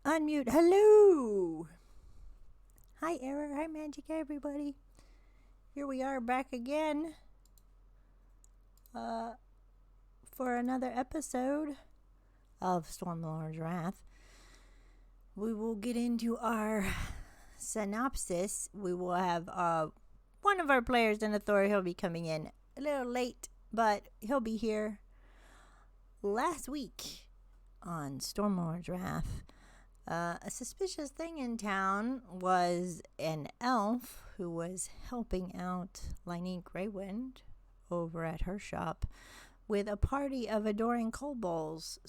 Unmute. Hello. Hi, Error. Hi, Magic, everybody. Here we are back again for another episode of Stormlord's Wrath. We will get into our synopsis. We will have one of our players, Denethor. He'll be coming in a little late, but he'll be here. Last week on Stormlord's Wrath, a suspicious thing in town was an elf who was helping out Leilon Greywind over at her shop with a party of adoring kobolds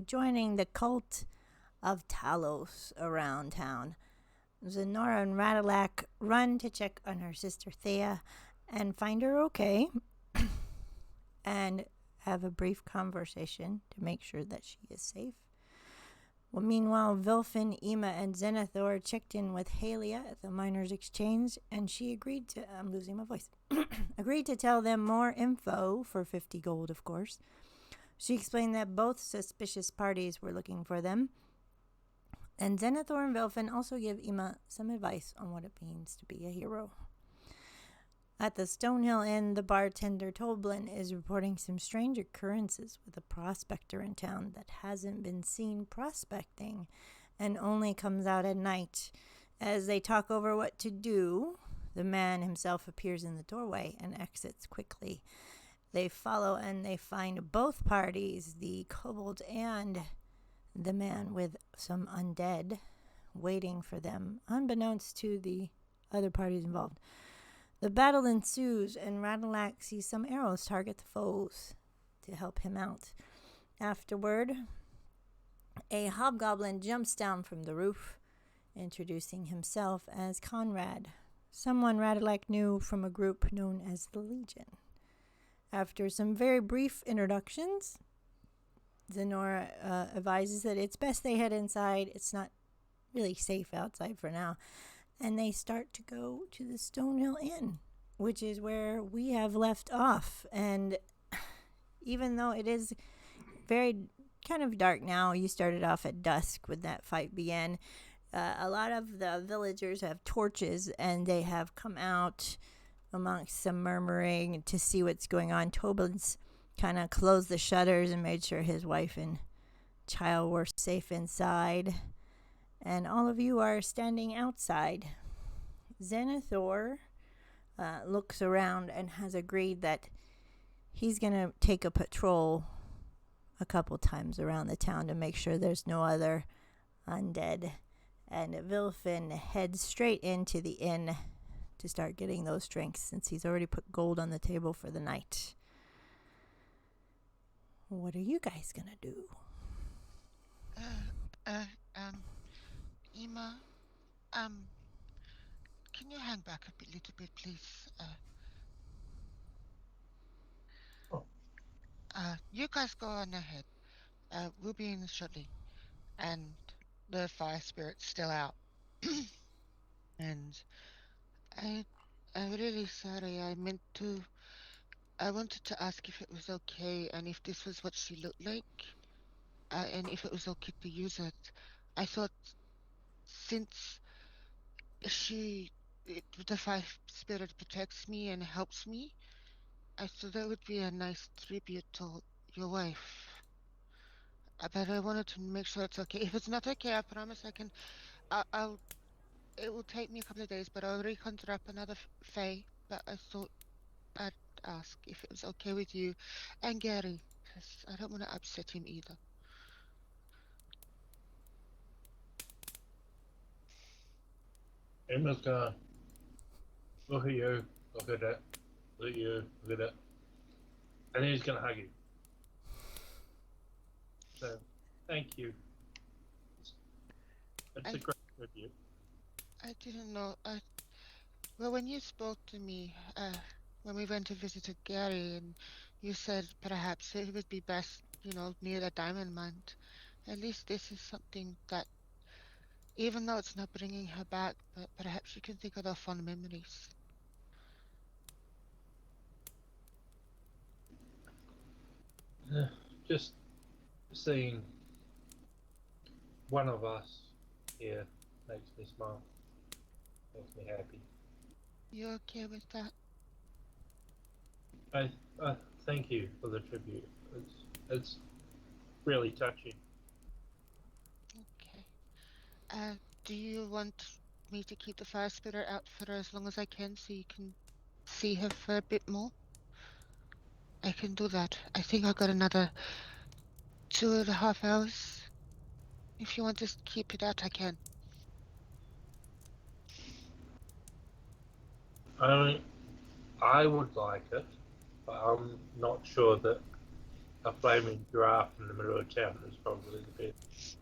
joining the cult of Talos around town. Zenora and Radalak run to check on her sister Thea and find her okay and have a brief conversation to make sure that she is safe. Well, meanwhile, Vilfin, Ema, and Zenithor checked in with Halia at the Miners' Exchange, and she agreed to... I'm losing my voice. agreed to tell them more info for 50 gold, of course. She explained that both suspicious parties were looking for them. And Zenithor and Vilfin also give Ema some advice on what it means to be a hero. At the Stonehill Inn, the bartender Toblin is reporting some strange occurrences with a prospector in town that hasn't been seen prospecting and only comes out at night. As they talk over what to do, the man himself appears in the doorway and exits quickly. They follow and they find both parties, the kobold and the man with some undead, waiting for them, unbeknownst to the other parties involved. The battle ensues, and Radalak sees some arrows target the foes to help him out. Afterward, a hobgoblin jumps down from the roof, introducing himself as Conrad, someone Radalak knew from a group known as the Legion. After some very brief introductions, Zenora advises that it's best they head inside. It's not really safe outside for now. And they start to go to the Stonehill Inn, which is where we have left off. And even though it is very kind of dark now, you started off at dusk when that fight began. A lot of the villagers have torches, and they have come out amongst some murmuring to see what's going on. Tobin's kind of closed the shutters and made sure his wife and child were safe inside. And all of you are standing outside. Zenithor looks around and has agreed that he's going to take a patrol a couple times around the town to make sure there's no other undead. And Vilfin heads straight into the inn to start getting those drinks since he's already put gold on the table for the night. What are you guys going to do? Ema, can you hang back a little bit, please? You guys go on ahead. We'll be in shortly. And the fire spirit's still out. And I'm really sorry. I wanted to ask if it was okay and if this was what she looked like, and if it was okay to use it. I thought since the fire spirit protects me and helps me, I thought that would be a nice tribute to your wife. But I wanted to make sure it's okay. If it's not okay, I promise I can. It will take me a couple of days, but I'll reconjure up another Fae. But I thought I'd ask if it was okay with you and Gary, because I don't want to upset him either. Emma's gonna look at you, look at it, look at you, look at it, and then he's gonna hug you. So, thank you. It's a great tribute. I didn't know. Well, when you spoke to me, when we went to visit Gary, and you said perhaps it would be best, near the diamond mine. At least this is something that, even though it's not bringing her back, but perhaps you can think of the fond memories. Just seeing one of us here makes me smile, makes me happy. You okay with that? I thank you for the tribute. It's really touching. Okay. Do you want me to keep the fire spitter out for her as long as I can so you can see her for a bit more? I can do that. I think I got another 2.5 hours. If you want to keep it out, I can. I I would like it, but I'm not sure that a flaming giraffe in the middle of town is probably the best.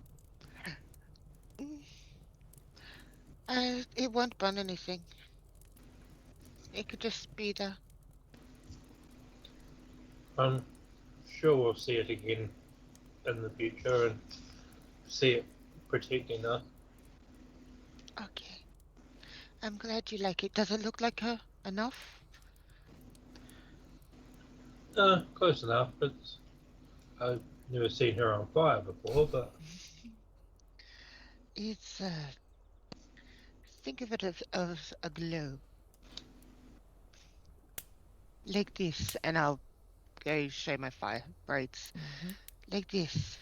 It won't burn anything. It could just be there. I'm sure we'll see it again in the future and see it protecting us. Okay. I'm glad you like it. Does it look like her enough? Close enough. I've never seen her on fire before, but It's, think of it as a glow. Like this, and I'll go show my fire braids. Like this.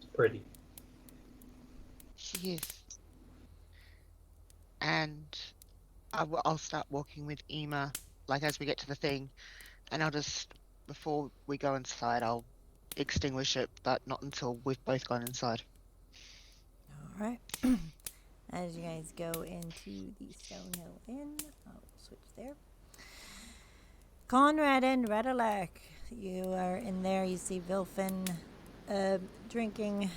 it's pretty. She is. And I'll start walking with Ema, like as we get to the thing, and I'll just, before we go inside, I'll extinguish it, but not until we've both gone inside. All right. As you guys go into the Stonehill Inn, I'll switch there. Conrad and Redalek, you are in there. You see Vilfin drinking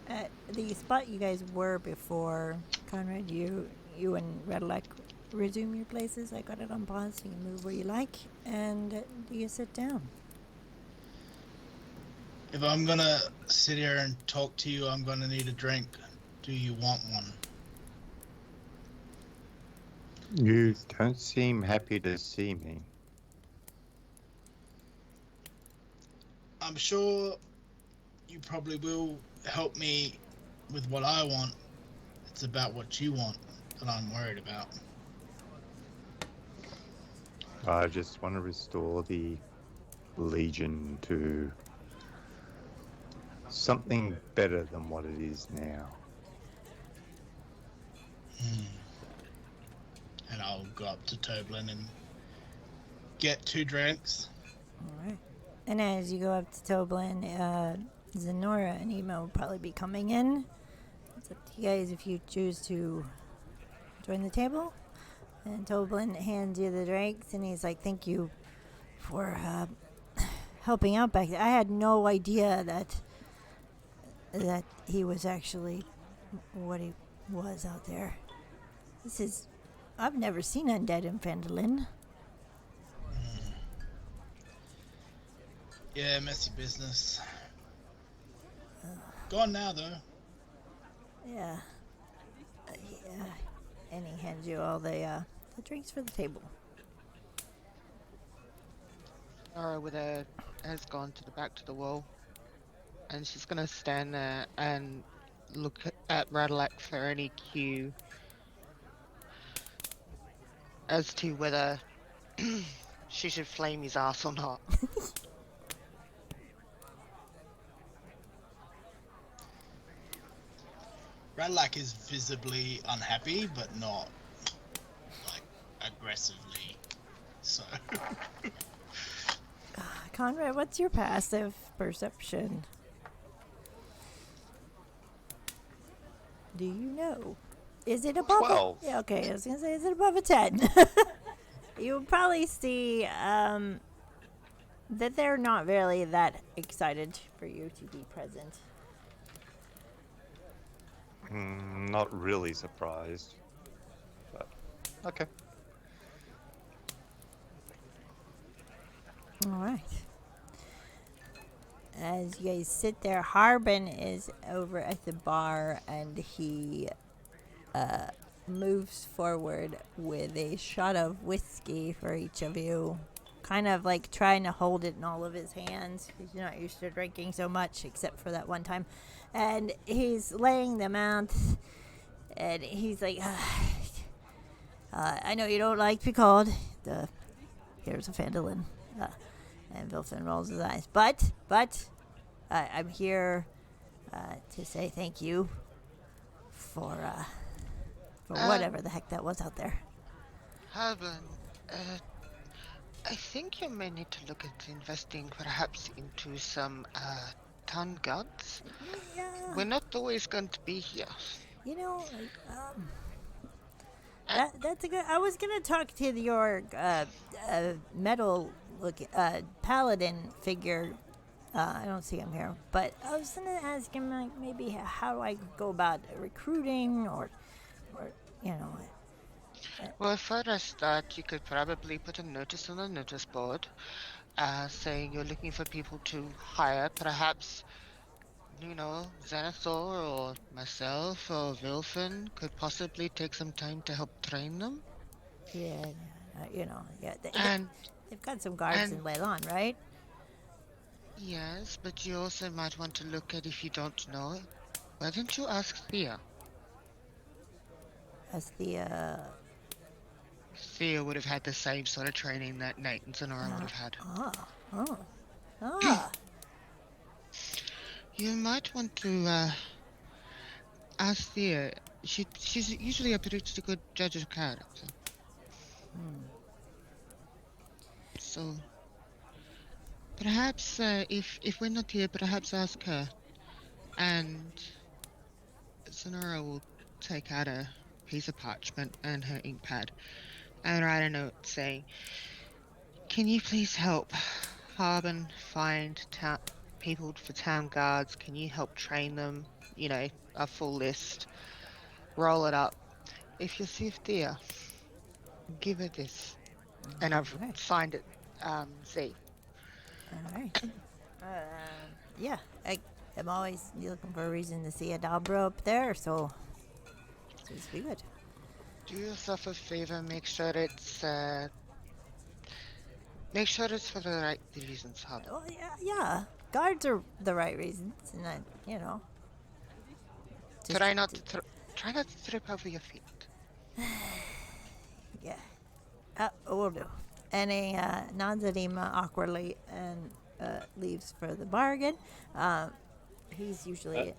at the spot you guys were before. Conrad, you and Redalek resume your places. I got it on pause. You can move where you like, and you sit down. If I'm gonna sit here and talk to you, I'm gonna need a drink. Do you want one? You don't seem happy to see me. I'm sure you probably will help me with what I want. It's about what you want that I'm worried about. I just want to restore the Legion to something better than what it is now. And I'll go up to Toblin and get 2 drinks. All right. And as you go up to Toblin, Zenora and Ema will probably be coming in. It's up to you guys if you choose to join the table. And Toblin hands you the drinks, and he's like, "Thank you for helping out back there. I had no idea that he was actually what he was out there. I've never seen undead in Phandalin." Yeah, messy business. Gone now, though. Yeah. Yeah. And he hands you all the drinks for the table. Nora has gone to the back to the wall, and she's gonna stand there and look at Radalak for any cue as to whether she should flame his ass or not. Radlak is visibly unhappy, but not, like, aggressively. So, Conrad, what's your passive perception? Do you know? Is it above 12. Yeah, okay, I was gonna say, is it above a 10? You'll probably see that they're not really that excited for you to be present. Not really surprised. But okay. All right. As you guys sit there, Harbin is over at the bar, and he moves forward with a shot of whiskey for each of you. kind of like trying to hold it in all of his hands. He's not used to drinking so much, except for that one time. And he's laying them out, and he's like, I know you don't like to be called. Here's a Fandolin. And Wilson rolls his eyes. But, I'm here to say thank you for whatever the heck that was out there. Harbin, I think you may need to look at investing perhaps into some town guards. Yeah. We're not always going to be here. You know, that's a good. I was gonna talk to your metal paladin figure. I don't see him here, but I was gonna ask him like maybe how I go about recruiting or you know. Well, for a start, you could probably put a notice on the notice board saying you're looking for people to hire. Perhaps, Xanathor or myself or Vilfin could possibly take some time to help train them. Yeah, And they've got some guards in Leilon, right? yes, but you also might want to look at, if you don't know, why don't you ask Thea? As the Thea would have had the same sort of training that Nate and Sonora would have had. You might want to ask Thea. She's usually a pretty good judge of character. So perhaps if we're not here, perhaps ask her, and Sonora will take out a piece of parchment and her ink pad and write a note saying, "Can you please help Harbin find people for town guards? Can you help train them? A full list. Roll it up. If you see Thea, give her this." And I've signed it, Z. All right. Yeah, I'm always looking for a reason to see a Dabra up there, so it's be good. Do yourself a favor. Make sure it's for the right reasons, Harbin. Oh yeah. Guards are the right reasons, and Try not to trip over your feet. Yeah. Will do. And he nods at him awkwardly and leaves for the bargain. He's usually...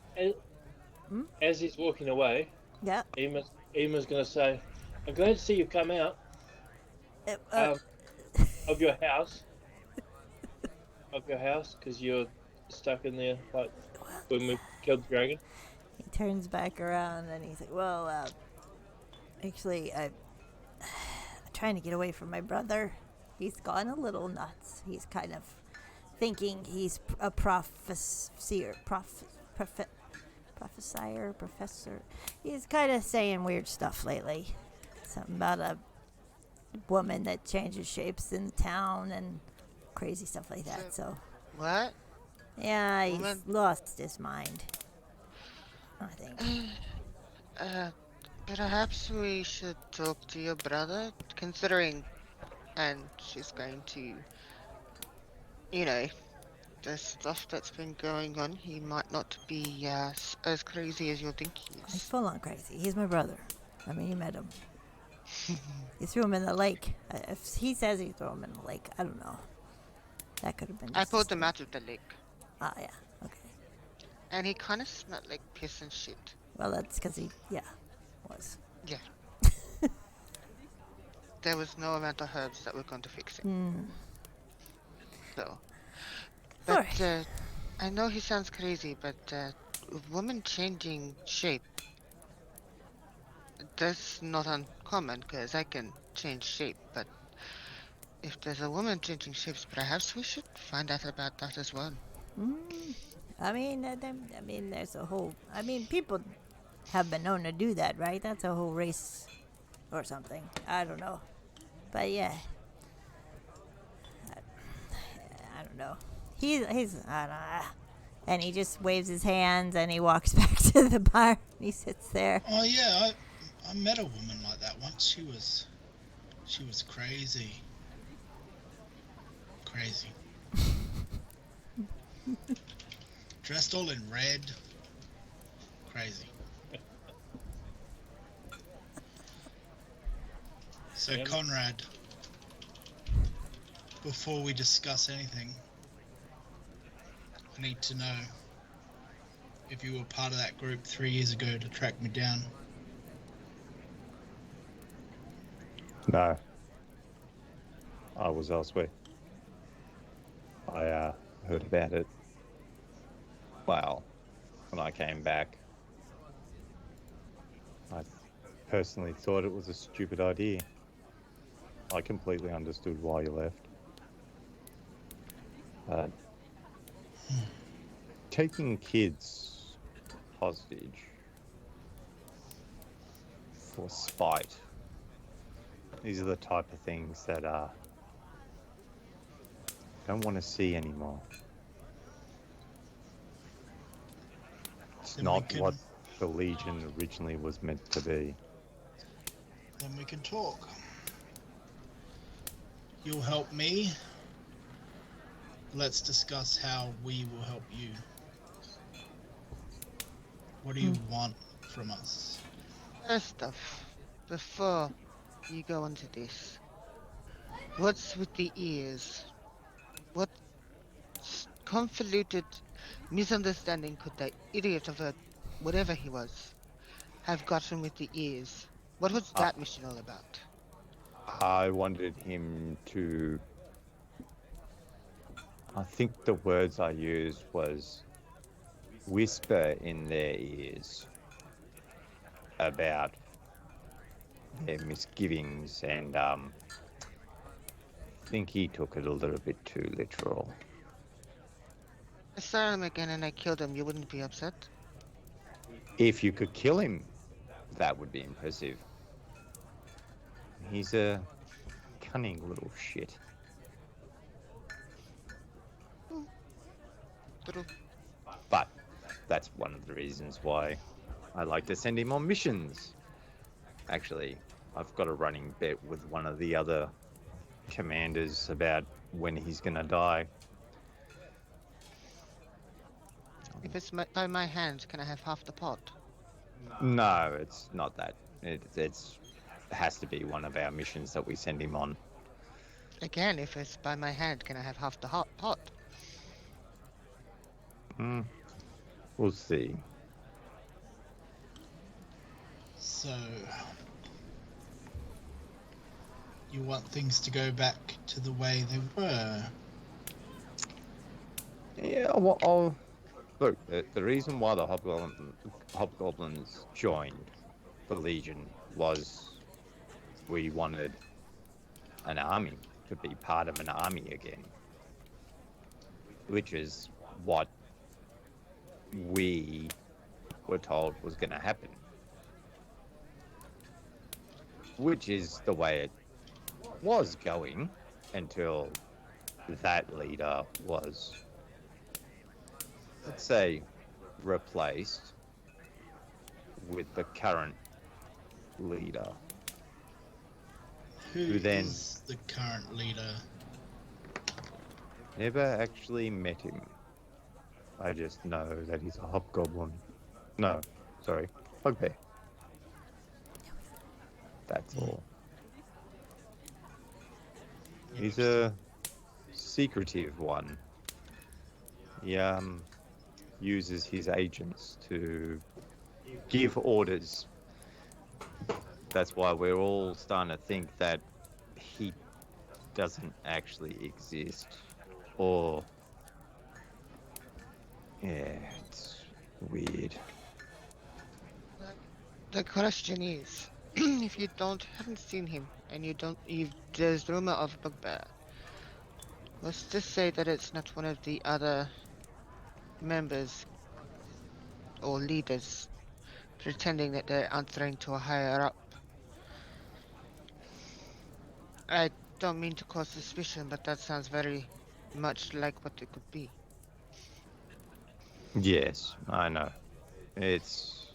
As he's walking away, yeah. Ema's going to say, "I'm glad to see you come out of your house, because you're stuck in there like when we killed the dragon." He turns back around and he's like, "Well, actually, I'm trying to get away from my brother. He's gone a little nuts. He's kind of thinking he's a professor. He's kind of saying weird stuff lately. Something about a woman that changes shapes in town and crazy stuff like that. So what? Yeah, he's lost his mind, I think. Perhaps we should talk to your brother, considering, and she's going to, the stuff that's been going on. He might not be as crazy as you think he He's is. full on crazy. He's my brother. I mean, you met him. You threw him in the lake. If he says he threw him in the lake, I don't know. That could have been. I pulled him out of the lake. Ah, yeah. Okay. And he kind of smelled like piss and shit. Well, that's because he, was. Yeah. There was no amount of herbs that were going to fix it. So. But, Alright. I know he sounds crazy, but, a woman changing shape, that's not uncommon, because I can change shape, but if there's a woman changing shapes, perhaps we should find out about that as well. I mean, there's a whole. I mean, people have been known to do that, right? That's a whole race or something. I don't know, but yeah, I don't know. He's I don't know. And he just waves his hands and he walks back to the bar. And he sits there. Oh yeah, I met a woman like that once. She was crazy. Crazy. Dressed all in red. Crazy. So, Yeah. Conrad, before we discuss anything, I need to know if you were part of that group 3 years ago to track me down. No. I was elsewhere. I heard about it. Well, when I came back, I personally thought it was a stupid idea. I completely understood why you left. But taking kids hostage for spite, these are the type of things that I don't want to see anymore. It's Then not what the Legion originally was meant to be. Then we can talk. You'll help me. Let's discuss how we will help you. What do you want from us? First off, before you go into this, what's with the ears? What convoluted misunderstanding could that idiot of a whatever he was have gotten with the ears? What was that mission all about? I wanted him to... I think the words I used was whisper in their ears about their misgivings, and I think he took it a little bit too literal. I saw him again and I killed him. You wouldn't be upset? If you could kill him, that would be impressive. He's a cunning little shit. True. But that's one of the reasons why I like to send him on missions. Actually, I've got a running bet with one of the other commanders about when he's gonna die. If it's by my hand, can I have half the pot? No, it's not that. It has to be one of our missions that we send him on. Again, if it's by my hand, can I have half the hot pot? We'll see. So, you want things to go back to the way they were? Yeah, well, look, the reason why the Hobgoblins joined the Legion was we wanted an army, to be part of an army again, which is what we were told was going to happen, which is the way it was going until that leader was, let's say, replaced with the current leader. Who then is the current leader? Never actually met him. I just know that he's a hobgoblin. No, sorry, bugbear. That's all. He's a secretive one. He uses his agents to give orders. That's why we're all starting to think that he doesn't actually exist. Or... yeah, it's weird. The question is, if you haven't seen him, and there's rumor of a bugbear, let's just say that it's not one of the other members or leaders pretending that they're answering to a higher up. I don't mean to cause suspicion, but that sounds very much like what it could be. Yes, I know. It's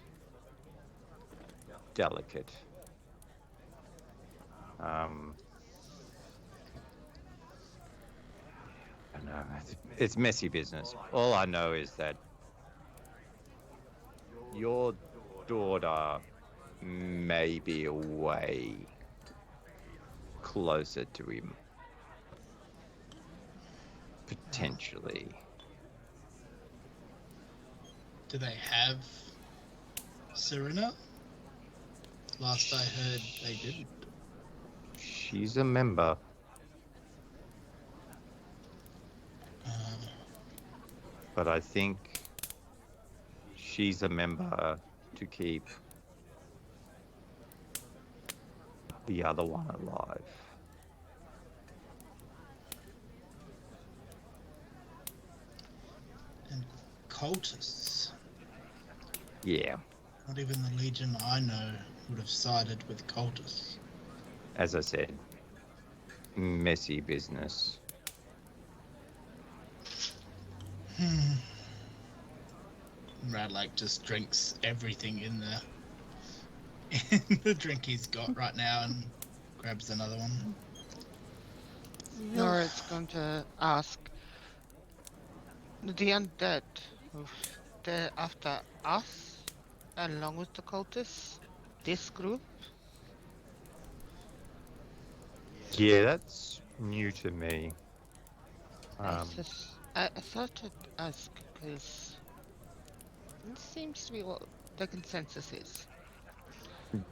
delicate. It's messy business. All I know is that your daughter may be away closer to him. Potentially. Do they have Serena? Last I heard, they didn't. She's a member. But I think she's a member to keep the other one alive. And cultists. Yeah, Not even the Legion I know would have sided with cultists. as I said, messy business. Radlake just drinks everything in the drink he's got right now and grabs another one. Nora's going to ask, the undead, they're after us, along with the cultists? This group? Yeah, that's new to me. I thought I'd ask, because it seems to be what the consensus is.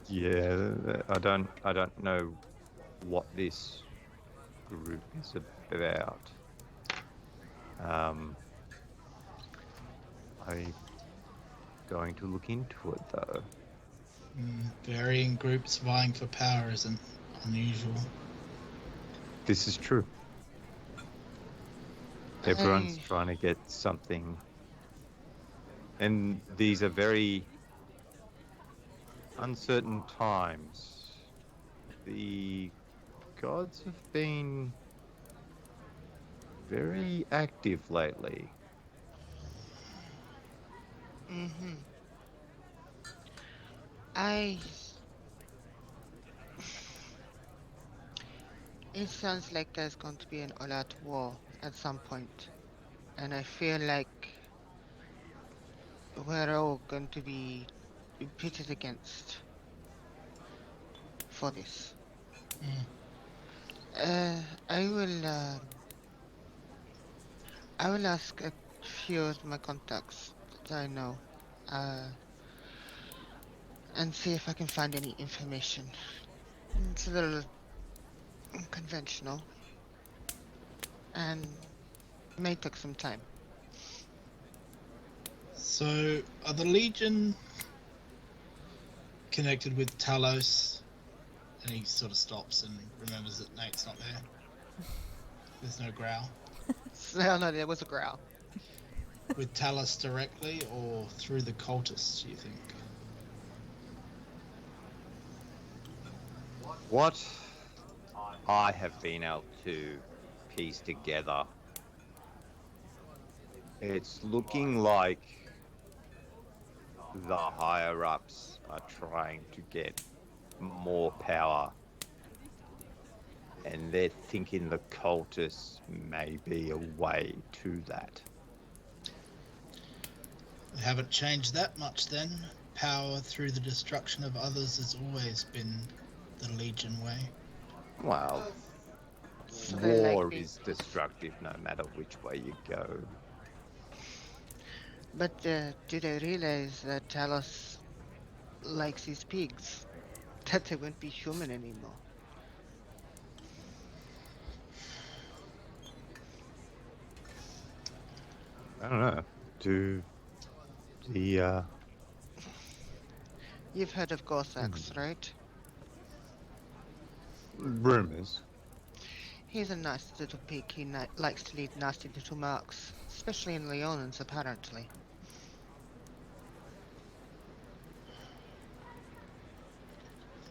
Yeah, I don't know what this group is about. I'm going to look into it though. Varying groups vying for power isn't unusual. This is true. Everyone's trying to get something. And these are very uncertain times. The gods have been very active lately. It sounds like there's going to be an all-out war at some point, and I feel like we're all going to be pitted against for this. I will ask a few of my contacts that I know, and see if I can find any information. It's a little unconventional, and it may take some time. So, are the Legion connected with Talos? And he sort of stops and remembers that Nate's not there. There's no growl. Hell no, there was a growl. With Talos directly or through the cultists, do you think? What I have been able to piece together, it's looking like the higher ups are trying to get more power, and they're thinking the cultists may be a way to that. They haven't changed that much then. Power through the destruction of others has always been the Legion way. Well, So they war like is destructive no matter which way you go. But do they realize that Talos likes his pigs? That they won't be human anymore? I don't know. Do the You've heard of Gorthax, right? rumors? He's a nice little pig. He likes to leave nasty little marks, especially in Leilons, apparently.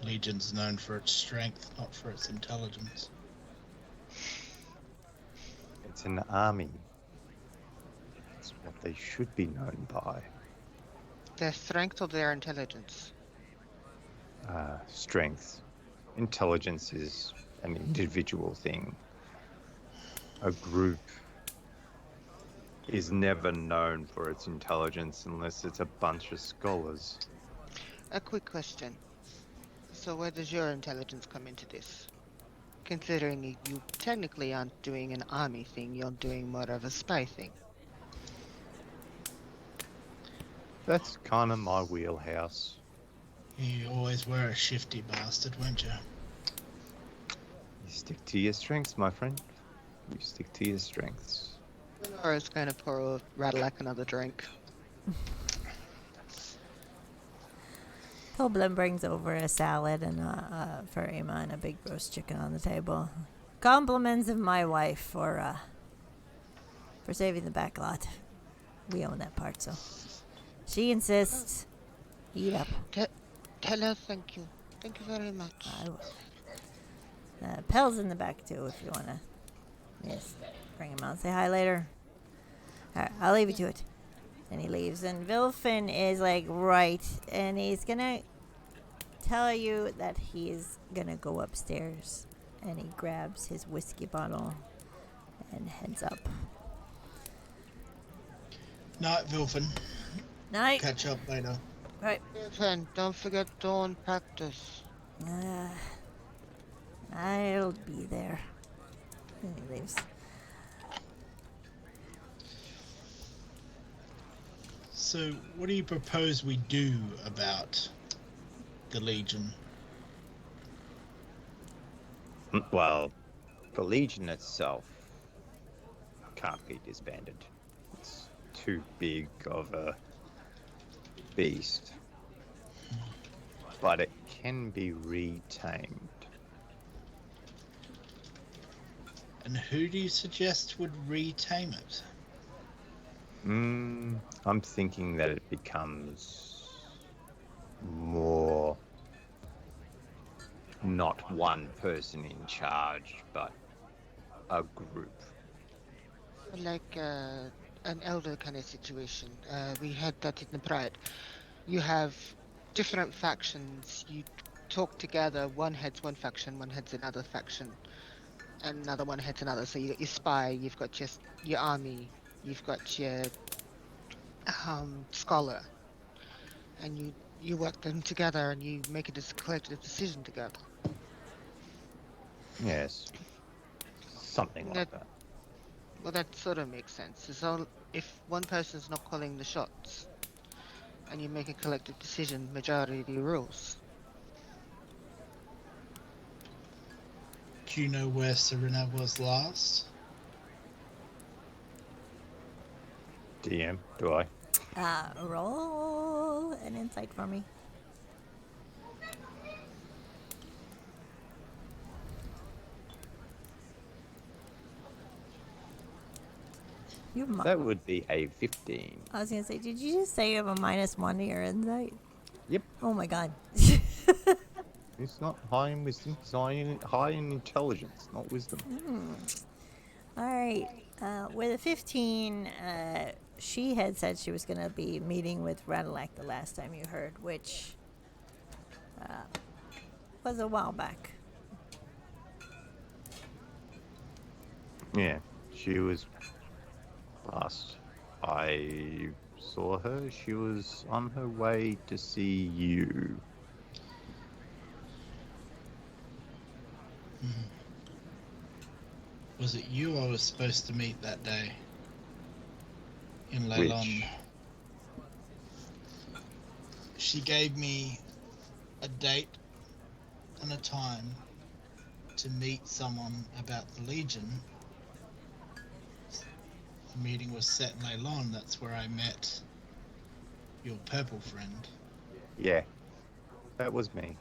Legion's known for its strength, not for its intelligence. It's an army. That's what they should be known by. Their strength or their intelligence? Strength. Intelligence is an individual thing. A group is never known for its intelligence unless it's a bunch of scholars. A quick question. So where does your intelligence come into this? Considering you technically aren't doing an army thing, you're doing more of a spy thing. That's kind of my wheelhouse. You always were a shifty bastard, weren't you? You stick to your strengths, my friend. You stick to your strengths. Nora's going to pour Radillac another drink. Toblin brings over a salad and for Emma and a big roast chicken on the table. Compliments of my wife for saving the back lot. We own that part, so she insists. Eat up. Tell her thank you. Thank you very much. I will. Pell's in the back too, if you wanna. Yes, bring him out. Say hi later. All right, I'll leave you to it. And he leaves, and Vilfin is like right, and he's gonna tell you that he's gonna go upstairs, and he grabs his whiskey bottle and heads up. Night, Vilfin. Night. Catch up later. Right. Friend, don't forget dawn practice. I'll be there. And he leaves. So, what do you propose we do about the Legion? Well, the Legion itself can't be disbanded. It's too big of a beast. But it can be retamed. And who do you suggest would retame it? I'm thinking that it becomes more not one person in charge, but a group. Like an elder kind of situation. We had that in the Pride. You have different factions. You talk together. One heads one faction, one heads another faction, and another one heads another. So you got your spy, you've got your army, you've got your scholar, and you work them together and you make a collective decision together. Yes. Something like that. Well, that sort of makes sense. So if one person's not calling the shots, and you make a collective decision, majority rules. Do you know where Serena was last? DM, do I? Roll an insight for me. That would be a 15. I was gonna say, did you just say you have a -1 to your insight? Yep. Oh my god. It's not high in wisdom, it's high in intelligence, not wisdom. Alright. With a 15, she had said she was gonna be meeting with Radillac the last time you heard, which was a while back. Yeah, she was. Last I saw her, she was on her way to see you. Was it you I was supposed to meet that day? In Leilon? Which? She gave me a date and a time to meet someone about the Legion. The meeting was set in Leilon. That's where I met your purple friend. Yeah, that was me.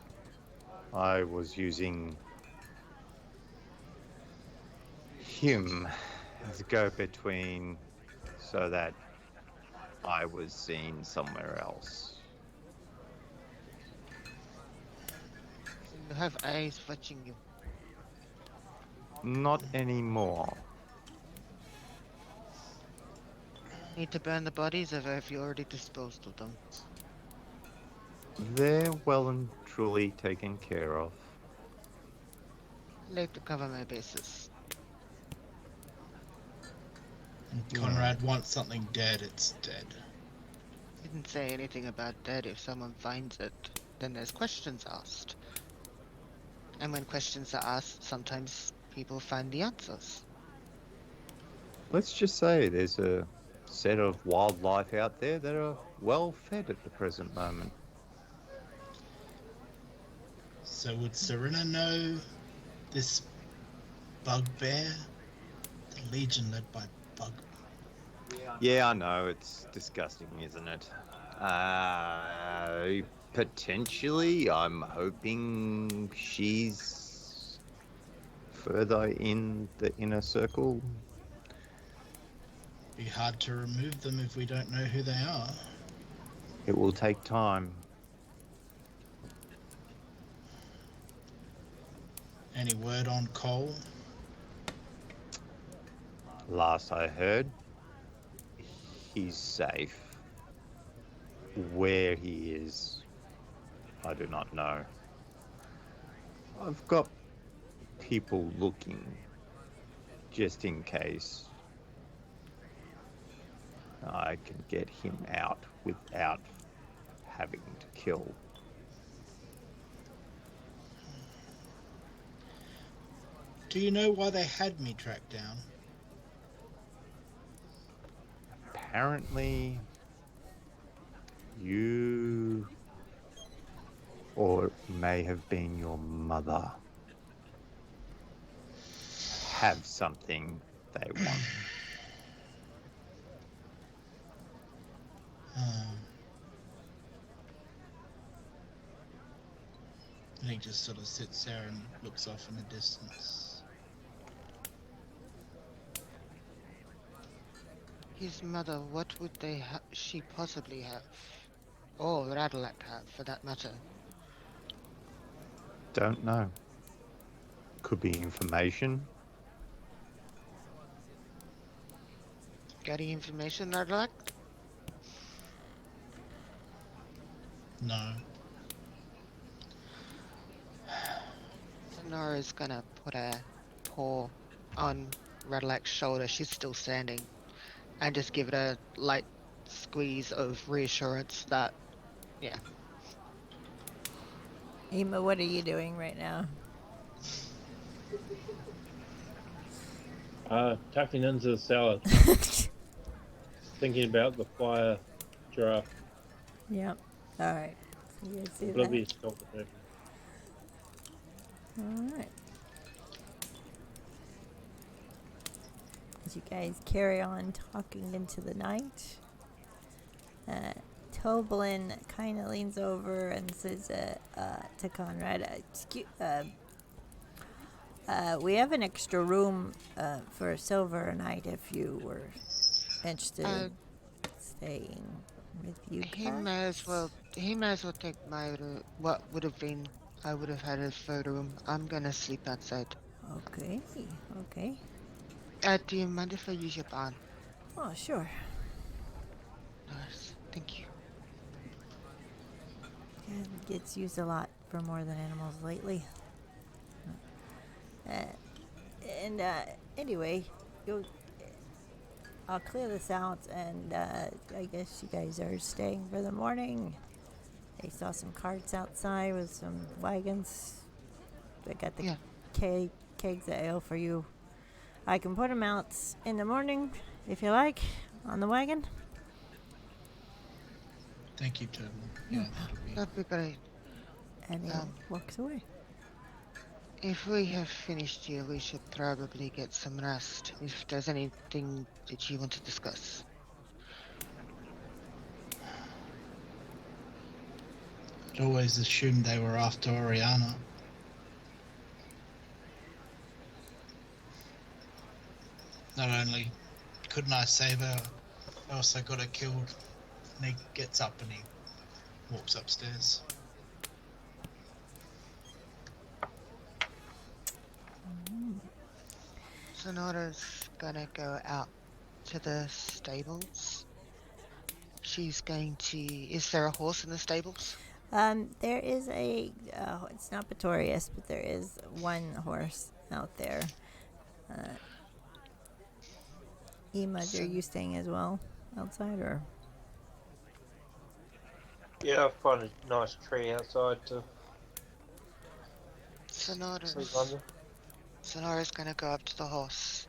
I was using him as a go-between so that I was seen somewhere else. You have eyes watching you. Not anymore. Need to burn the bodies, or have you already disposed of them? They're well and truly taken care of. Like to cover my bases. Conrad wants something dead, it's dead. Didn't say anything about that. If someone finds it, then there's questions asked. And when questions are asked, sometimes people find the answers. Let's just say there's a set of wildlife out there that are well fed at the present moment. So would Serena know this bugbear? The Legion led by bug. Yeah, I know, it's disgusting, isn't it? Potentially, I'm hoping she's further in the inner circle. Be hard to remove them if we don't know who they are. It will take time. Any word on Cole? Last I heard, he's safe. Where he is, I do not know. I've got people looking, just in case I can get him out without having to kill. Do you know why they had me tracked down? Apparently, you, or it may have been your mother, have something they want. And he just sort of sits there and looks off in the distance. His mother, what would she possibly have? Or Radalak have, for that matter? Don't know. Could be information. Got any information, Radalak? No. Nora's gonna put a paw on Radalak's shoulder. She's still standing. And just give it a light squeeze of reassurance that, yeah. Ema, what are you doing right now? Tucking into the salad, thinking about the fire giraffe. Yep. All right. So you guys do that. Oblivious competition. All right. As you guys carry on talking into the night, Toblin kind of leans over and says to Conrad, we have an extra room for a silver a night if you were interested in staying with you guys. He may as well take my room. What would have been, I would have had a third room. I'm gonna sleep outside. Okay. Do you mind if I use your barn? Oh, sure. Nice, thank you. Yeah, it gets used a lot for more than animals lately. Anyway, I'll clear this out, and I guess you guys are staying for the morning. I saw some carts outside with some wagons. I got the kegs of ale for you. I can put them out in the morning, if you like, on the wagon. Thank you, Toby. Yeah, That'd be great. And he walks away. If we have finished here, we should probably get some rest. If there's anything that you want to discuss. I'd always assumed they were after Oriana. Not only couldn't I save her, I also got her killed. And he gets up and he walks upstairs. Sonora's gonna go out to the stables. She's going to... Is there a horse in the stables? There is it's not Pretorius, but there is one horse out there. Ema, So- are you staying as well outside, or? Yeah, I find a nice tree outside to sleep under. Sonora's gonna go up to the horse.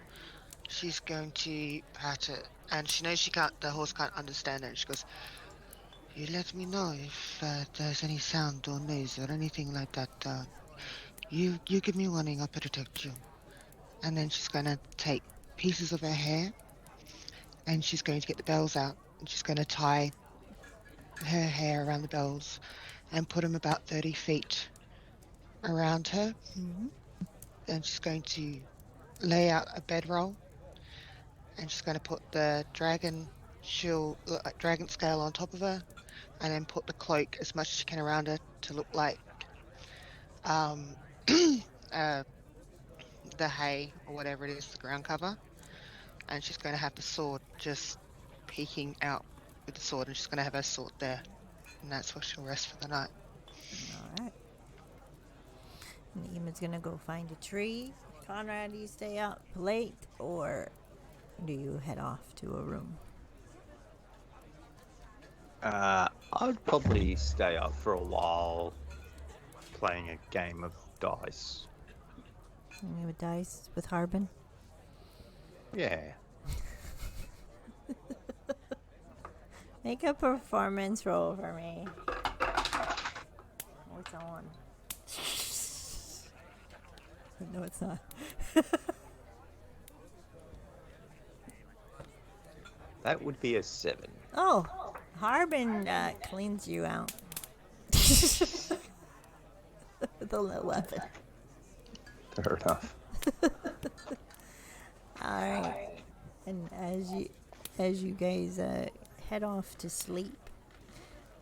She's going to pat it, and she knows the horse can't understand it. And she goes, "You let me know if there's any sound or noise or anything like that. You give me warning, I'll protect you." And then she's gonna take pieces of her hair, and she's going to get the bells out, and she's gonna tie her hair around the bells, and put them about 30 feet around her. Mm-hmm. And she's going to lay out a bedroll, and she's going to put the dragon scale on top of her, and then put the cloak as much as she can around her to look like um uh the hay or whatever it is, the ground cover. And she's going to have the sword just peeking out with the sword, and she's going to have her sword there, and that's where she'll rest for the night. All right. And Ema's gonna go find a tree. Conrad, do you stay up late, or do you head off to a room? I'd probably stay up for a while playing a game of dice. Maybe with dice with Harbin. Yeah. Make a performance roll for me. Oh, it's on. No, it's not. That would be a 7. Oh, Harbin cleans you out. With a 11. Fair enough. All right. And as you guys head off to sleep,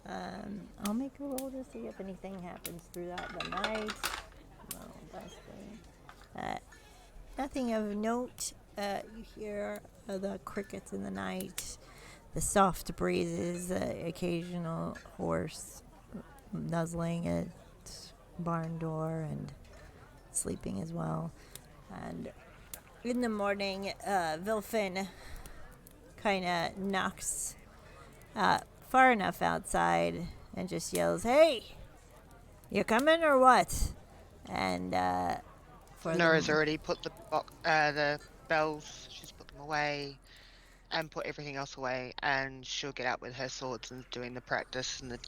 I'll make a roll to see if anything happens throughout the night. No, that's good. Nothing of note. You hear the crickets in the night, the soft breezes, the occasional horse nuzzling at barn door and sleeping as well. And in the morning, Vilfin kind of knocks far enough outside and just yells, "Hey, you coming or what?" And Nora's already put the bells, she's put them away and put everything else away, and she'll get out with her swords and doing the practice and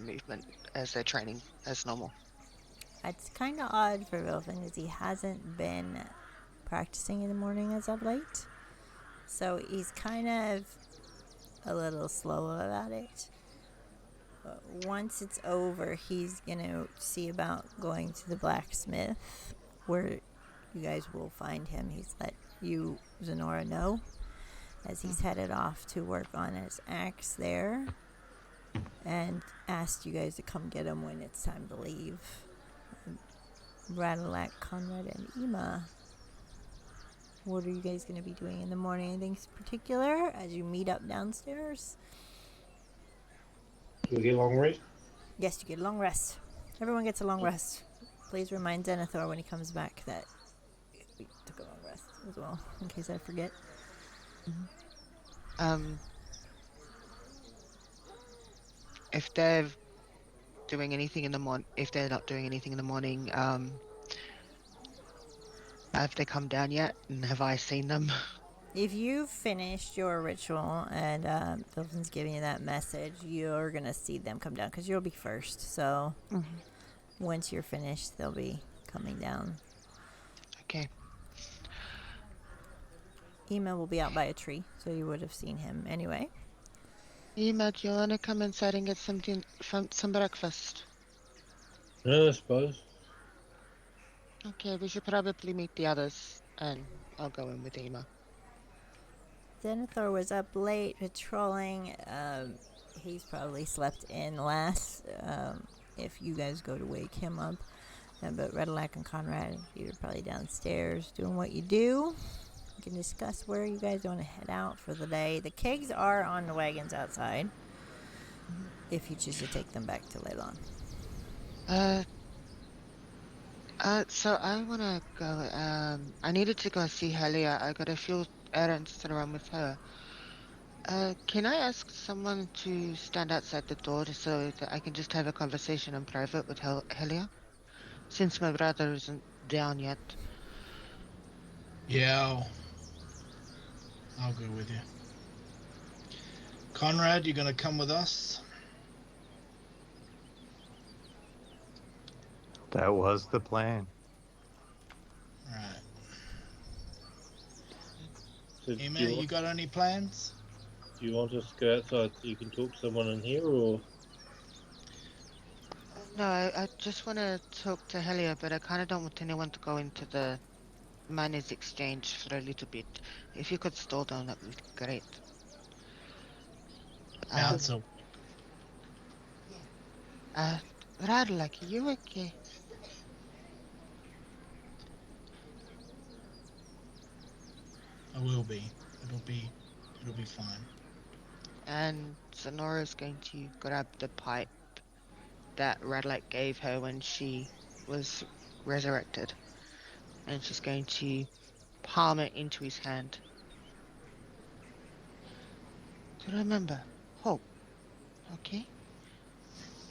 movement as they're training as normal. It's kind of odd for Vilfin as he hasn't been practicing in the morning as of late. So he's kind of a little slow about it. But once it's over, he's going to see about going to the blacksmith, where you guys will find him. He's let you, Zenora, know as he's headed off to work on his axe there, and asked you guys to come get him when it's time to leave. Radalak, Conrad, and Ema, what are you guys going to be doing in the morning? Anything particular as you meet up downstairs? Do we get a long rest? Yes, you get a long rest. Everyone gets a long rest. Please remind Denethor when he comes back that we took a long rest as well, in case I forget. If they're doing anything in the if they're not doing anything in the morning, have they come down yet, and have I seen them? If you've finished your ritual and Vilfin's giving you that message, you're going to see them come down because you'll be first. So once you're finished, they'll be coming down. Okay. Ema will be out by a tree, so you would have seen him anyway. Ema, do you want to come inside and get some breakfast? Yeah, I suppose. Okay, we should probably meet the others, and I'll go in with Ema. Denethor was up late patrolling. He's probably slept in last if you guys go to wake him up. But Redalac and Conrad, you're probably downstairs doing what you do. You can discuss where you guys want to head out for the day. The kegs are on the wagons outside if you choose to take them back to Leilon. So I want to go, I needed to go see Helia. I got a few errands to run with her. Can I ask someone to stand outside the door so that I can just have a conversation in private with Helia? Since my brother isn't down yet. Yeah, I'll go with you. Conrad, you gonna come with us? That was the plan. Alright. So do Ema, you got any plans? you want us to go outside so you can talk to someone in here, or No, I just want to talk to Helia, but I kind of don't want anyone to go into the miners' exchange for a little bit. If you could stall down, that would be great. Yeah, so Radlak, you okay? I will be. It'll be fine. And Sonora's going to grab the pipe that Radlak gave her when she was resurrected. And she's going to palm it into his hand. To remember, hope. Okay?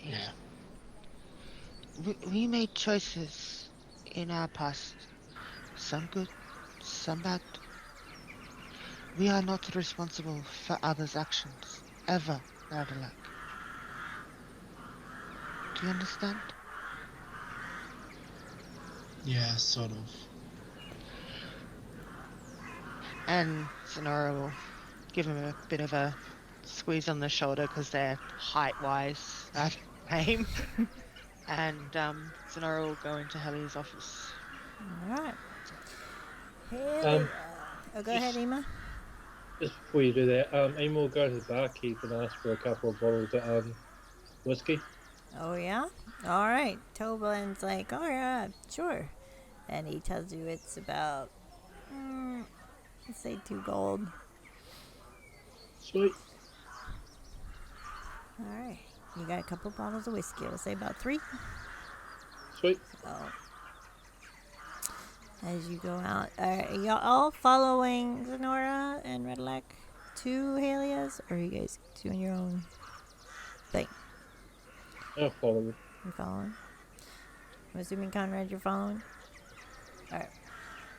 Yeah. We made choices in our past. Some good, some bad. We are not responsible for others' actions. Ever, Radalak. Do you understand? Yeah, sort of. And Sonora will give him a bit of a squeeze on the shoulder because they're height-wise the same. And Sonora will go into Helia's office. All right. Hey, go ahead, Ema. just before you do that, Ema will go to the barkeep and ask for a couple of bottles of whiskey. Oh, yeah? All right. Toblin's like, oh, yeah, sure. And he tells you it's about, let's say 2 gold. Sweet. All right. You got a couple bottles of whiskey. We'll say about 3. Sweet. So, as you go out, are y'all all following Zenora and Redlac to Helia's? Or are you guys doing your own thing? I'll follow them. You following? I'm assuming, Conrad, you're following? Alright.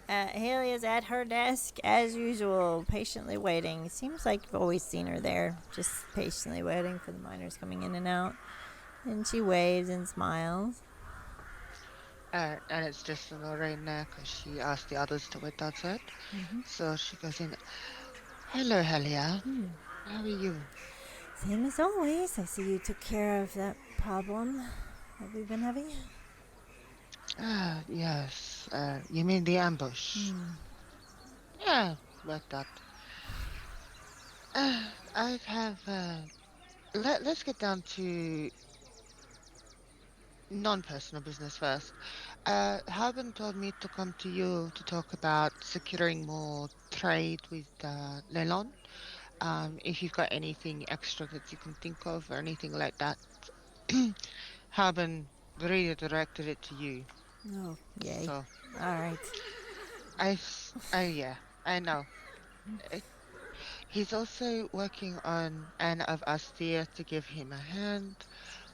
Helia's at her desk, as usual, patiently waiting. Seems like you've always seen her there, just patiently waiting for the miners coming in and out. And she waves and smiles. And it's just Sonora in there because she asked the others to wait outside. So she goes in. Hello, Helia. How are you? Same as always. I see you took care of that problem that we've been having. Ah, yes. You mean the ambush? Yeah, like that. I have. Let's get down to non-personal business first. Haben told me to come to you to talk about securing more trade with Leilon. If you've got anything extra that you can think of or anything like that, Haben redirected it to you. Oh, yay. So Alright. yeah, I know. He's also working on Anne of Astia to give him a hand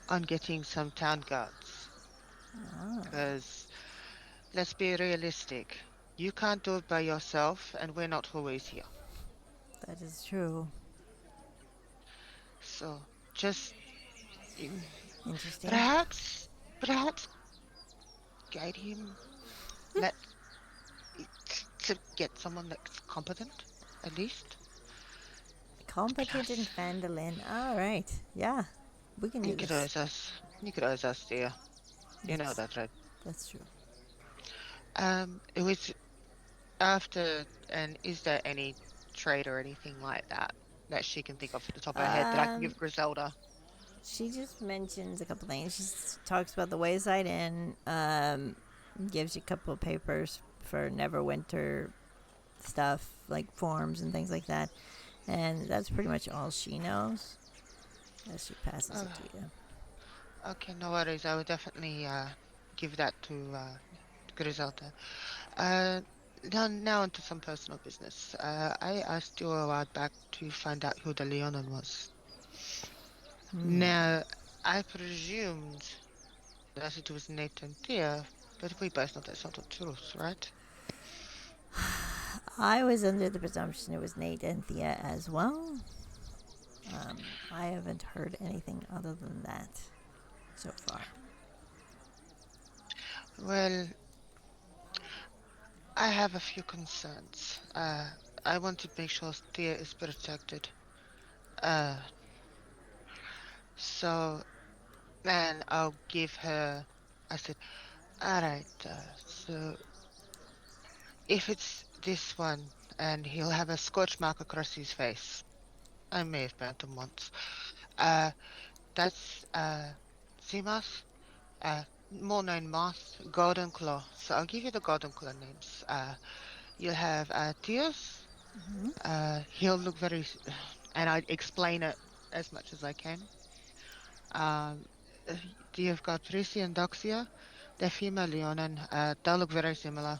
on getting some town guards. Because, let's be realistic, you can't do it by yourself, and we're not always here. That is true. So, just Interesting. perhaps guide him, to get someone that's competent, at least. Competent in Vandalin. Alright. Yeah. We can do You could this. always ask, dear. You know that, right? That's true. It was after, and is there any trade or anything like that that she can think of off the top of her head that I can give Griselda? She just mentions a couple things. She talks about the Wayside Inn, gives you a couple of papers for Neverwinter stuff, like forms and things like that. And that's pretty much all she knows. As she passes it to you. Okay, no worries. I would definitely give that to Griselda. now onto some personal business. I asked you a while back to find out who the Leonin was. Now, I presumed that it was Nate and Thea, but we both know that's not the truth, right? I was under the presumption it was Nate and Thea as well. I haven't heard anything other than that so far. Well, I have a few concerns. I want to make sure Thea is protected. So, and I'll give her. I said, all right. So if it's this one, and he'll have a scorch mark across his face. I may have burnt him once. That's Seamoth, more known moth, golden claw. So I'll give you the golden claw names. You'll have Teos. He'll look very, and I explain it as much as I can. You've got Prissy and Doxia. They're female Leonin. They'll look very similar.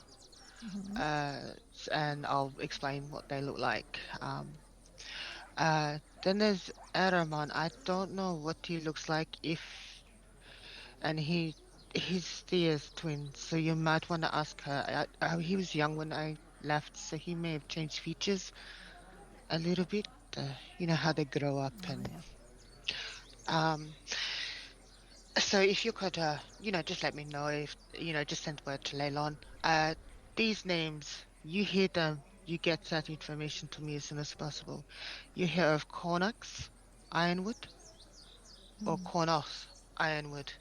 And I'll explain what they look like. Then there's Aramon. I don't know what he looks like and he's Thea's twin, so you might want to ask her. He was young when I left, so he may have changed features a little bit. You know how they grow up so if you could, just let me know if, just send word to Leilon. These names, you hear them, you get that information to me as soon as possible. You hear of Cornax, Ironwood, or Cornos, Ironwood,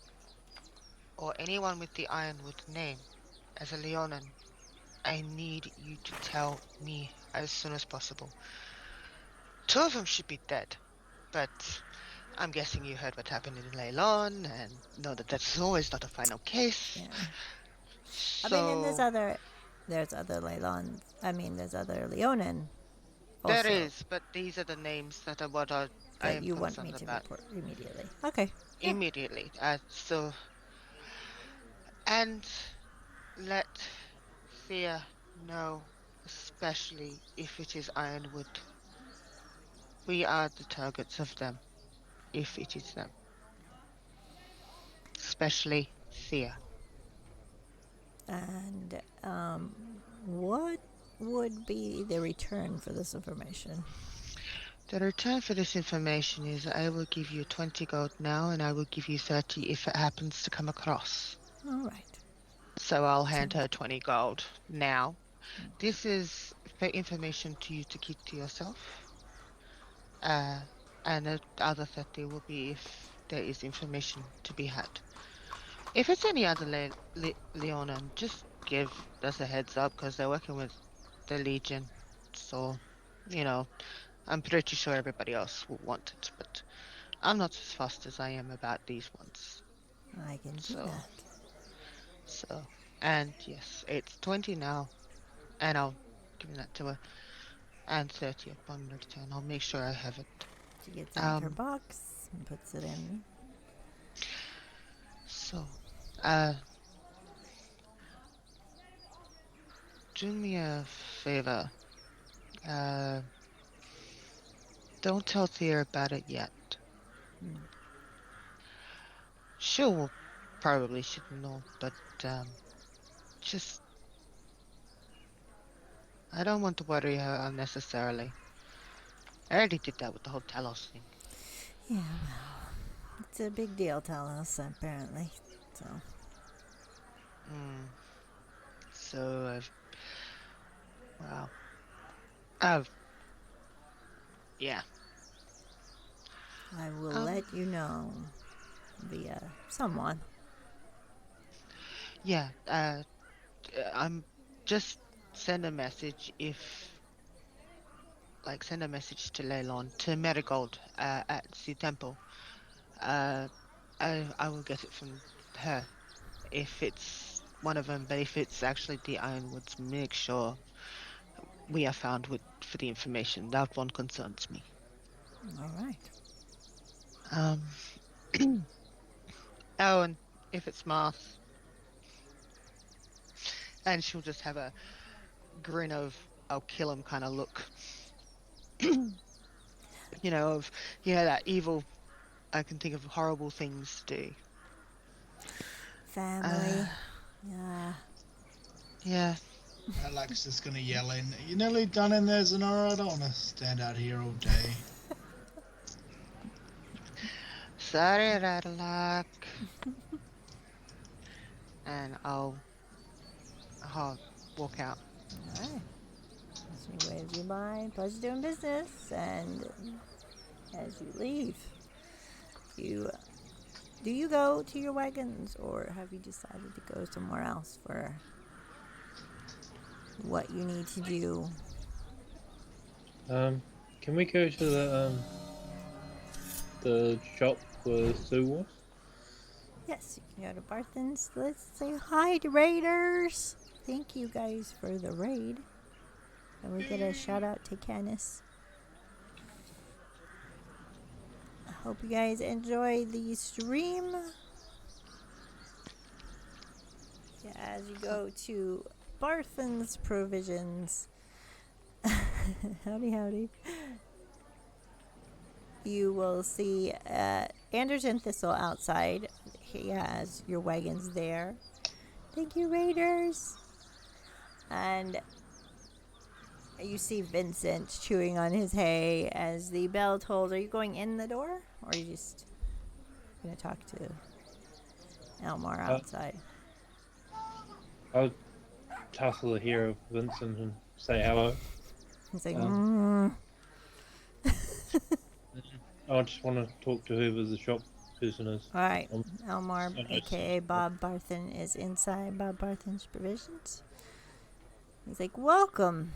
or anyone with the Ironwood name as a Leonin, I need you to tell me as soon as possible. 2 of them should be dead, but I'm guessing you heard what happened in Leilon and know that that's always not a final case. Yeah. So, I mean, and there's other Leilon. I mean, there's other Leonin. Also, there is, but these are the names that are what I that am you want concerned me to about report immediately. Okay. immediately. And let Thea know, especially if it is Ironwood. We are the targets of them, if it is them. Especially Thea. And what would be the return for this information? The return for this information is I will give you 20 gold now, and I will give you 30 if it happens to come across. All right. So I'll hand her 20 gold now. This is for information to you to keep to yourself. And the other 30 will be if there is information to be had. If it's any other Leonin, just give us a heads up because they're working with the Legion. So, I'm pretty sure everybody else will want it, but I'm not as fast as I am about these ones. I can do that. So, and yes, it's 20 now, and I'll give that to her, and 30 upon return. I'll make sure I have it. She gets out her box and puts it in. So, do me a favor. Don't tell Thea about it yet. She'll probably should know, but just I don't want to worry her unnecessarily. I already did that with the whole Talos thing. Yeah, well, it's a big deal, Talos, apparently. So. So yeah. I will let you know via someone. Yeah, I'm just send a message send a message to Leilon, to Marigold, at the temple. I will get it from her if it's one of them, but if it's actually the Ironwoods, make sure we are found for the information. That one concerns me. All right. Oh, and if it's Marth, and she'll just have a grin of "I'll kill him" kind of look. That evil. I can think of horrible things to do. Family. Yeah. Yeah. Alex is gonna yell in, "Are you nearly done in there, Zenora? I don't want to stand out here all day." Sorry, Radlock. And I'll walk out. All right. She waves you by. Pleasure doing business. And as you leave, do you go to your wagons, or have you decided to go somewhere else for what you need to do? Can we go to the shop where Sue was? Yes, you can go to Barthen's. Let's say hi to raiders. Thank you guys for the raid. And we get a shout out to Canis. I hope you guys enjoy the stream. Yeah, as you go to Barthen's Provisions. Howdy. You will see Anders and Thistle outside. He has your wagons there. Thank you, raiders. And you see Vincent chewing on his hay as the bell tolls. Are you going in the door, or are you just going to talk to Elmar outside? I'll tussle the hair of Vincent and say hello. He's like, I just want to talk to whoever the shop person is. All right, Elmar, a.k.a. Bob Barthen, is inside Bob Barthen's Provisions. He's like, welcome.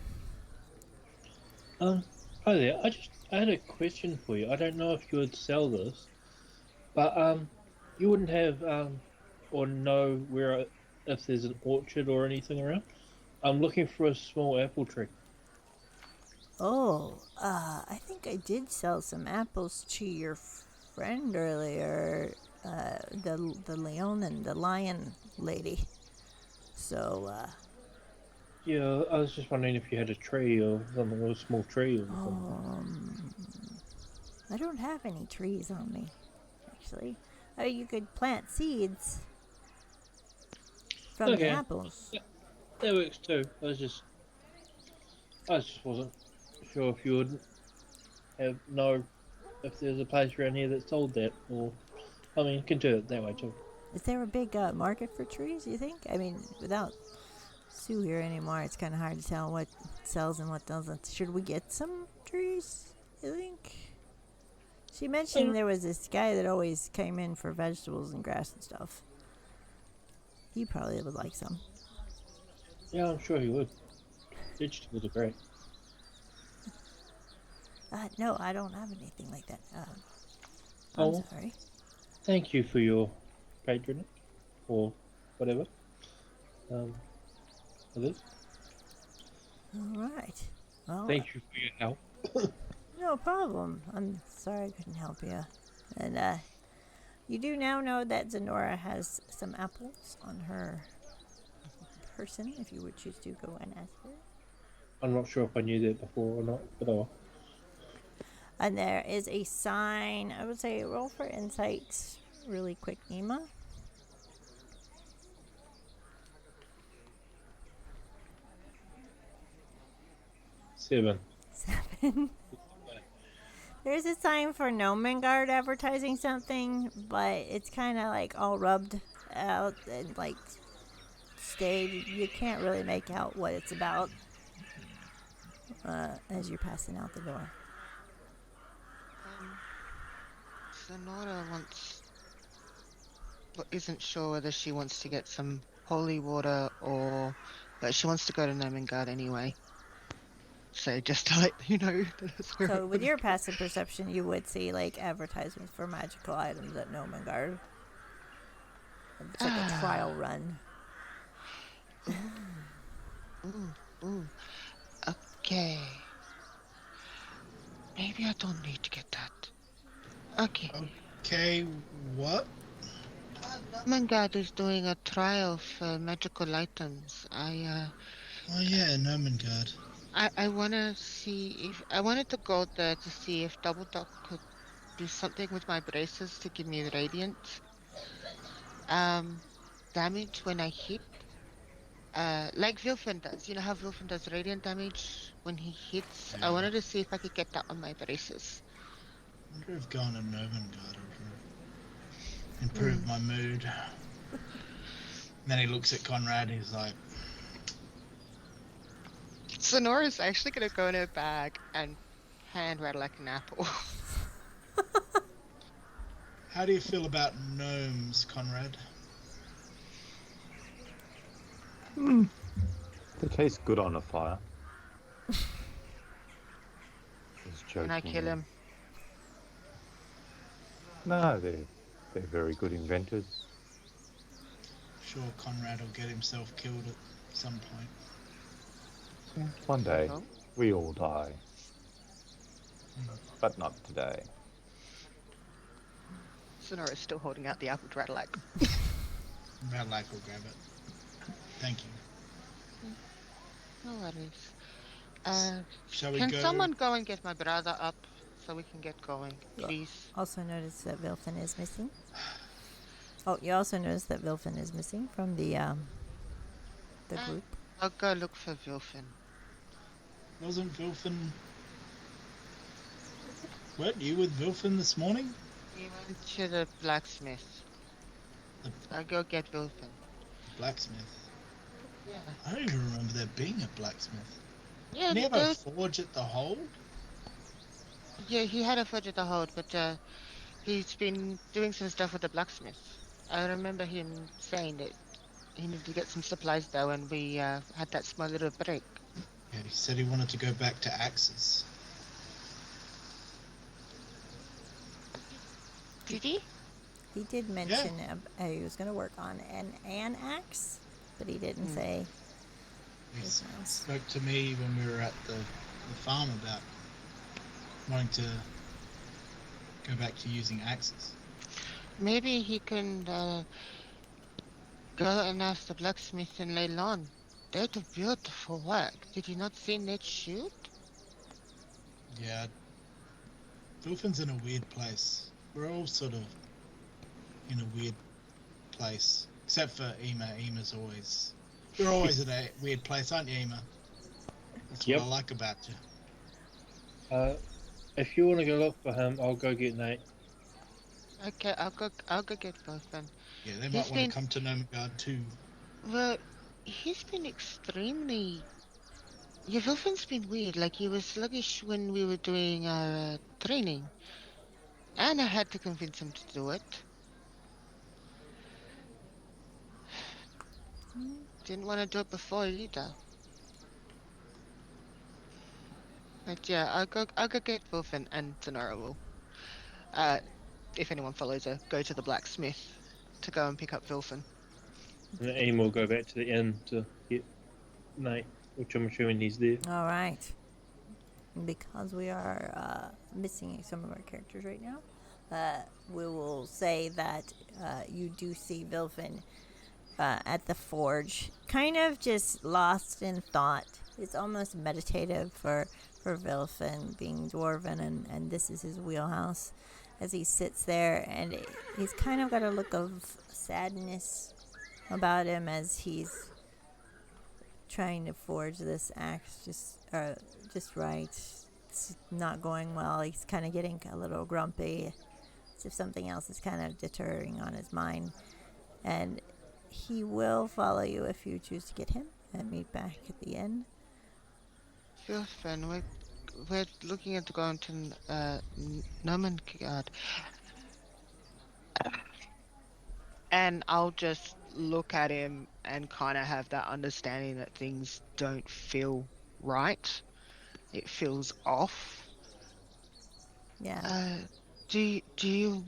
Hi there. I had a question for you. I don't know if you would sell this, but you wouldn't have or know where if there's an orchard or anything around. I'm looking for a small apple tree. Oh, I think I did sell some apples to your friend earlier, the Leilon, the lion lady. So, Yeah, I was just wondering if you had a tree or something, or a small tree or something. I don't have any trees on me, actually. Oh, you could plant seeds from the apples. Yeah, that works too. I just wasn't sure if you would know if there's a place around here that sold that, or I mean, you can do it that way too. Is there a big market for trees, you think? I mean, without Sue here anymore, it's kind of hard to tell what sells and what doesn't. Should we get some trees, you think? She mentioned there was this guy that always came in for vegetables and grass and stuff. He probably would like some. Yeah, I'm sure he would. Vegetables are great. No, I don't have anything like that. I'm sorry. Thank you for your patronage, or whatever. For this. All right. Well, Thank you for your help. no problem. I'm sorry I couldn't help you. And you do now know that Zenora has some apples on her person, if you would choose to go and ask her. I'm not sure if I knew that before or not, but oh. And there is a sign. I would say roll for insight really quick, Nima. Seven. There's a sign for Nomengard advertising something, but it's kind of like all rubbed out and like stayed. You can't really make out what it's about as you're passing out the door. Sonora isn't sure whether she wants to get some holy water but she wants to go to Nomengard anyway. So just to let you know. So with your passive perception, you would see like advertisements for magical items at Nomengard. It's like a trial run. Ooh. Okay. Maybe I don't need to get that. Okay. Okay, what? Nomengard is doing a trial for magical items. Oh yeah, Nomengard. I wanted to go there to see if Double Duck could do something with my braces to give me radiant damage when I hit. Like Vilfin does. You know how Vilfin does radiant damage when he hits? I Yeah. wanted to see if I could get that on my braces. I wonder if going to Nomengard would improve my mood. And then he looks at Conrad. He's like, Sonora's actually gonna go in her bag and hand rattle like an apple. "How do you feel about gnomes, Conrad?" They taste good on a fire. Just Can I kill joking. him? No, they're very good inventors. Sure, Conrad will get himself killed at some point. Yeah, one day No? we all die, but not today. Sonora's still holding out the apple to rattle like. Radlac will grab it. Thank you. No worries. Shall we Can go? someone go and get my brother up so we can get going, please? Also notice that Vilfin is missing. Oh, you also notice that Vilfin is missing from the group. I'll go look for Vilfin. Wasn't Vilfin... Weren't you with Vilfin this morning? We went to the blacksmith. I'll go get Vilfin. The blacksmith. Yeah. I don't even remember there being a blacksmith. Yeah, Didn't he have a forge at the hold? yeah, he had a forge at the hold, but he's been doing some stuff with the blacksmith. I remember him saying that he needed to get some supplies though, and we had that small little break. Yeah, he said he wanted to go back to axes. Did he? He did mention he was going to work on an axe, but he didn't say. He spoke to me when we were at the farm about wanting to go back to using axes. Maybe he can go and ask the blacksmith in Leilon. They do beautiful work. Did you not see Ned shoot? Yeah. Vilfin's in a weird place. We're all sort of in a weird place. Except for Ema. Ema's always... You're always in a weird place, aren't you, Ema? That's what I like about you. If you want to go look for him, I'll go get Nate. Okay, I'll go get Vilfin. Yeah, they might want to come to Nomengard too. Well, he's been extremely... Yeah, Vilfin's been weird. Like, he was sluggish when we were doing our training. And I had to convince him to do it. Didn't want to do it before either. But yeah, I'll go get Vilfin, and Sonora will. If anyone follows her, go to the blacksmith to go and pick up Vilfin. And Aim will go back to the inn to get Nate, which I'm assuming he's there. All right. Because we are missing some of our characters right now, we will say that you do see Vilfin at the forge, kind of just lost in thought. It's almost meditative for Vilfin, being dwarven, and this is his wheelhouse, as he sits there, and he's kind of got a look of sadness about him as he's trying to forge this axe just right. It's not going well. He's kind of getting a little grumpy, as if something else is kind of deterring on his mind, and he will follow you if you choose to get him and meet back at the inn. Vilfin, we're looking at going to Nomengard. And I'll just look at him and kind of have that understanding that things don't feel right. It feels off. Yeah. Do you...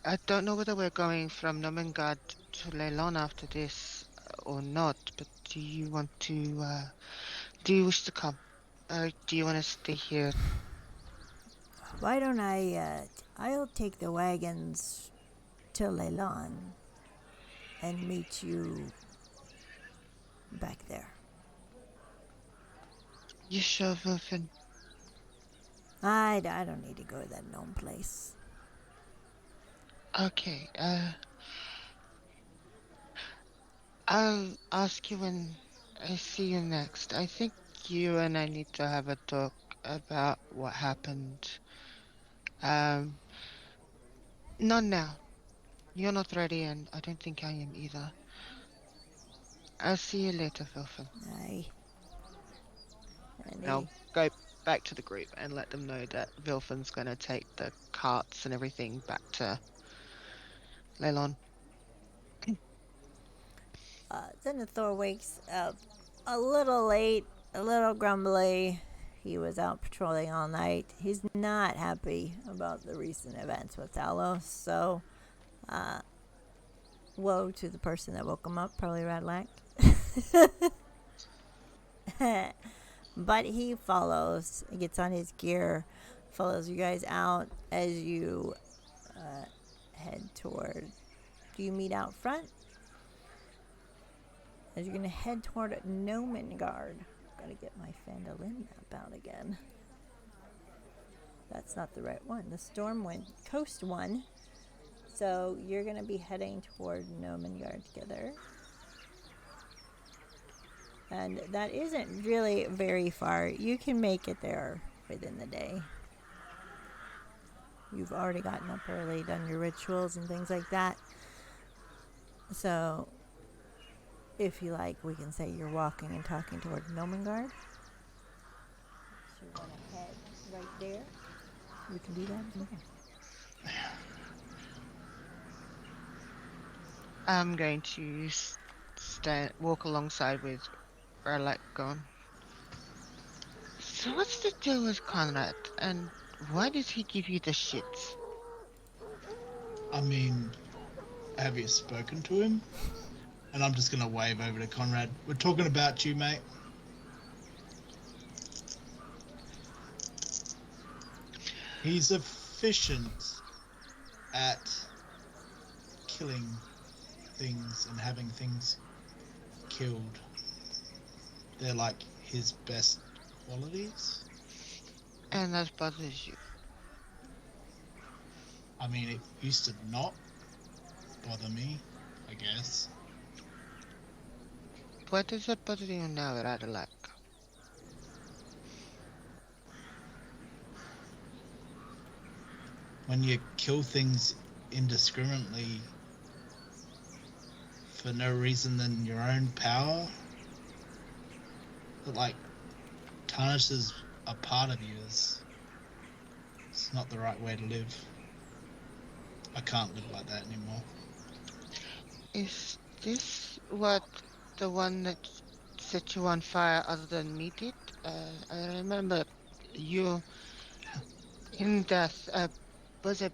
I don't know whether we're going from Nomengard to Leilon after this or not, but do you want to... do you wish to come? Or do you want to stay here? Why don't I'll take the wagons to Leilon and meet you back there. You sure, Wilfin? I don't need to go to that gnome place. Okay, I'll ask you when I see you next. I think you and I need to have a talk about what happened. Um, not now. You're not ready, and I don't think I am either. I'll see you later, Wilfin. Aye. And I'll go back to the group and let them know that Wilfin's going to take the carts and everything back to Leilon. Zenithor wakes up a little late, a little grumbly. He was out patrolling all night. He's not happy about the recent events with Talos, so woe to the person that woke him up, probably Radlac. But he follows, gets on his gear, follows you guys out as you head toward. Do you meet out front? As you're going to head toward Nomengard. Gotta get my Phandalin map out again. That's not the right one. The Stormwind Coast one. So you're going to be heading toward Nomengard together. And that isn't really very far. You can make it there within the day. You've already gotten up early, done your rituals and things like that. So, if you like, we can say you're walking and talking toward Nomengard. So you want to head right there. We can do that. Okay. I'm going to walk alongside with Radlac gone. So what's the deal with Conrad, and why does he give you the shits? I mean, have you spoken to him? And I'm just gonna wave over to Conrad. We're talking about you, mate. He's efficient at killing things and having things killed. They're like his best qualities. And that bothers you. I mean, it used to not bother me, I guess. Why does it bother you now, Radlac? When you kill things indiscriminately for no reason than your own power, it like tarnishes a part of you. It's not the right way to live. I can't live like that anymore. Is this what the one that set you on fire other than me did? I remember you in death. Was it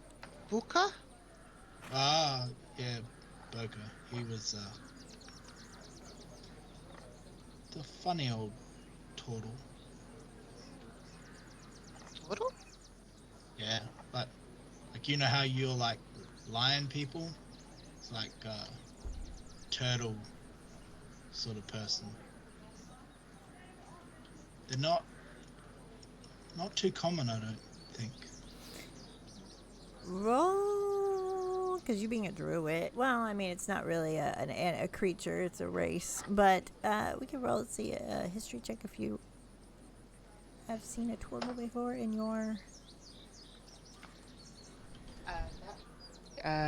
Buka? Ah, yeah, Boca. He was the funny old turtle. Total? Yeah, but like you know how you're like lion people? It's like turtle sort of person. They're not too common, I don't think. Roll, because you being a druid. Well, I mean, it's not really a creature; it's a race. But we can roll. Let's see a history check if you have seen a turtle before in your.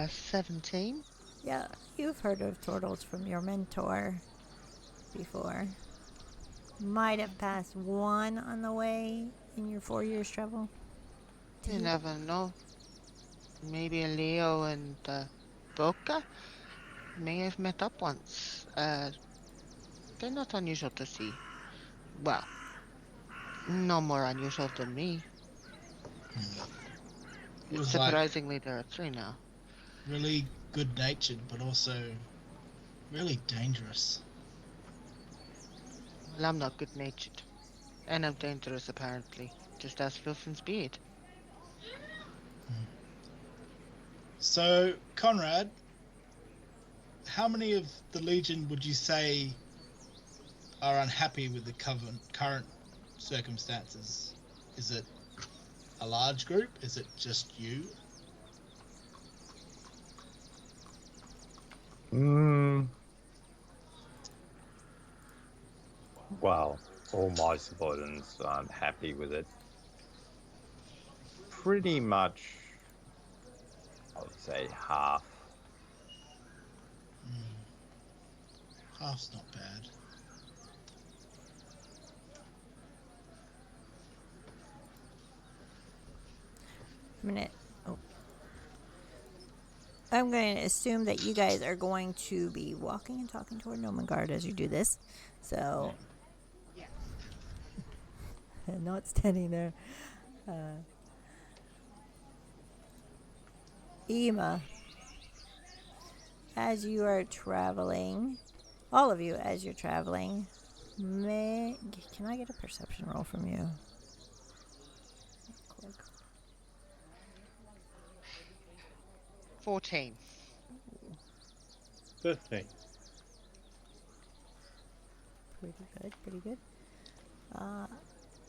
17. Yeah, you've heard of turtles from your mentor before. Might have passed one on the way in your 4 years travel. You never know. Maybe Leo and Boca may have met up once. They're not unusual to see. Well, no more unusual than me. It was Surprisingly, there are 3 now. really good-natured, but also really dangerous. Well, I'm not good-natured. And I'm dangerous, apparently. Just as Wilson's beard. So, Conrad, how many of the Legion would you say are unhappy with the current circumstances? Is it a large group? Is it just you? Well, all my subordinates aren't happy with it. Pretty much, I would say half. Half's not bad. I'm going to assume that you guys are going to be walking and talking toward Nomengard as you do this. So, and not standing there. Ema, as you are traveling, all of you as you're traveling, can I get a perception roll from you? Quick. 14. 15. Pretty good.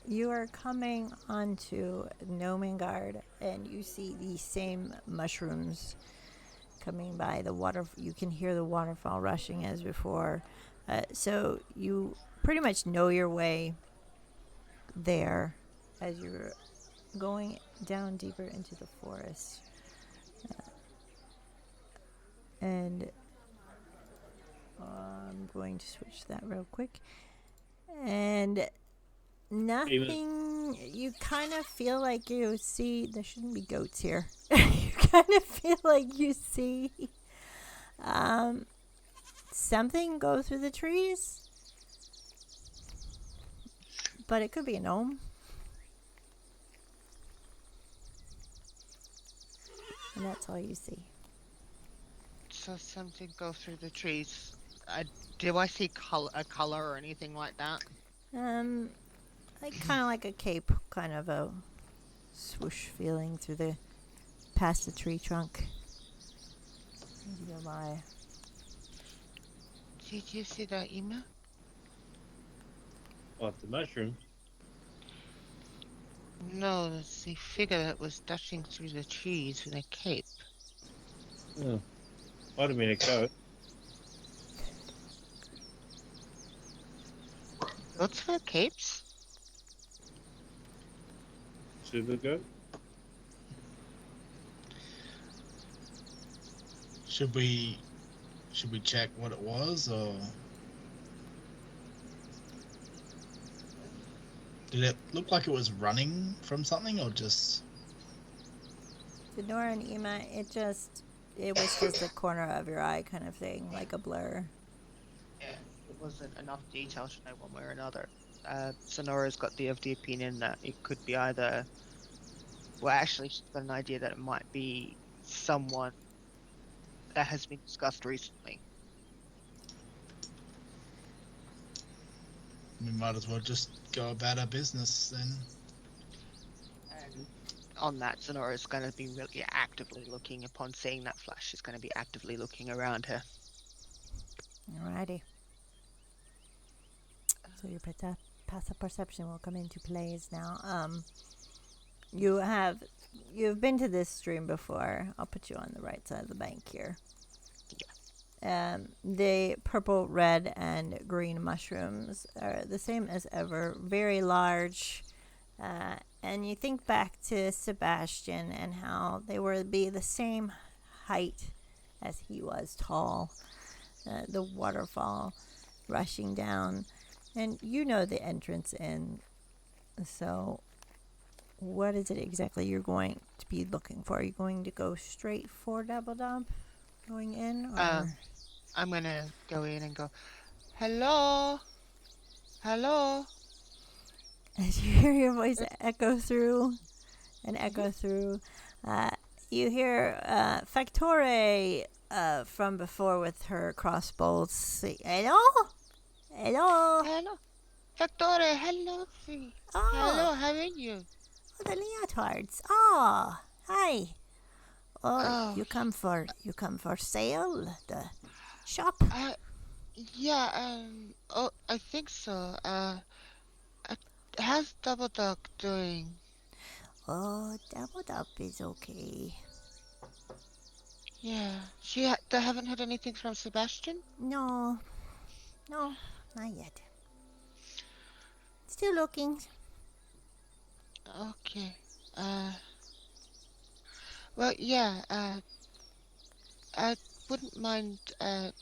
You are coming onto Nomengard, and you see the same mushrooms coming by the water. You can hear the waterfall rushing as before. So you pretty much know your way there as you're going down deeper into the forest. And I'm going to switch that real quick. And nothing, you kind of feel like you see, there shouldn't be goats here. You kind of feel like you see something go through the trees. But it could be a gnome. And that's all you see. So something go through the trees. Do I see a color or anything like that? Like kind of like a cape, kind of a swoosh feeling through the past the tree trunk. Maybe a lie. Did you see that, Ema? What, the mushrooms? No, it's the figure that was dashing through the trees with a cape. Oh. Might have been a goat. Goats wear capes? Super goat? Should we check what it was, or did it look like it was running from something, or just? Denora and Ema, it was just a corner of your eye kind of thing, like a blur. Yeah, it wasn't enough detail to know one way or another. Sonora's got the opinion that it could be either... Well, actually, she's got an idea that it might be someone that has been discussed recently. We might as well just go about our business then. And on that, Sonora's going to be really actively looking upon seeing that flash. She's going to be actively looking around her. Alrighty. So your passive perception will come into plays now. You've been to this stream before. I'll put you on the right side of the bank here. Yeah. The purple, red, and green mushrooms are the same as ever, very large. And you think back to Sebastian and how they were be the same height as he was tall. The waterfall rushing down. And you know the entrance in. So what is it exactly you're going to be looking for? Are you going to go straight for Double Dump going in? Or? I'm going to go in and go, hello? Hello? As you hear your voice echo through and echo through, you hear Factore from before with her crossbows say, hello? Hello? Hello? Factore, hello. Oh. Hello, how are you? Oh, the leotards. Oh, hi. Oh, Oh. you come for sale? The shop? Yeah, I think so. how's Double Dog doing? Oh, Double Up is okay. Yeah, they haven't heard anything from Sebastian? No, not yet. Still looking. Okay. Well, yeah, I wouldn't mind, I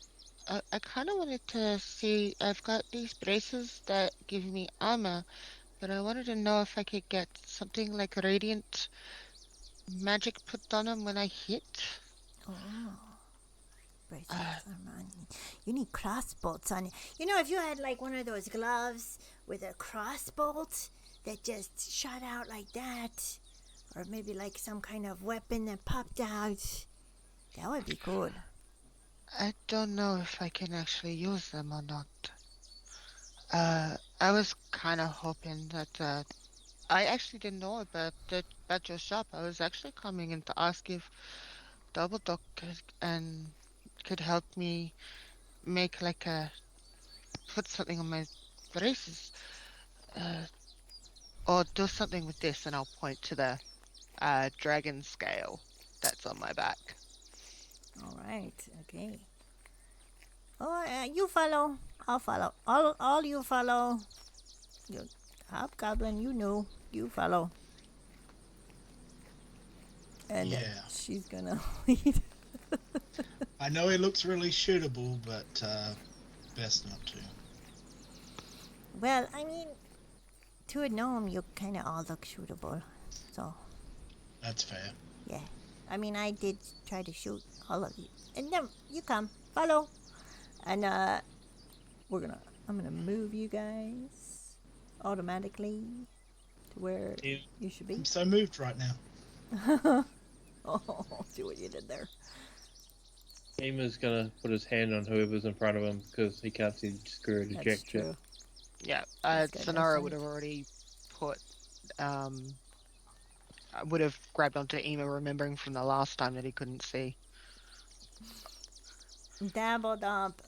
kind of wanted to see, I've got these braces that give me armor, but I wanted to know if I could get something like radiant magic put on them when I hit. Oh, braces Uh, are on. You need crossbolts on it. You know, if you had like one of those gloves with a crossbolt that just shot out like that, or maybe like some kind of weapon that popped out, that would be cool. I don't know if I can actually use them or not. I was kind of hoping that, I actually didn't know about your shop. I was actually coming in to ask if Double Dog could help me make like put something on my braces, uh, or do something with this, and I'll point to the dragon scale that's on my back. All right, okay. Oh, you follow. I'll follow. All you follow. You hobgoblin, you know. You follow. And Yeah. she's gonna lead. I know he looks really shootable, but best not to. Well, I mean, to a gnome, you kind of all look shootable. So, That's fair. yeah. I mean, I did try to shoot all of you. And then you come. Follow. And, I'm gonna move you guys automatically to where Yeah. you should be. I'm so moved right now. Oh, see what you did there. Ema's gonna put his hand on whoever's in front of him because he can't see the square That's ejector. true. Yeah, That's good, Sonara that's would have already put, would have grabbed onto Ema, remembering from the last time that he couldn't see. Dabbled up,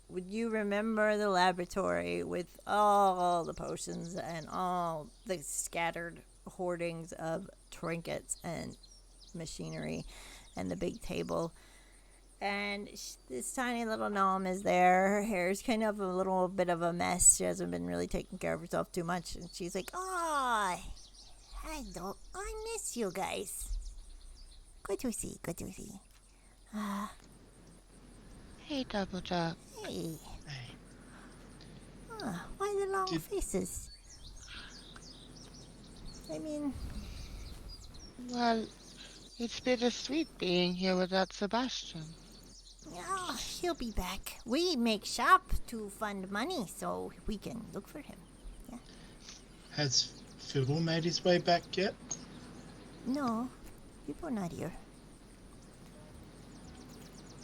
would you remember the laboratory with all the potions and all the scattered hoardings of trinkets and machinery and the big table? And this tiny little gnome is there. Her hair's kind of a little bit of a mess. She hasn't been really taking care of herself too much. And she's like, "Oh, hello. I miss you guys. Good to see. Good to see. Hey, Double Dog. Hey. Hey. Why the long Did- faces? I mean, Well, it's bittersweet being here without Sebastian. oh, he'll be back. We make shop to fund money so we can look for him. Has Fibble made his way back yet? No, Fibble not here.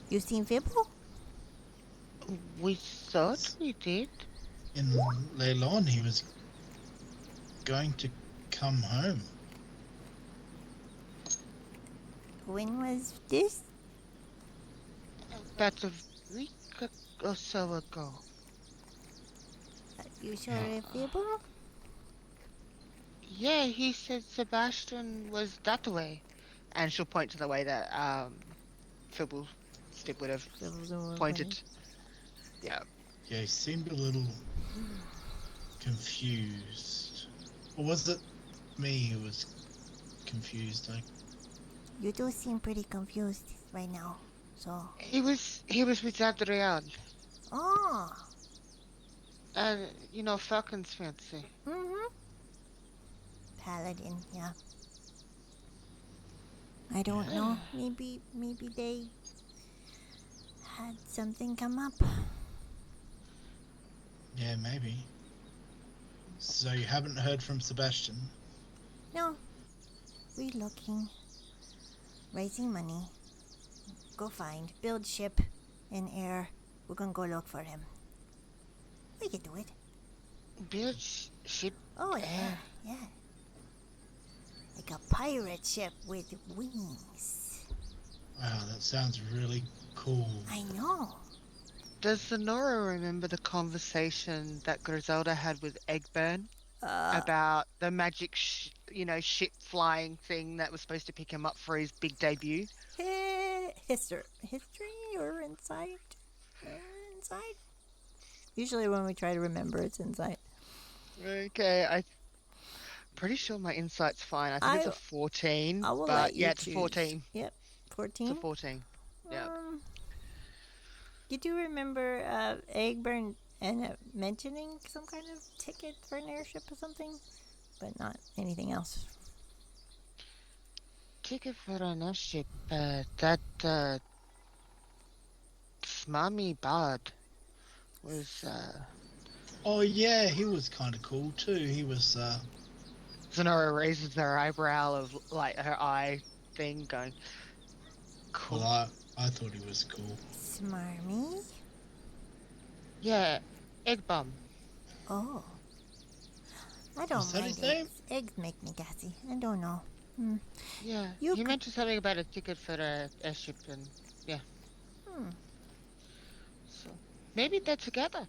You seen Fibble? We thought we did. In Leilon, he was going to come home. When was this? About a week or so ago. You sure it's Fibble? Yeah, he said Sebastian was that way. And she'll point to the way that Fibble Stip would have Fibble's over pointed. Yeah. Yeah, he seemed a little confused. Or was it me who was confused? You do seem pretty confused right now. So, He was with Adrian. oh, And Falcon's fiancé. Paladin, yeah. I don't know. Maybe they had something come up. Yeah, maybe. So you haven't heard from Sebastian? No, we looking, raising money. Go find, build ship in air. We're gonna go look for him. We can do it. Build ship. Oh yeah, yeah. Like a pirate ship with wings. Wow, that sounds really cool. I know. Does Sonora remember the conversation that Griselda had with Eggburn about the magic, ship flying thing that was supposed to pick him up for his big debut? History or insight? Insight? Usually when we try to remember, it's insight. Okay, I'm pretty sure my insight's fine. I think it's a 14. I will but let you yeah, it's choose. 14. Yep, 14. It's a 14. Yeah. You do remember Egbert and mentioning some kind of ticket for an airship or something, but not anything else. Ticket for an airship. That smarmy bard was. Oh yeah, he was kind of cool too. He was. Sonora raises her eyebrow of like her eye thing, going. Cool. Well, I thought he was cool. Smarmy? Yeah, egg bum. Oh. I don't Was that mind his name? eggs. Eggs make me gassy. I don't know. Yeah, You he could- mentioned something about a ticket for a airship, and yeah. So maybe they're together.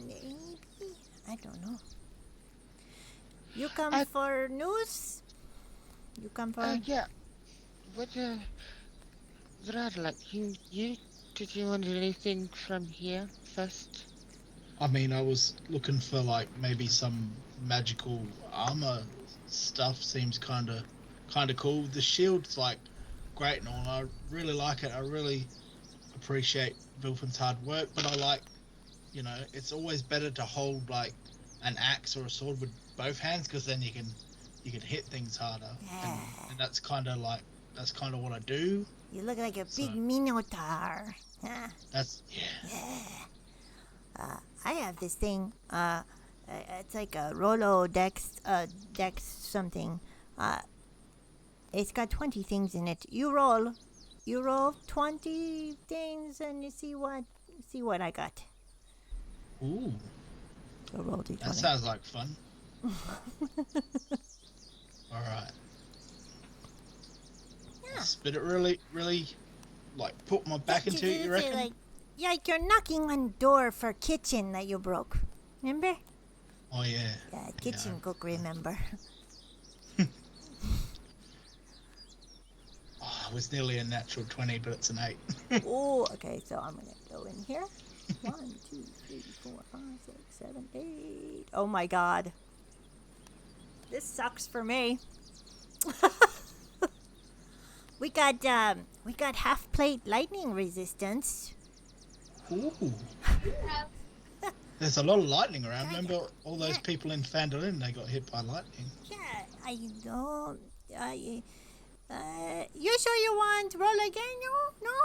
Maybe. I don't know. You come for news? You come for... Yeah. What, Rather, like, did you want anything from here first? I mean, I was looking for like maybe some magical armor stuff. Seems kind of cool. The shield's like great and all. I really like it. I really appreciate Vilfin's hard work, but I like, it's always better to hold like an axe or a sword with both hands, because then you can hit things harder. Yeah. And that's kind of what I do. You look like a big minotaur. Huh? That's I have this thing. It's like a Rolodex, Dex something. It's got 20 things in it. You roll 20 things, and you see what I got. Ooh, So roll d20. that sounds like fun. All right. Yeah. Spit it really, like put my back into it. You reckon? Like you're knocking on door for kitchen that you broke. Remember? Oh yeah. Yeah, kitchen cook. Remember? Oh, it was nearly a natural 20, but it's an 8. Oh, okay. So I'm gonna go in here. 1, 2, 3, 4, 5, 6, 7, 8. Oh my God. This sucks for me. We got half plate lightning resistance. Ooh. There's a lot of lightning around. Remember all those people in Fandolin? They got hit by lightning. Yeah, I don't. You sure you want to roll again? No.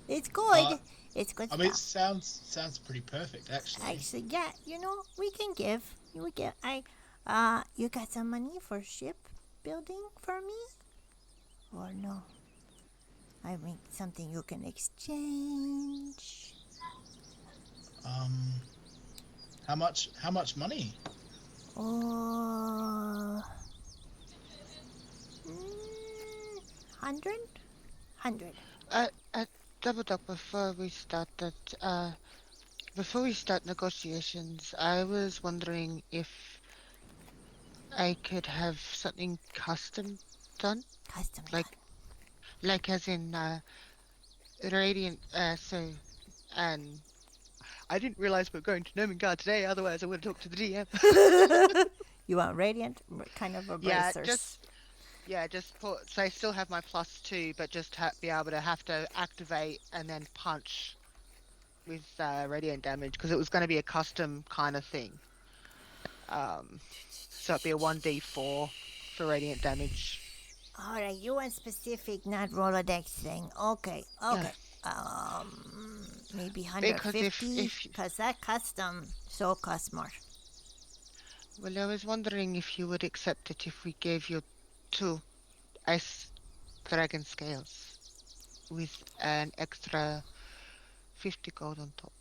It's good. It's good I mean, it stuff. sounds pretty perfect, actually. Actually, yeah. We can give. You got some money for ship building for me, or no? I mean, something you can exchange. How much money? Oh, 100. Double Duck, before we start negotiations, I was wondering if I could have something custom done, Custom. like as in Radiant. And I didn't realize we were going to Nomengard today. Otherwise, I would have talked to the DM. You want radiant, kind of a bracers. Just put. So I still have my +2, but just be able to have to activate and then punch with radiant damage, because it was going to be a custom kind of thing. So it'd be a 1d4 for radiant damage. All right, you want specific, not Rolodex thing. Okay. Yeah. Maybe Because 150, if because that custom so costs more. Well, I was wondering if you would accept it if we gave you 2 ice dragon scales with an extra 50 gold on top.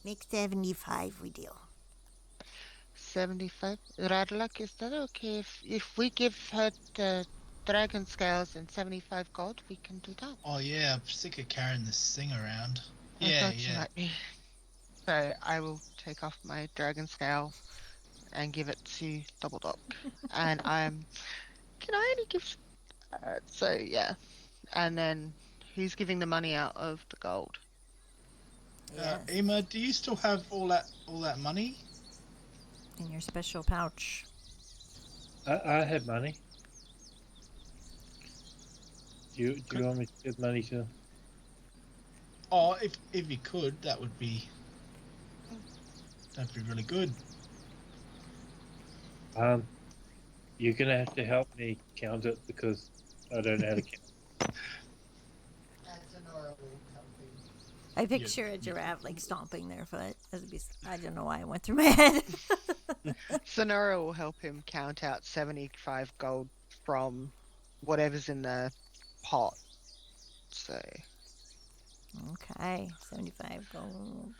Make 75 we deal. 75? Radlak, is that okay if we give her the dragon scales and 75 gold, we can do that? Oh yeah, I'm sick of carrying this thing around. I Yeah, thought you yeah. might be. So I will take off my dragon scale and give it to Double Dog. And can I only give? So yeah, and then who's giving the money out of the gold? Yes. Emma, do you still have all that money? In your special pouch. I have money. Do you want me to give money to? Oh, if you could, that'd be really good. You're gonna have to help me count it because I don't know how to count. I picture a giraffe like stomping their foot. I don't know why it went through my head. Sonora will help him count out 75 gold from whatever's in the pot. So Okay, 75 gold.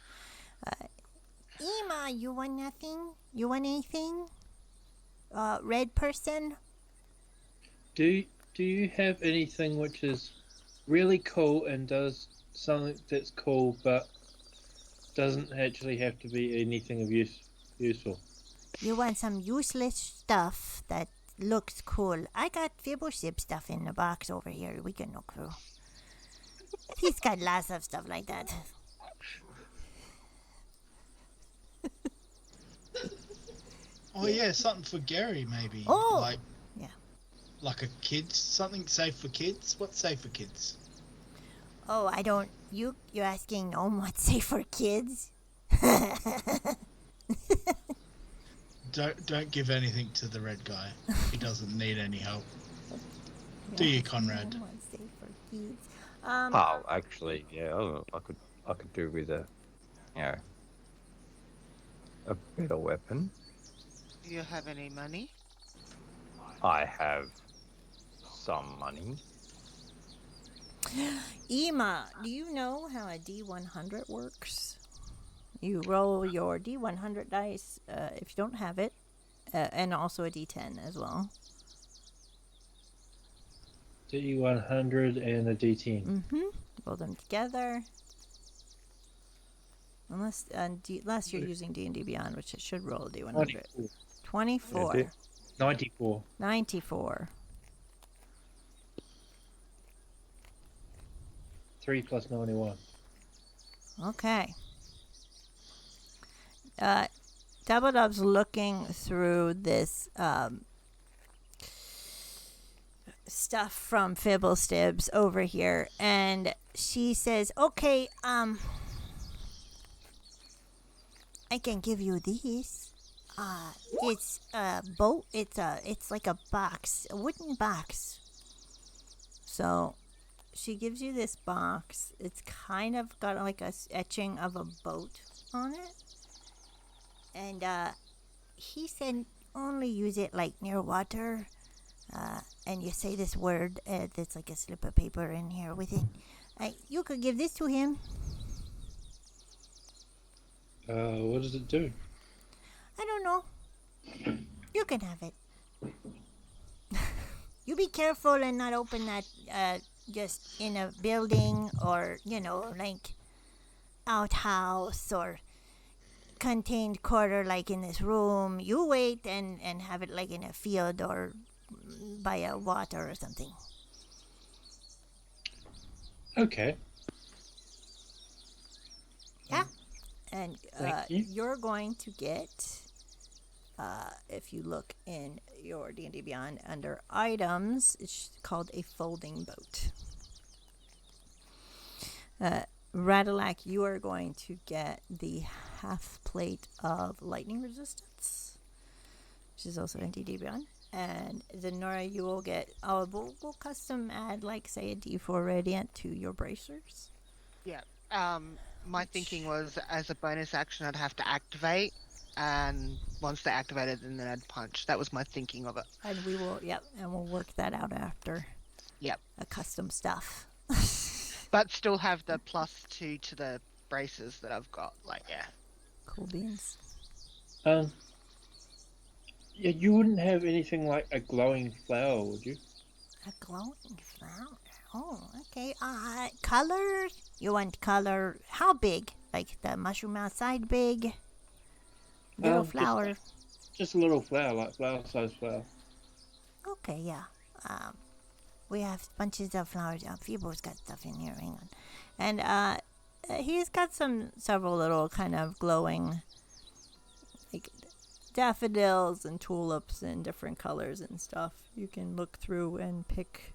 Emma, you want nothing? You want anything? Red person? Do you have anything which is really cool and does something that's cool but doesn't actually have to be anything of useful? You want some useless stuff that looks cool? I got Fibbleship stuff in the box over here. We can look through. He's got lots of stuff like that. Oh yeah, something for Gary maybe. Oh, like yeah. Like a kids, something safe for kids. What's safe for kids? Oh, I don't. You're asking Gnome what's safe for kids? Don't give anything to the red guy. He doesn't need any help. Do you, Conrad? What's safe for kids? Oh, actually, yeah, I could do with a better weapon. do you have any money? I have some money. Emma, do you know how a D100 works? You roll your D100 dice if you don't have it, and also a D10 as well. D100 and a D10. Mm-hmm. Roll them together. Unless you're using D&D Beyond, which it should roll a D100. 24. 94. 94. 3 plus 91. Okay. Double Dub's looking through this stuff from Fibblestibs over here, and she says, "Okay, I can give you these. It's a boat. It's like a box, a wooden box. So." She gives you this box. It's kind of got like a etching of a boat on it. And he said only use it like near water. And you say this word. There's like a slip of paper in here with it. You could give this to him. What does it do? I don't know. You can have it. You be careful and not open that just in a building or, like outhouse or contained quarter like in this room. You wait and have it like in a field or by a water or something. Okay. Yeah. And Thank you. you're going to get, if you look in your D&D Beyond under items, it's called a folding boat. Radalac, you are going to get the half plate of lightning resistance, which is also in D&D Beyond. And Zenora, you will get, we'll custom add, like, say, a D4 Radiant to your bracers. Yeah. My thinking was as a bonus action, I'd have to activate, and once they're activated, then I'd punch. That was my thinking of it. And we will, and we'll work that out after. Yep. A custom stuff. But still have the +2 to the braces that I've got. Like, yeah. Cool beans. Yeah, you wouldn't have anything like a glowing flower, would you? A glowing flower. Oh, okay. Color? You want color? How big? like the mushroom outside big? Little flower. Just a little flower, like flower-sized flower. Okay, yeah. We have bunches of flowers. Phoebe's got stuff in here. Hang on. And he's got several little kind of glowing, like daffodils and tulips in different colors and stuff. You can look through and pick.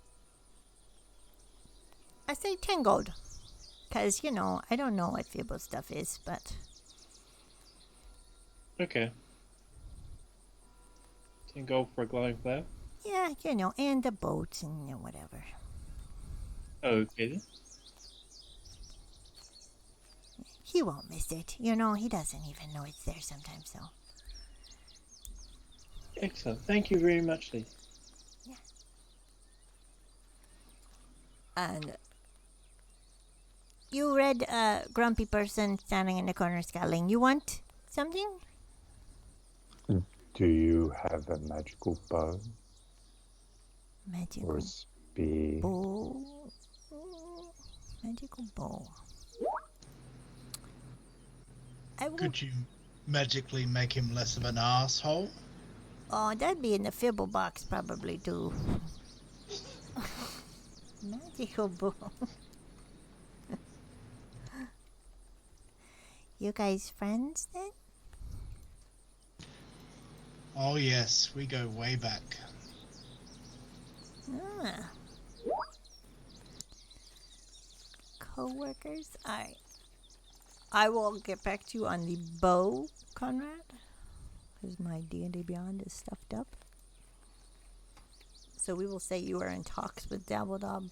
I say 10 gold. Because, I don't know what Phoebe's stuff is, but. Okay. 10 gold for a glowing flower? Yeah, and the boats and whatever. Okay then. He won't miss it. He doesn't even know it's there sometimes, so. Excellent. Thank you very much, Lee. Yeah. And you red grumpy person standing in the corner scowling. You want something? Do you have a magical bow? Magical Or spear? bow. Magical bow. Could you magically make him less of an asshole? Oh, that'd be in the fibble box probably too. Magical bow. You guys friends then? Oh yes, we go way back. Ah. Co-workers? Alright. I will get back to you on the bow, Conrad. Because my D&D Beyond is stuffed up. So we will say you are in talks with Dabbledob.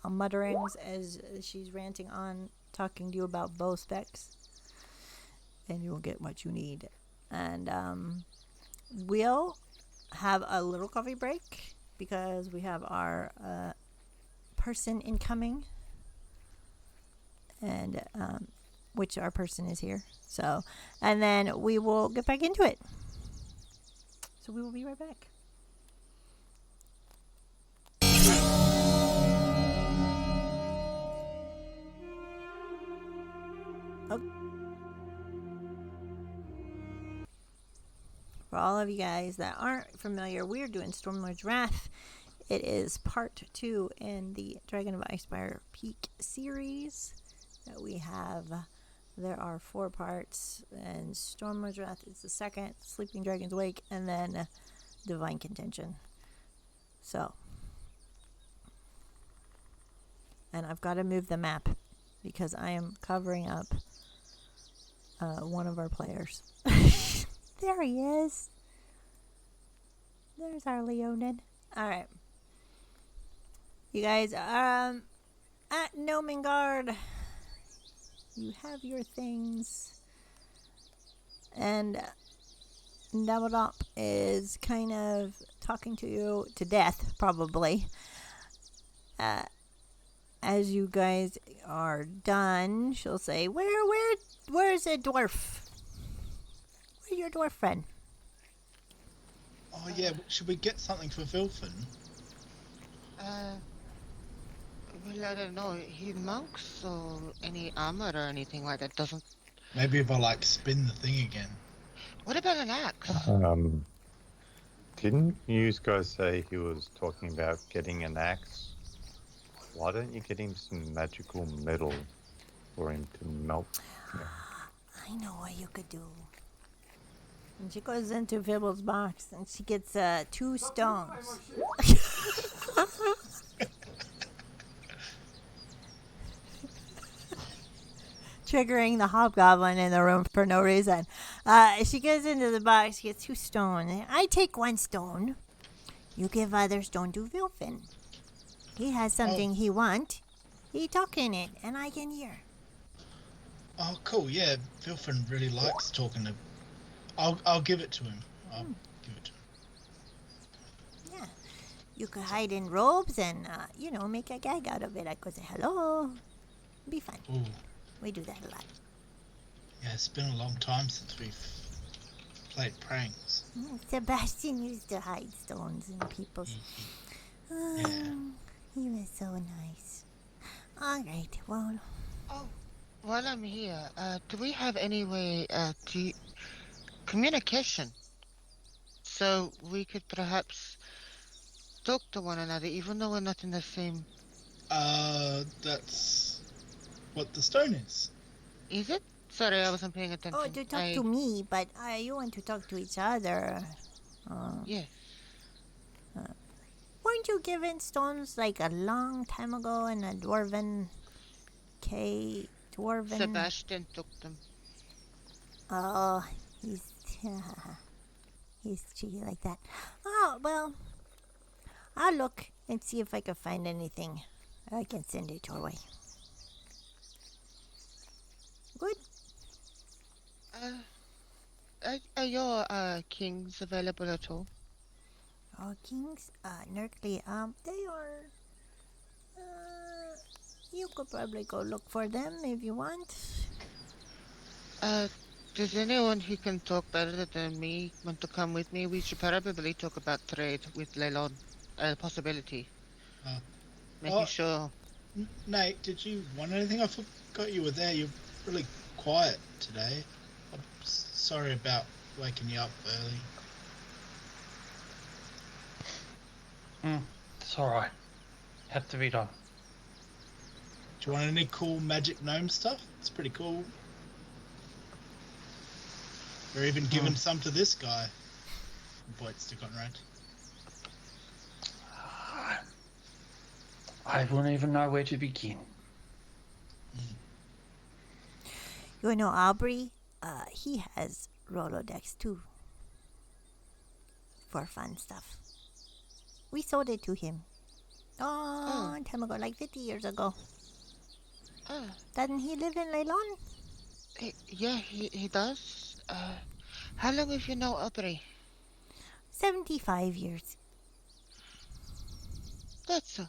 Mutterings as she's ranting on, talking to you about bow specs. And you will get what you need. And we'll have a little coffee break because we have our person incoming. And which our person is here. So, and then we will get back into it. So we will be right back. Oh. For all of you guys that aren't familiar, we're doing Stormlord's Wrath. It is part 2 in the Dragon of Icespire Peak series that we have. There are 4 parts, and Stormlord's Wrath is the second, Sleeping Dragon's Wake, and then Divine Contention. So, and I've got to move the map because I am covering up one of our players. There he is. There's our Leonin. All right. You guys, at Nomengard, you have your things. And Dabbledop is kind of talking to you to death, probably. As you guys are done, she'll say, where's the dwarf? Where's your dwarf friend? Oh yeah, should we get something for Vilfin? Well, I don't know. He monks, so any armor or anything like that doesn't. Maybe if I spin the thing again. What about an axe? Didn't you guys say he was talking about getting an axe? Why don't you get him some magical metal for him to melt? Yeah. I know what you could do. And she goes into Vibble's box and she gets 2 stones. Triggering the hobgoblin in the room for no reason. She goes into the box, she gets 2 stones. I take 1 stone. You give other stone to Vilfin. He has something he want. He talk in it, and I can hear. Oh, cool. Yeah, Vilfin really likes talking to. I'll give it to him. I'll give it to him. Yeah, you could hide in robes and make a gag out of it. I could say hello. Be fun. Ooh. We do that a lot. Yeah, it's been a long time since we've played pranks. Sebastian used to hide stones in people's. Yeah. He was so nice. All right, well. Oh, While I'm here, do we have any way to communication so we could perhaps talk to one another even though we're not in the same... That's what the stone is. Is it? Sorry, I wasn't paying Oh, attention. to talk to me, but you want to talk to each other. Yes. Weren't you given stones like a long time ago in a dwarven dwarven? Sebastian took them. Oh, he's he's cheeky like that. Oh well, I'll look and see if I can find anything. I can send it your way. Good. Are your kings available at all? Oh, kings, Nerkly, they are. You could probably go look for them if you want. Does anyone who can talk better than me want to come with me? We should probably talk about trade with Leilon. A possibility. Making sure. Nate, did you want anything? I forgot you were there. You're really quiet today. I'm sorry about waking you up early. It's alright. Have to be done. Do you want any cool magic gnome stuff? It's pretty cool. We're even giving some to this guy. Points to Conrad. I wouldn't even know where to begin. You know Aubrey? He has Rolodex too. For fun stuff. We sold it to him. Oh, a long time ago, like 50 years ago. Doesn't he live in Leilon? Yeah, he does. How long have you known Aubrey? 75 years. That's so.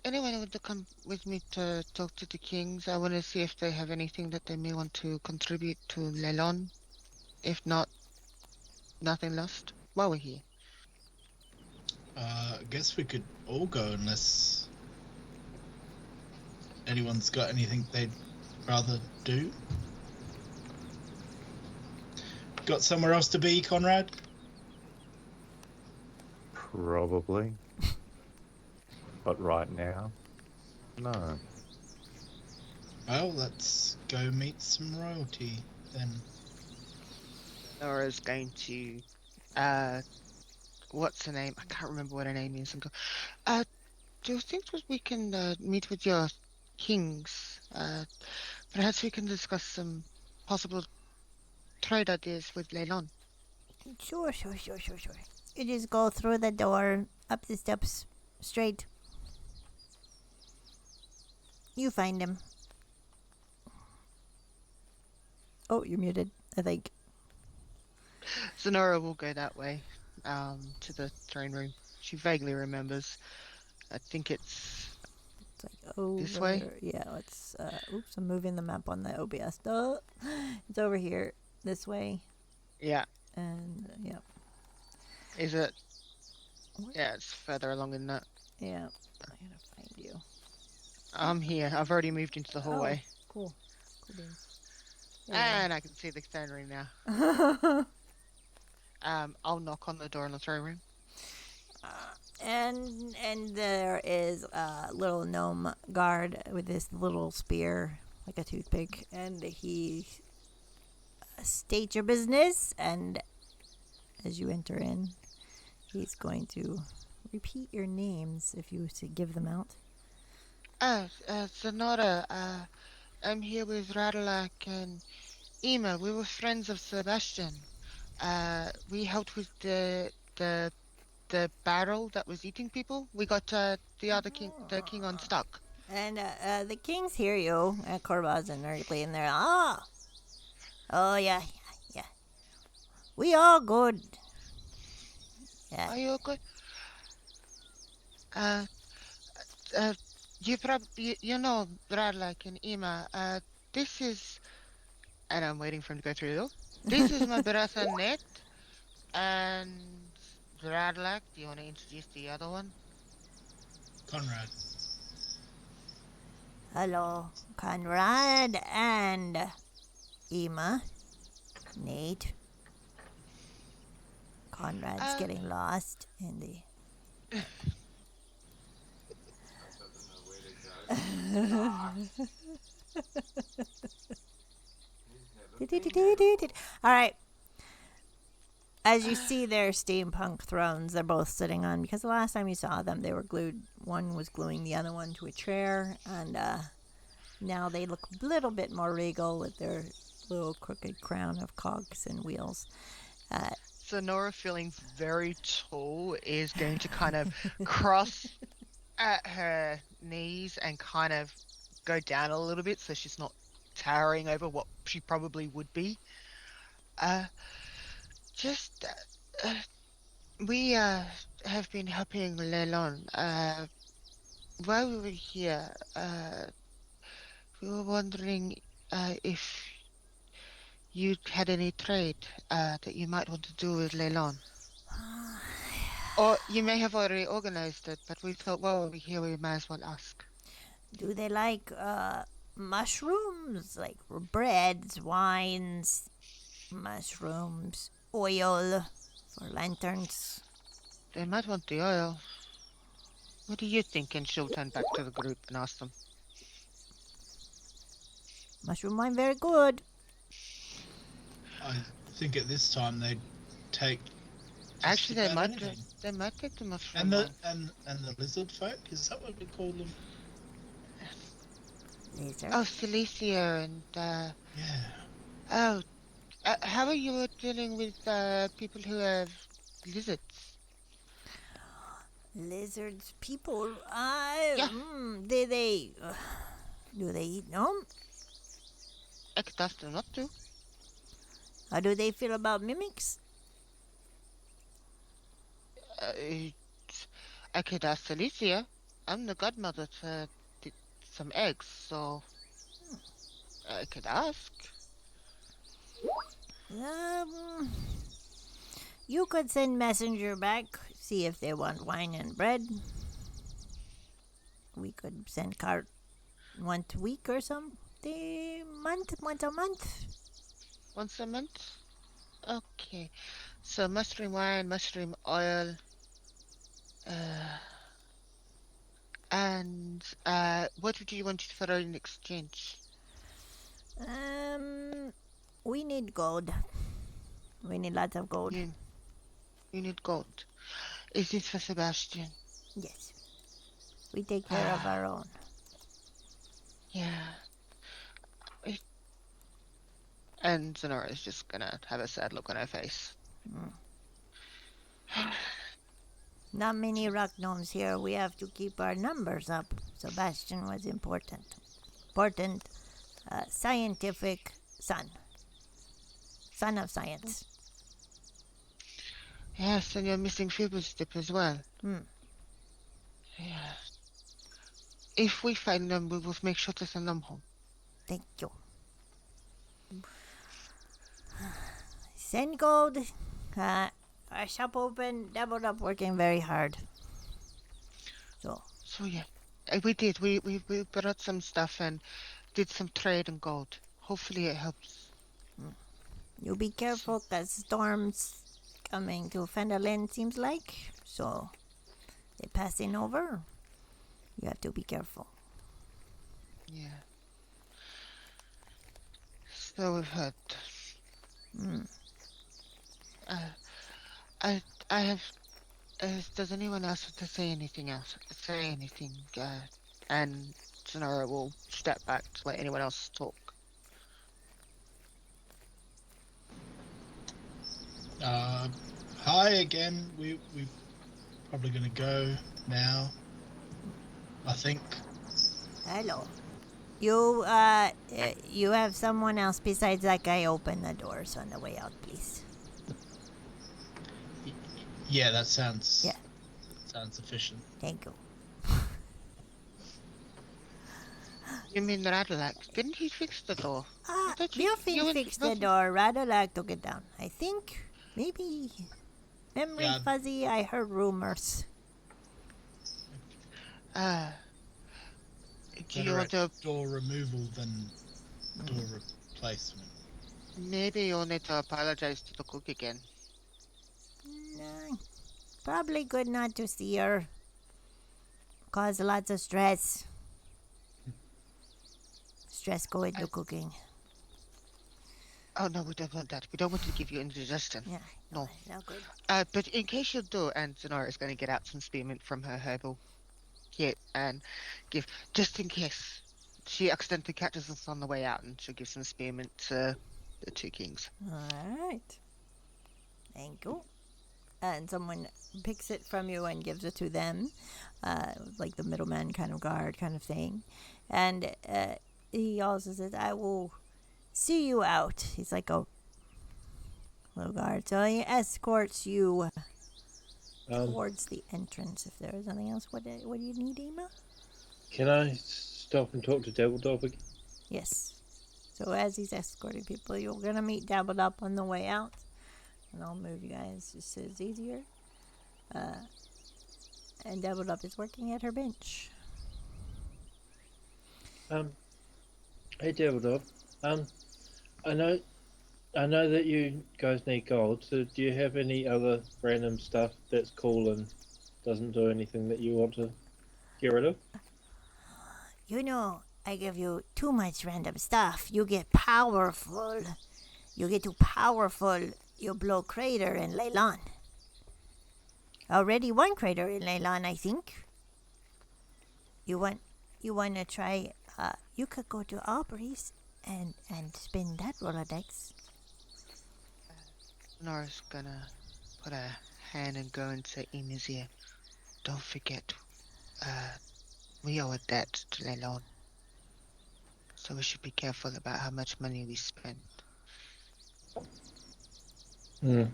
Anyone want to come with me to talk to the kings? I want to see if they have anything that they may want to contribute to Leilon. If not, nothing lost while we're here. I guess we could all go unless anyone's got anything they'd rather do. Got somewhere else to be, Conrad? Probably. But right now, no. Well, let's go meet some royalty then. Nora's going to, what's her name? I can't remember what her name is. And go, do you think that we can meet with your kings? Perhaps we can discuss some possible trade ideas with Leilon. Sure. You just go through the door, up the steps, straight. You find him. Oh, you're muted, I think. So Nora will go that way, to the throne room. She vaguely remembers. I think it's like over this way. Yeah, let's. Oops, I'm moving the map on the OBS. It's over here, this way. Yeah. And yeah. Is it? What? Yeah, it's further along than that. Yeah, I gotta find you. I'm here. I've already moved into the hallway. Oh, cool beans. And I can see the throne room now. I'll knock on the door in the throne room. And there is a little gnome guard with this little spear, like a toothpick, and he states your business, and as you enter in, he's going to repeat your names if you to give them out. Sonora, I'm here with Radalak and Ema. We were friends of Sebastian. We helped with the barrel that was eating people. We got the king unstuck. And the kings hear you, Corbaz and Nergly, and they're oh yeah. We all good. Yeah. Are you good? You know Radalak and Ema. This is, and I'm waiting for him to go through the door. This is my brother Ned, and Radalak. Do you want to introduce the other one? Conrad. Hello, Conrad and Emma. Nate. Conrad's getting lost in the... All right. As you see their steampunk thrones, they're both sitting on, because the last time you saw them, they were glued. One was gluing the other one to a chair, and now they look a little bit more regal with their little crooked crown of cogs and wheels. So Nora, feeling very tall, is going to kind of cross at her knees and kind of go down a little bit so she's not towering over what she probably would be. Just, we have been helping Leilon. While we were here, we were wondering if you had any trade that you might want to do with Leilon. Or you may have already organized it, but we thought, well, we're here, we might as well ask. Do they like mushrooms? Like breads, wines, mushrooms, oil for lanterns? They might want the oil. What do you think? And she'll turn back to the group and ask them. Mushroom wine, very good. I think at this time they'd take. Actually, they about might. anything. They might take the mushroom. And the wine. and the lizard folk, is that what we call them? Lizard. Oh, Cilicia and Yeah. how are you dealing with people who have lizards? Lizards, people. Yeah. Do they eat them? I could ask them not to. How do they feel about mimics? I could ask Cilicia. I'm the godmother to some eggs, so I could ask. You could send messenger back, see if they want wine and bread. We could send cart once a week or something. Once a month. Once a month? Okay. So mushroom wine, mushroom oil, and what would you want for in exchange? We need gold. We need lots of gold. You need gold. Is this for Sebastian? Yes. We take care of our own. Yeah. And Zenora is just gonna have a sad look on her face. Not many rock gnomes here. We have to keep our numbers up. Sebastian was important. Scientific son. Son of science. Yes, and you're missing Fibble's as well. Yeah. If we find them, we will make sure to send them home. Thank you. Send gold. Our shop open, doubled up, working very hard. So yeah, we did. We brought some stuff and did some trade in gold. Hopefully it helps. you be careful, cause storms coming to Fenderlin seems like. So they're passing over. You have to be careful. Yeah. So we've heard. I have. Does anyone else want to say anything else? And Sonora will step back to let anyone else talk. Hi again. We probably gonna go now. I think. Hello. You have someone else besides that guy open the doors on the way out, please. Yeah, that sounds. Yeah. Sounds sufficient. Thank you. You mean Radulac? Didn't he fix the door? Biofin fixed the door. Radulac took it down. I think. Maybe. Memory fuzzy. I heard rumors. Do you better want at to? door removal than door replacement. Maybe you'll need to apologize to the cook again. No, probably good not to see her. Cause lots of stress. Stress go into cooking. Oh no, we don't want that. We don't want to give you indigestion. Yeah, No. no good. But in case you do, and Zenora is going to get out some spearmint from her herbal kit and give, just in case she accidentally catches us on the way out, and she'll give some spearmint to the two kings. All right. Thank you. And someone picks it from you and gives it to them, like the middleman kind of guard kind of thing. And he also says, I will see you out. He's like a little guard. So he escorts you towards the entrance. If there is anything else, what do you need, Ema? Can I stop and talk to Dabbledop again? Yes. So as he's escorting people, you're going to meet Dabbled Up on the way out. And I'll move you guys just so it's easier. And Dabbled Up is working at her bench. Hey Dabbledop. I know that you guys need gold, so do you have any other random stuff that's cool and doesn't do anything that you want to get rid of? You know, I give you too much random stuff. You get powerful. You get too powerful. You blow crater in Leilon. Already one crater in Leilon, I think. You want to try? You could go to Aubrey's and spin that Rolodex. Nora's gonna put her hand and go into Ema's ear. Don't forget, we owe a debt to Leilon. So we should be careful about how much money we spend.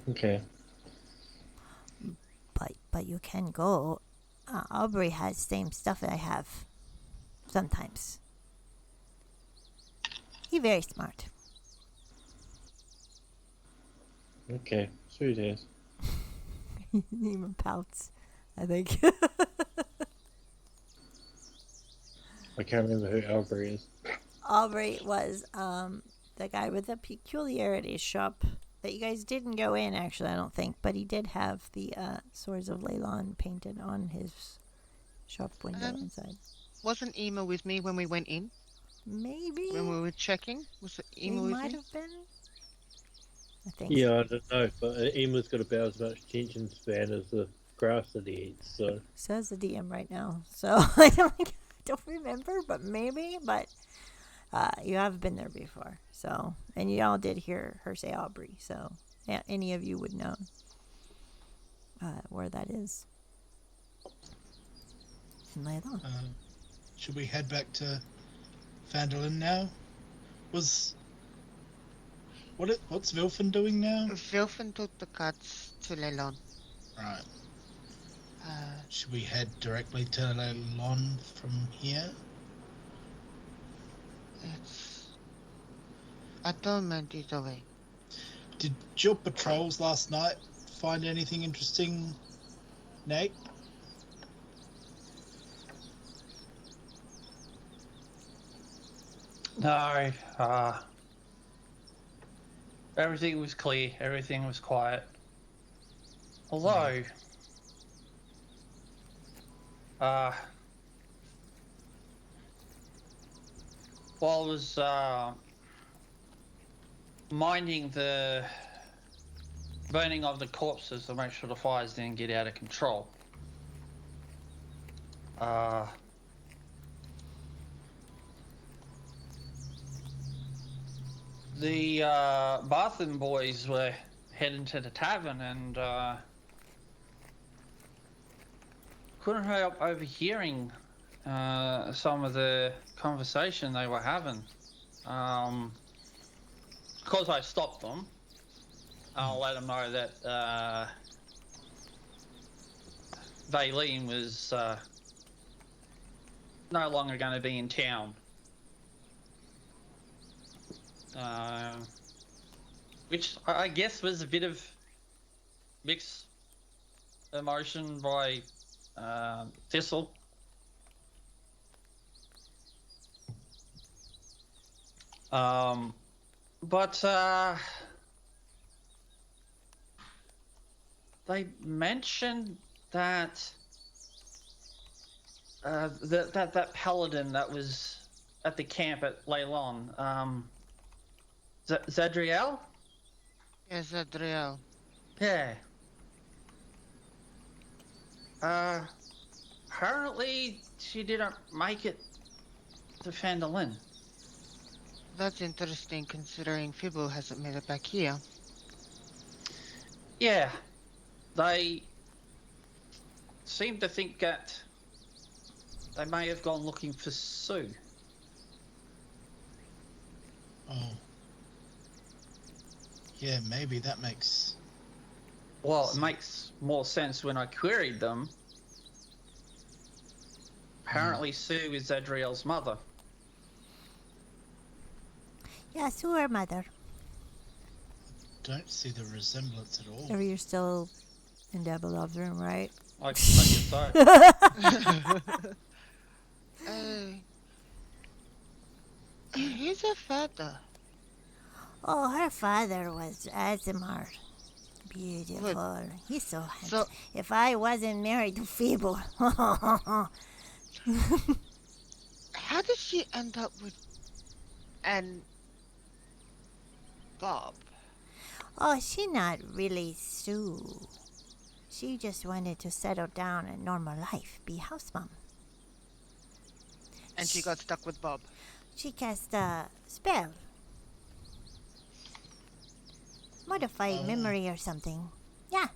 Okay. But you can go. Aubrey has same stuff that I have. Sometimes. He very smart. Okay. Sweet ass. He even pouts, I think. I can't remember who Aubrey is. Aubrey was the guy with the peculiarities shop that you guys didn't go in, actually, I don't think. But he did have the Swords of Leilon painted on his shop window inside. Wasn't Ema with me when we went in? Maybe. When we were checking? Was it He Ema with might me? have been. I think. Yeah, I don't know, but Ema's got about as much attention span as the grass that he eats, so... Says the DM right now. So, I don't remember, but maybe. But you have been there before. So, and you all did hear her say Aubrey. So, yeah, any of you would know where that is. In Leilon. Should we head back to Phandalin now? What's Vilfin doing now? Vilfin took the cards to Leilon. Right. Should we head directly to Leilon from here? I don't mind either way. Did your patrols last night find anything interesting, Nate? No, everything was clear, everything was quiet. Although, while I was minding the burning of the corpses to make sure the fires didn't get out of control, the Barthen boys were heading to the tavern and couldn't help overhearing some of the conversation they were having. Because I stopped them, I'll let them know that Leilon was no longer going to be in town. Which I guess was a bit of mixed emotion by Thistle. But they mentioned that that paladin that was at the camp at Leilon, Zadriel? Yes, Adriel. Yeah. Apparently she didn't make it to Fandolin. That's interesting considering Fibble hasn't made it back here. Yeah. They seem to think that they may have gone looking for Sue. Oh. Yeah, maybe that makes... Well, it makes more sense when I queried them. Apparently Sue is Zadriel's mother. Yeah, Sue, her mother. Don't see the resemblance at all. Or you're still in Davilov's room, right? I guess so. Who's her father? Oh, her father was Azimar. Beautiful. He's so handsome. If I wasn't married to Feeble. How did she end up with Bob? Oh, she not really Sue. She just wanted to settle down a normal life, be house mom. And she got stuck with Bob. She cast a spell. Modified memory or something. Yeah.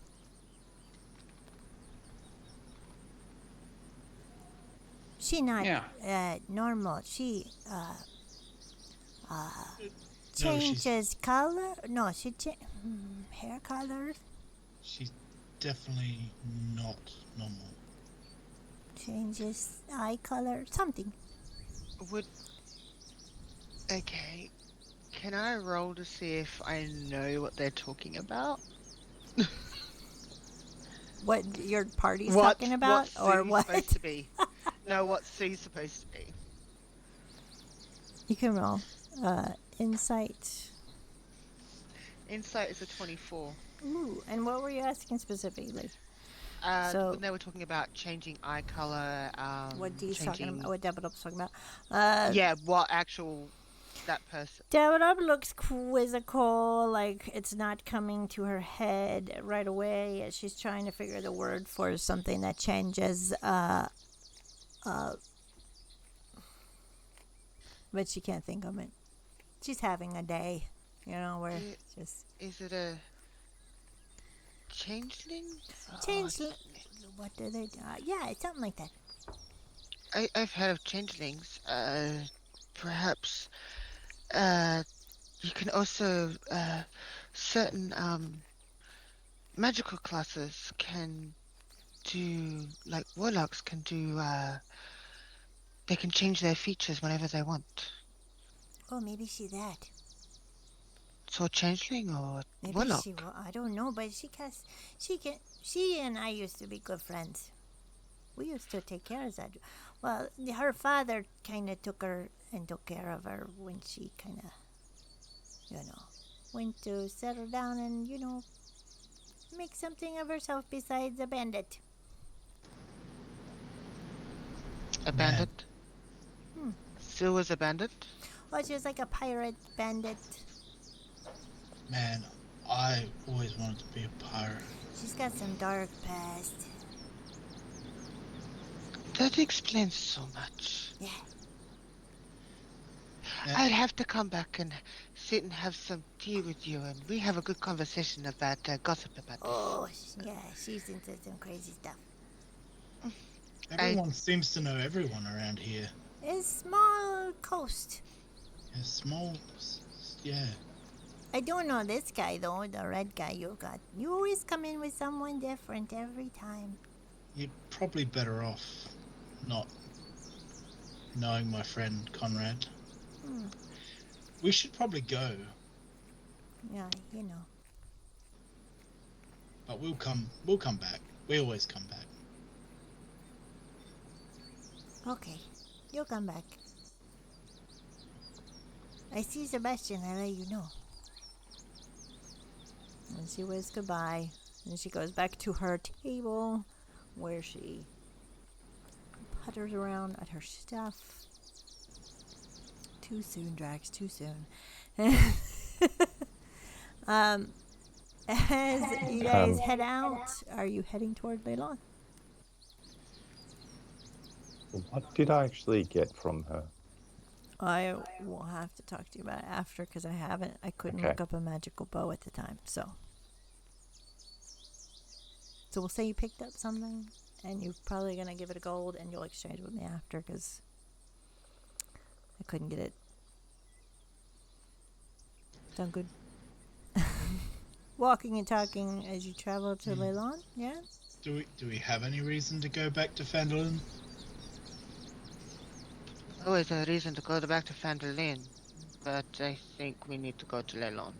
She not normal. She changes color. No, she hair color. She's definitely not normal. Changes eye color. Something. Okay. Can I roll to see if I know what they're talking about? What your party's talking about, or what? Supposed to be. No, what Sue's supposed to be. You can roll. Insight. Insight is a 24. Ooh, and what were you asking specifically? When they were talking about changing eye color. What Dee's talking about? What Davidoff's talking about? Yeah, what actual that person. Davidoff looks quizzical, like it's not coming to her head right away. She's trying to figure the word for something that changes. But she can't think of it. She's having a day, where it's just... Is it a changeling? Changeling? What do they do? Yeah, it's something like that. I've heard of changelings. Perhaps you can also... certain magical classes can do... Like warlocks can do... They can change their features whenever they want. Oh, maybe she's that. So changeling or Maybe warlock? I don't know, but she and I used to be good friends. We used to take care of that. Well, her father kind of took her and took care of her when she kind of, went to settle down and, make something of herself besides a bandit. A bandit? Sue was a bandit? Oh, she was like a pirate bandit. Man, I always wanted to be a pirate. She's got some dark past. That explains so much. Yeah. I'd have to come back and sit and have some tea with you, and we have a good conversation about gossip about this. Oh, yeah, she's into some crazy stuff. Everyone seems to know everyone around here. It's small coast. A small, yeah. I don't know this guy, though, the red guy you got. You always come in with someone different every time. You're probably better off not knowing my friend Conrad. We should probably go. Yeah, But we'll come back. We always come back. Okay, you'll come back. I see Sebastian. I'll let you know. And she waves goodbye. And she goes back to her table where she putters around at her stuff. Too soon, Drax. Too soon. As you guys head out, are you heading toward Leilon? What did I actually get from her? I will have to talk to you about it after because I couldn't look up a magical bow at the time. So we'll say you picked up something and you're probably going to give it a gold and you'll exchange with me after because I couldn't get it. Sound good? Walking and talking as you travel to Leilon, yeah? Do we have any reason to go back to Phandalin? Always a reason to go back to Phandalin, but I think we need to go to Leilon.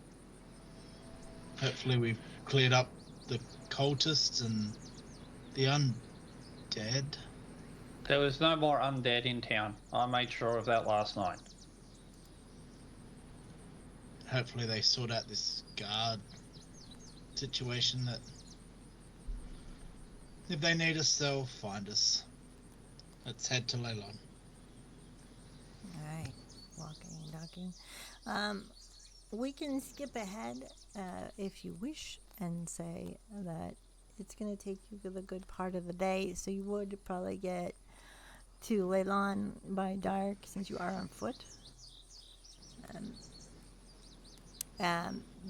Hopefully we've cleared up the cultists and the undead. There was no more undead in town. I made sure of that last night. Hopefully they sort out this guard situation that if they need us, they'll find us. Let's head to Leilon. Alright, walking and talking. We can skip ahead if you wish and say that it's going to take you the good part of the day, so you would probably get to Leilon by dark since you are on foot.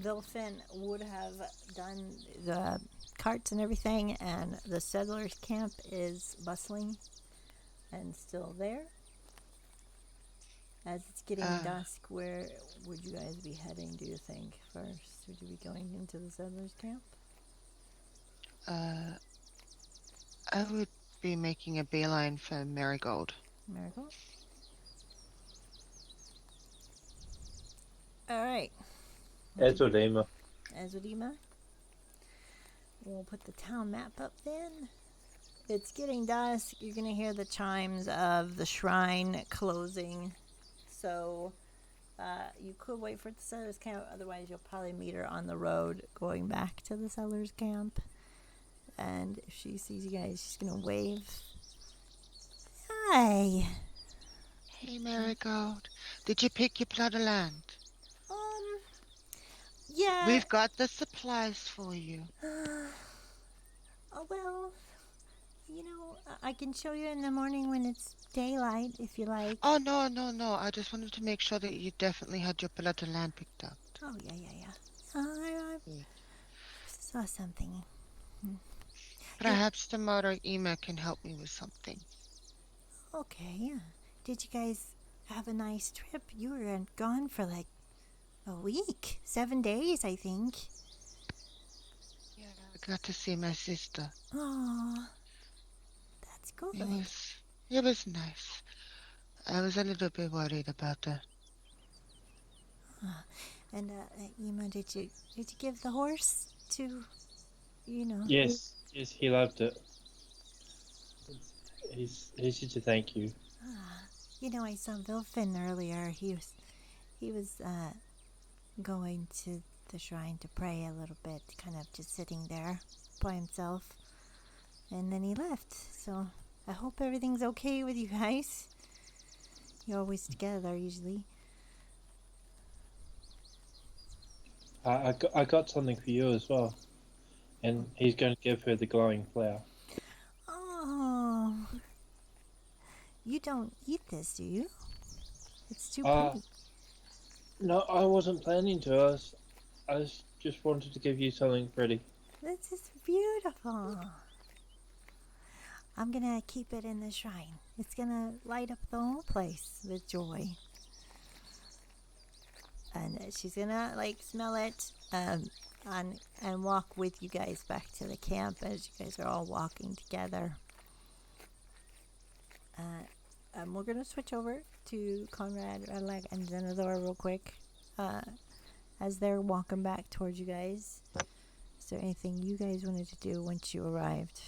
Vilfin would have done the carts and everything, and the settlers' camp is bustling and still there. As it's getting dusk, where would you guys be heading, do you think, first? Would you be going into the settlers' camp? I would be making a beeline for Marigold. Marigold? Alright. Ezodema. Ezodema. We'll put the town map up then. It's getting dusk. You're going to hear the chimes of the shrine closing. So you could wait for the settlers camp. Otherwise, you'll probably meet her on the road going back to the settlers camp. And if she sees you guys, she's going to wave. Hi. Hey, Marigold. Did you pick your plot of land? Yeah. We've got the supplies for you. Oh, well, you know, I can show you in the morning when it's daylight, if you like. Oh, no. I just wanted to make sure that you definitely had your plot of land picked up. Oh, yeah. I saw something. Perhaps tomorrow Ema can help me with something. Okay, yeah. Did you guys have a nice trip? You were gone for like a week. 7 days, I think. Yeah, I got to see my sister. Oh, that's good. It was nice. I was a little bit worried about her. And Ema, did you give the horse to, you know? Yes, he loved it. He's here to thank you. You know, I saw Vilfin earlier. He was going to the shrine to pray a little bit, kind of just sitting there by himself. And then he left. So I hope everything's okay with you guys. You're always together, usually. I got something for you as well. And he's going to give her the glowing flower. Oh. You don't eat this, do you? It's too pretty. No, I wasn't planning to. I just wanted to give you something pretty. This is beautiful. I'm going to keep it in the shrine. It's going to light up the whole place with joy. And she's going to, like, smell it and walk with you guys back to the camp as you guys are all walking together. We're going to switch over to Conrad, Radlag, and Zenithor real quick as they're walking back towards you guys. Is there anything you guys wanted to do once you arrived?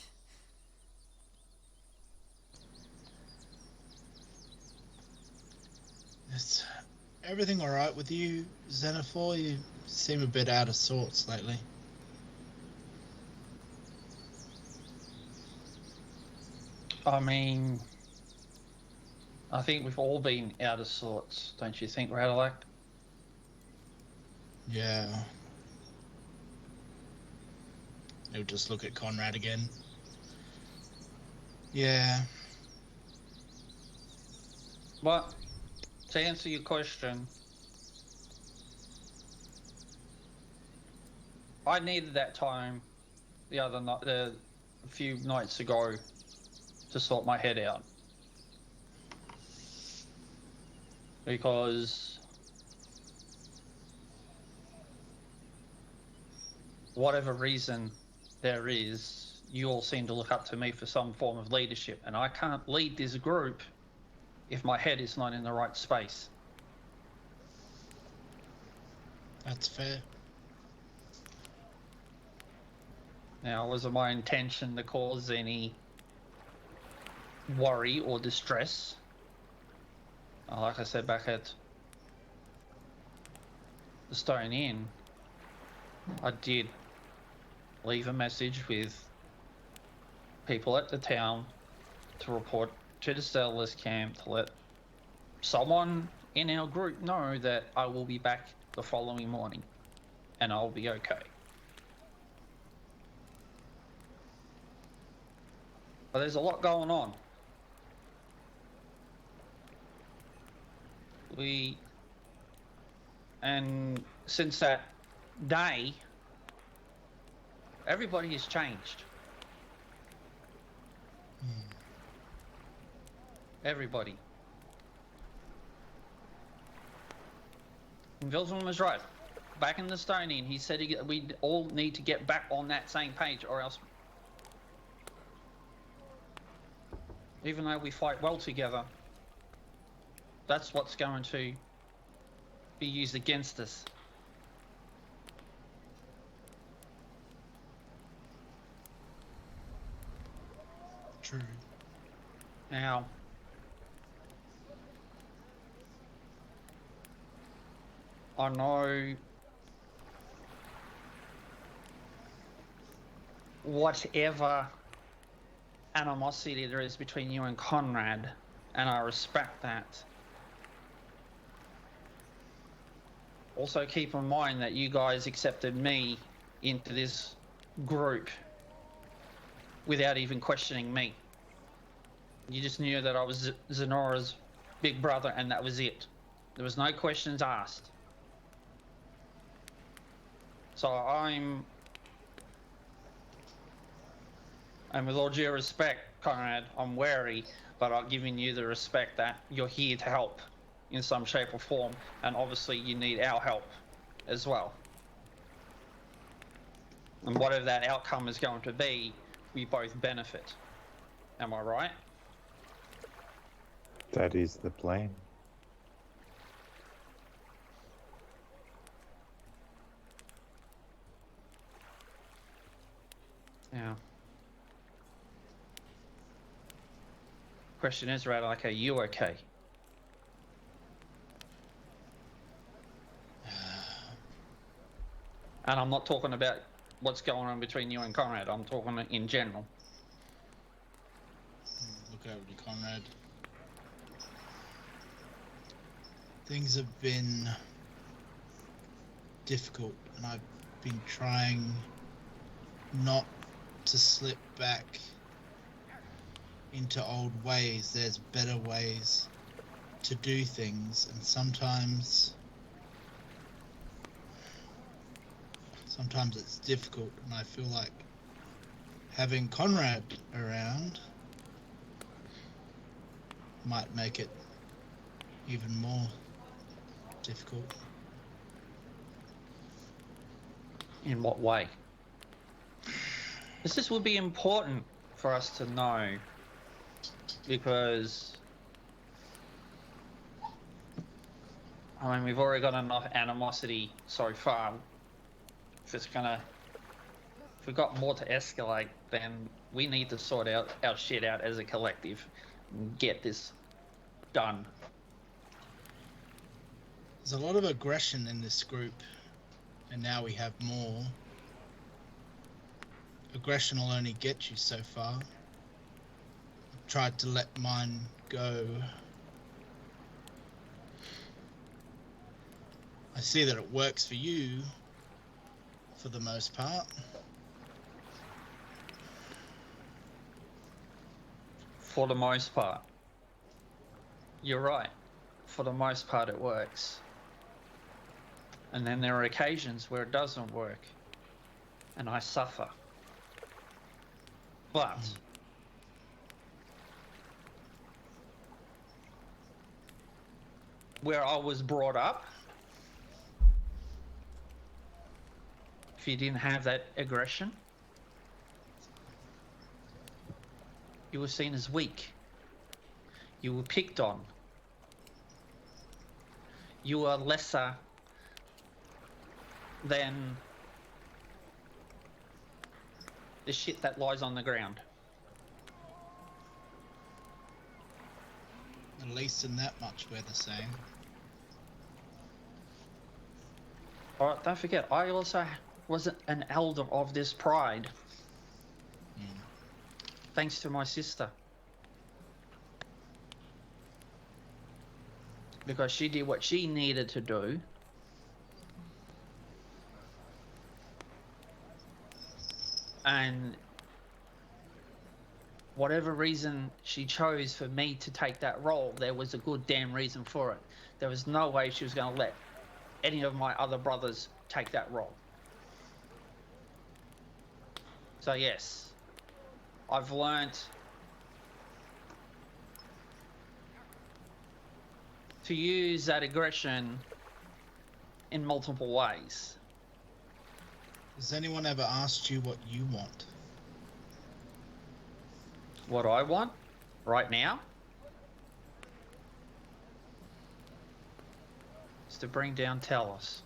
everything alright with you, Xenophore? You seem a bit out of sorts lately. I mean, I think we've all been out of sorts, don't you think, Radalac? Yeah. He'll just look at Conrad again. Yeah. But to answer your question, I needed that time the other night, a few nights ago, to sort my head out. Because whatever reason there is, you all seem to look up to me for some form of leadership, and I can't lead this group if my head is not in the right space. That's fair. Now, was it my intention to cause any worry or distress? Like I said back at the Stone Inn, I did leave a message with people at the town to report to the settlers camp to let someone in our group know that I will be back the following morning and I'll be okay. But there's a lot going on. And since that day, everybody has changed. Everybody. And Vilsman was right. Back in the Stone Inn, he said we all need to get back on that same page, or else, even though we fight well together, that's what's going to be used against us. True. Now, I know whatever animosity there is between you and Conrad, and I respect that. Also keep in mind that you guys accepted me into this group without even questioning me. You just knew that I was Zenora's big brother and that was it. There was no questions asked. So and with all due respect, Conrad, I'm wary, but I'm giving you the respect that you're here to help in some shape or form, and obviously you need our help as well. And whatever that outcome is going to be, we both benefit. Am I right? That is the plan. Yeah. Question is, Radalac, are you okay? And I'm not talking about what's going on between you and Conrad. I'm talking in general. Look over to Conrad. Things have been difficult, and I've been trying not to slip back into old ways. There's better ways to do things, and sometimes it's difficult, and I feel like having Conrad around might make it even more difficult. In what way? This would be important for us to know, because I mean, we've already got enough animosity so far. If we've got more to escalate, then we need to sort out our shit out as a collective and get this done. There's a lot of aggression in this group, and now we have more. Aggression will only get you so far. I've tried to let mine go. I see that it works for you, for the most part. For the most part. You're right. For the most part, it works. And then there are occasions where it doesn't work. And I suffer. But where I was brought up, if you didn't have that aggression, you were seen as weak. You were picked on. You were lesser than the shit that lies on the ground. At least in that much we're the same. Alright, don't forget, I also was an elder of this pride. Thanks to my sister. Because she did what she needed to do. And whatever reason she chose for me to take that role, there was a good damn reason for it. There was no way she was going to let any of my other brothers take that role. So yes, I've learnt to use that aggression in multiple ways. Has anyone ever asked you what you want? What I want right now is to bring down Talos.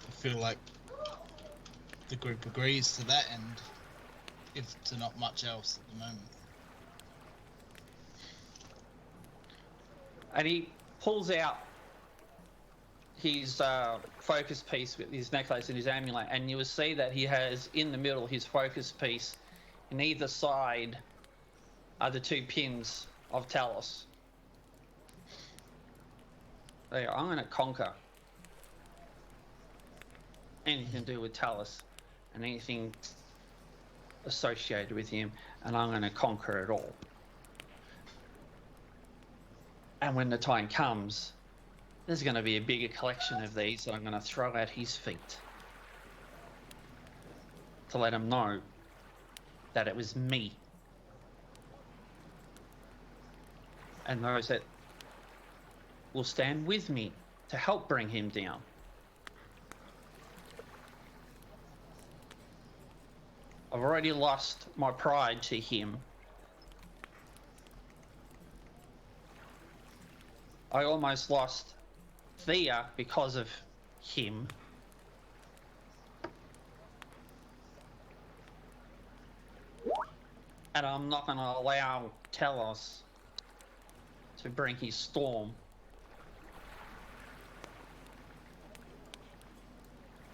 I feel like the group agrees to that end, if to not much else at the moment. And he pulls out his focus piece with his necklace and his amulet, and you will see that he has in the middle his focus piece, and either side are the two pins of Talos. There, I'm going to conquer anything to do with Talos and anything associated with him, and I'm going to conquer it all. And when the time comes, there's going to be a bigger collection of these that I'm going to throw at his feet to let him know that it was me. And those that will stand with me to help bring him down. I've already lost my pride to him. I almost lost Thea because of him. And I'm not going to allow Talos to bring his storm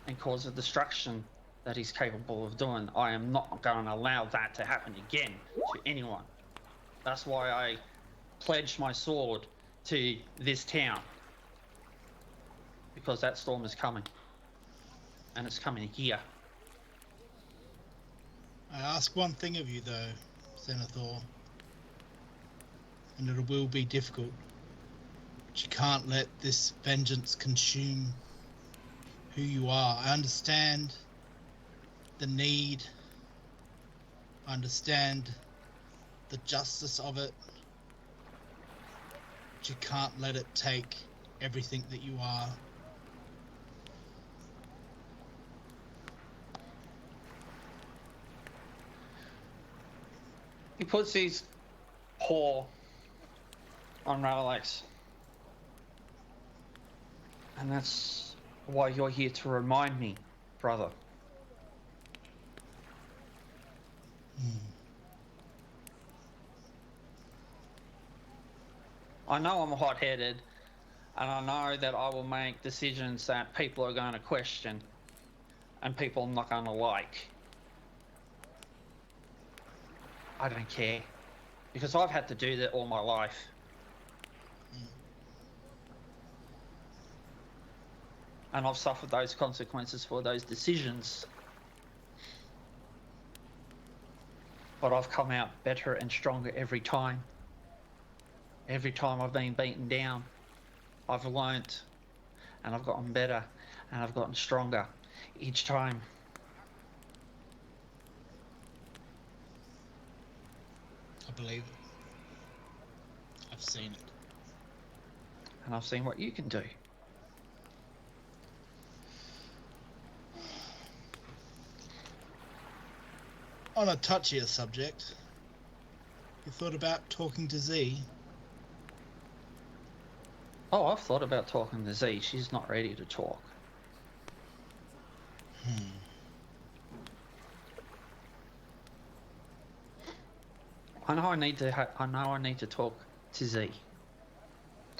and cause the destruction that he's capable of doing. I am not going to allow that to happen again to anyone. That's why I pledged my sword to this town. Because that storm is coming. And it's coming here. I ask one thing of you though, Xanathor, and it will be difficult, but you can't let this vengeance consume who you are. I understand the need, I understand the justice of it, but you can't let it take everything that you are. He puts his paw on Ravalax. And that's why you're here to remind me, brother. I know I'm hot-headed, and I know that I will make decisions that people are going to question and people are not going to like. I don't care, because I've had to do that all my life. And I've suffered those consequences for those decisions. But I've come out better and stronger every time. Every time I've been beaten down, I've learnt, and I've gotten better, and I've gotten stronger each time. I believe it. I've seen it. And I've seen what you can do. On a touchier subject, you thought about talking to Z? Oh, I've thought about talking to Z. She's not ready to talk. I know I need to talk to Z.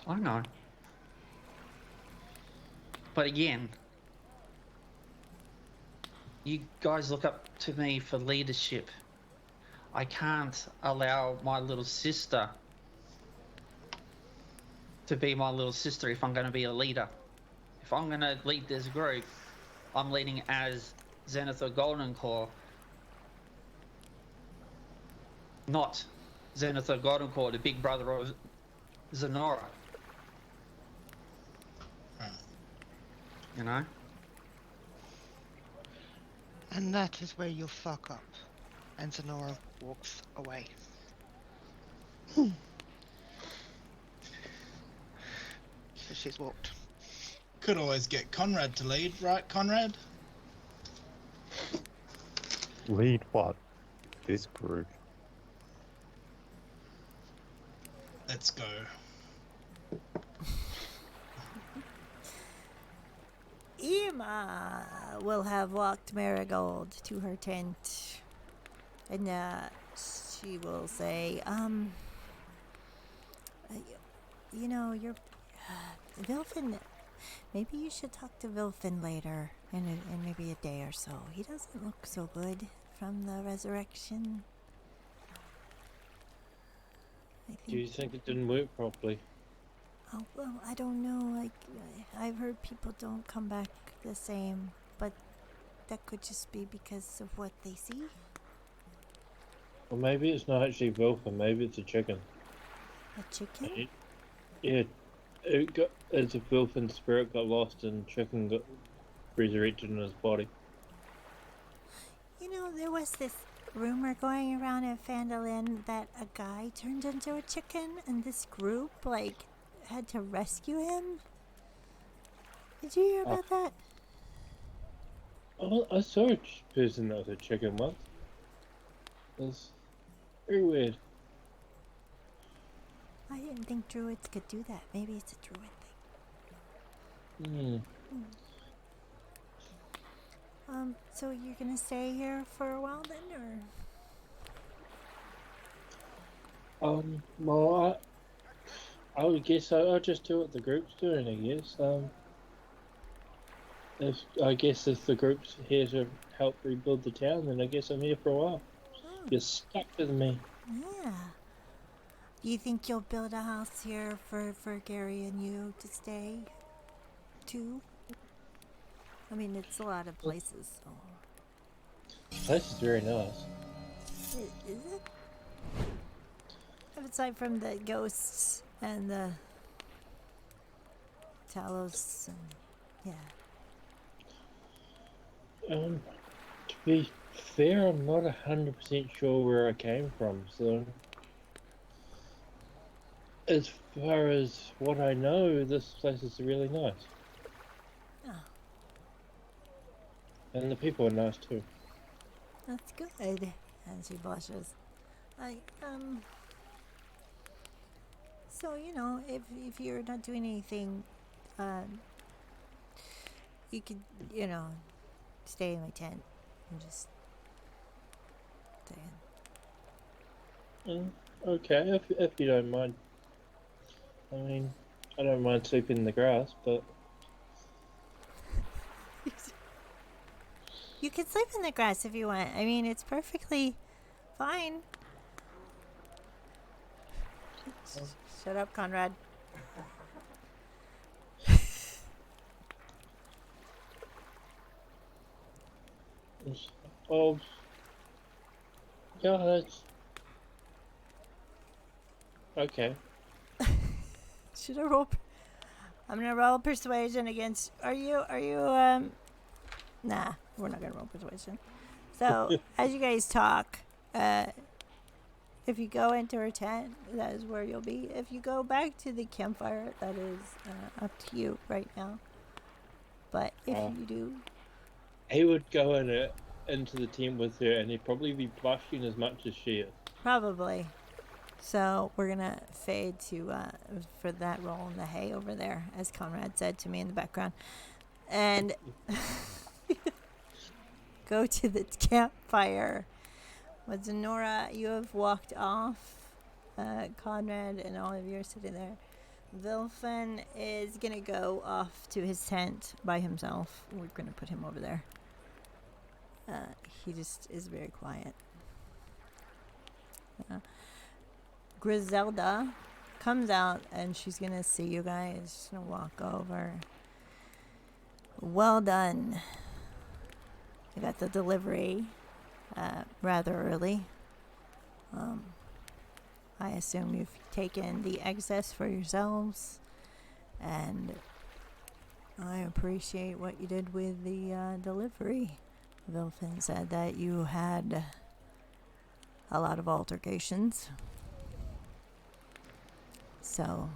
I know. But again, you guys look up to me for leadership. I can't allow my little sister to be my little sister if I'm going to be a leader. If I'm going to lead this group, I'm leading as Zenithor Goldenclaw, not Zenithor Goldenclaw, the big brother of Zenora. Right. You know? And that is where you fuck up. And Zenora walks away. So she's walked. Could always get Conrad to lead, right, Conrad? Lead what? This group. Let's go. Irma will have walked Marigold to her tent, and she will say, you know, you're Vilfin. Maybe you should talk to Vilfin later, in maybe a day or so. He doesn't look so good from the resurrection. Do you think it didn't work properly? Oh, well, I don't know. Like, I've heard people don't come back the same, but that could just be because of what they see. Or maybe it's not actually Vilfa, maybe it's a chicken. A chicken? Yeah, it's a Vilfin spirit got lost and chicken got resurrected in his body. You know, there was this rumor going around at Fandolin that a guy turned into a chicken, and this group, like, had to rescue him. Did you hear about that? Oh, I saw a person that was a chicken once. It was very weird. I didn't think druids could do that. Maybe it's a druid thing. So you're gonna stay here for a while then, or? Well, I would guess I'll just do what the group's doing, I guess. If the group's here to help rebuild the town, then I guess I'm here for a while. You're stuck with me. Yeah. Do you think you'll build a house here for Gary and you to stay too? I mean, it's a lot of places, so. This place is very nice. Is it? Aside from the ghosts and the Talos and To be fair, I'm not 100% sure where I came from, so as far as what I know, this place is really nice. Oh. And the people are nice too. That's good. And she blushes. So, you know, if you're not doing anything, you could, you know, stay in my tent and just stay in. Okay, if you don't mind. I mean, I don't mind sleeping in the grass, but You can sleep in the grass if you want. I mean, it's perfectly fine. Shut up, Conrad. oh, yeah, that's okay. Should I roll? I'm gonna roll persuasion against. Are you? Nah, we're not gonna roll persuasion. So as you guys talk, if you go into her tent, that is where you'll be. If you go back to the campfire, that is up to you right now. But if you do, He would go into the team with her, and he'd probably be blushing as much as she is. probably. So we're gonna fade to for that roll in the hay over there, as Conrad said to me in the background, and go to the campfire. With Zenora, you have walked off. Conrad and all of you are sitting there. Vilfen is gonna go off to his tent by himself. We're gonna put him over there. He just is very quiet. Griselda comes out and she's gonna see you guys. She's gonna walk over. Well done. I got the delivery rather early. I assume you've taken the excess for yourselves, and I appreciate what you did with the delivery. Vilfin said that you had a lot of altercations. So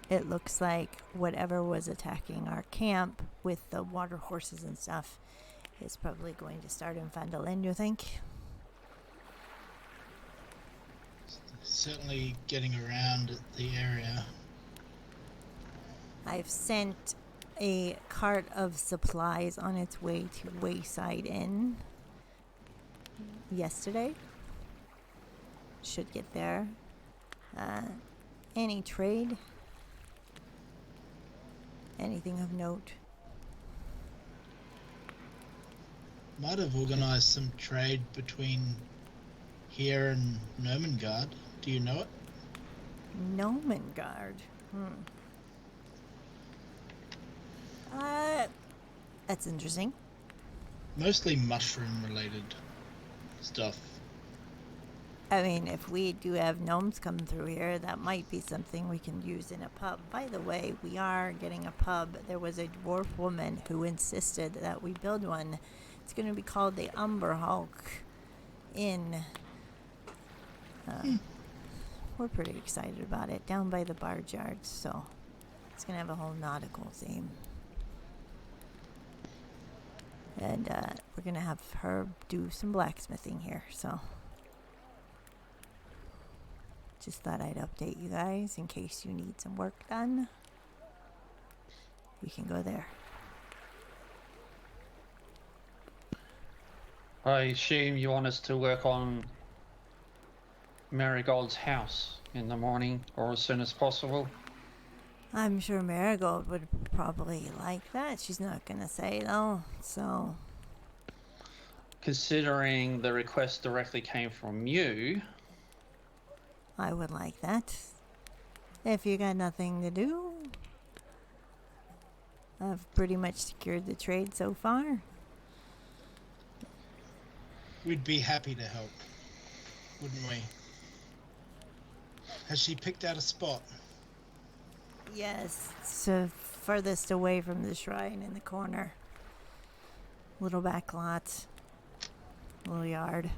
it looks like whatever was attacking our camp with the water horses and stuff is probably going to start in Fandolin, you think? Certainly getting around the area. I've sent a cart of supplies on its way to Wayside Inn yesterday. Should get there. Any trade? Anything of note? Might have organised some trade between here and Nomengard. Do you know it? Nomengard. That's interesting. Mostly mushroom related stuff. I mean, if we do have gnomes come through here, that might be something we can use in a pub. By the way, we are getting a pub. There was a dwarf woman who insisted that we build one. It's going to be called the Umber Hulk Inn. We're pretty excited about it. Down by the barge yards, so it's going to have a whole nautical theme. And we're going to have her do some blacksmithing here, so just thought I'd update you guys in case you need some work done. You can go there. I assume you want us to work on Marigold's house in the morning or as soon as possible. I'm sure Marigold would probably like that. She's not going to say though, so. Considering the request directly came from you, I would like that. If you got nothing to do, I've pretty much secured the trade so far. We'd be happy to help, wouldn't we? Has she picked out a spot? Yes, it's furthest away from the shrine in the corner. Little back lot. Little yard.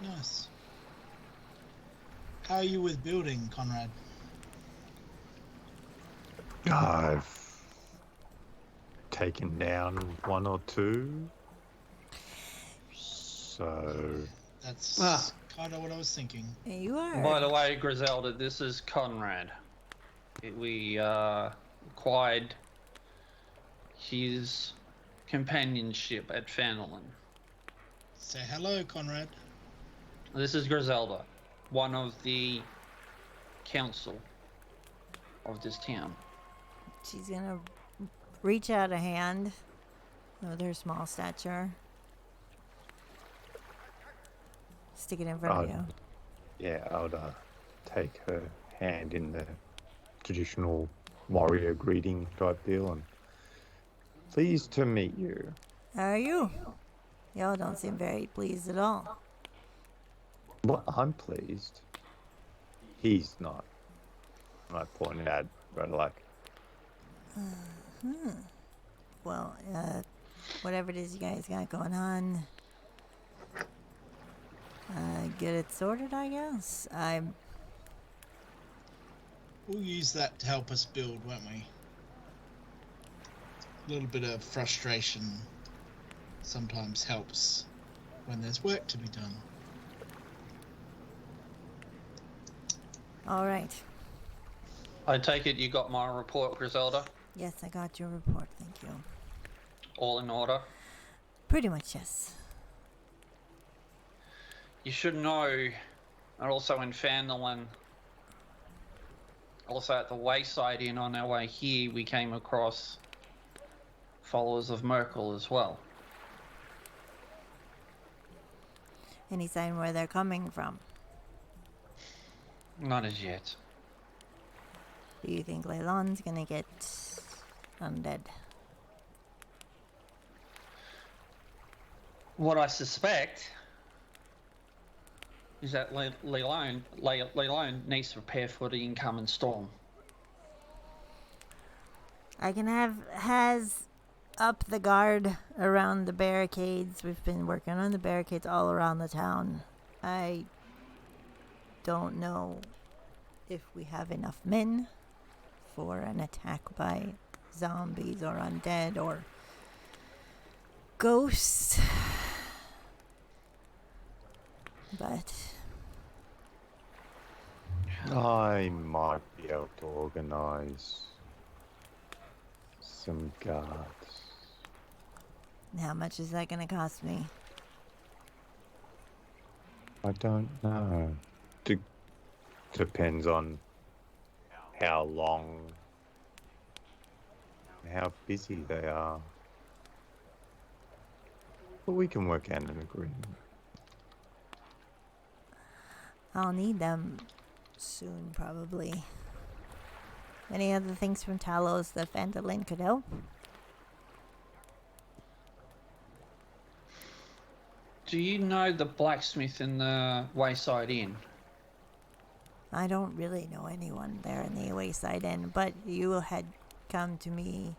Nice. How are you with building, Conrad? I've taken down one or two. So That's kind of what I was thinking. You are. by the way, Griselda, this is Conrad. We acquired his companionship at Fandolin. Say hello, Conrad. This is Griselda, one of the council. of this town. She's gonna reach out a hand with her small stature. Stick it in front of you. Yeah, I would take her hand in the traditional warrior greeting type deal and pleased to meet you. How are you? Y'all don't seem very pleased at all. Well, I'm pleased. He's not. I pointed at Redlac. Well, whatever it is you guys got going on, get it sorted, I guess. We'll use that to help us build, won't we? A little bit of frustration sometimes helps when there's work to be done. All right. I take it you got my report, Griselda? Yes, I got your report. Thank you. All in order? Pretty much, yes. You should know, and also in Fandolin, also at the Wayside Inn on our way here, we came across followers of Merkel as well. Any sign where they're coming from? Not as yet. Do you think Leilon's gonna get undead? What I suspect is that Leilon needs to prepare for the incoming storm. I can have Has up the guard around the barricades. We've been working on the barricades all around the town. I don't know if we have enough men for an attack by zombies or undead or ghosts. But I might be able to organize some guards. how much is that going to cost me? I don't know. Depends on how long, how busy they are. But we can work out an agreement. I'll need them soon, probably. Any other things from Talos that Fandolin could help? Do you know the blacksmith in the Wayside Inn? I don't really know anyone there in the Wayside Inn, but you had come to me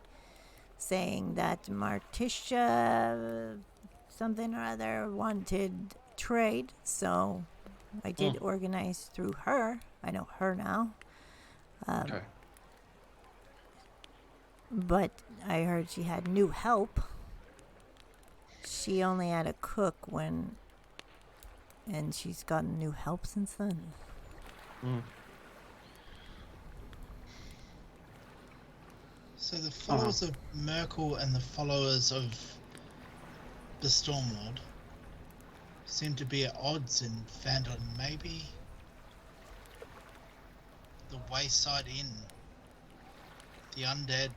saying that Martisha something or other wanted trade, so I did organize through her. I know her now. Okay. But I heard she had new help. She only had a cook and she's gotten new help since then. So the followers of Merkel and the followers of the Stormlord seem to be at odds in Fandolin. Maybe the Wayside Inn, the undead.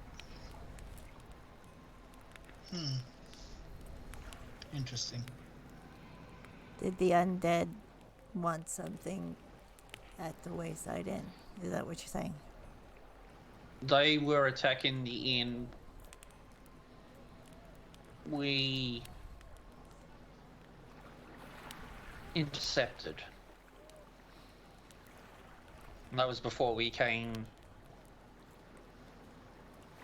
Interesting. Did the undead want something at the Wayside Inn? Is that what you're saying? They were attacking the inn. We intercepted. And that was before we came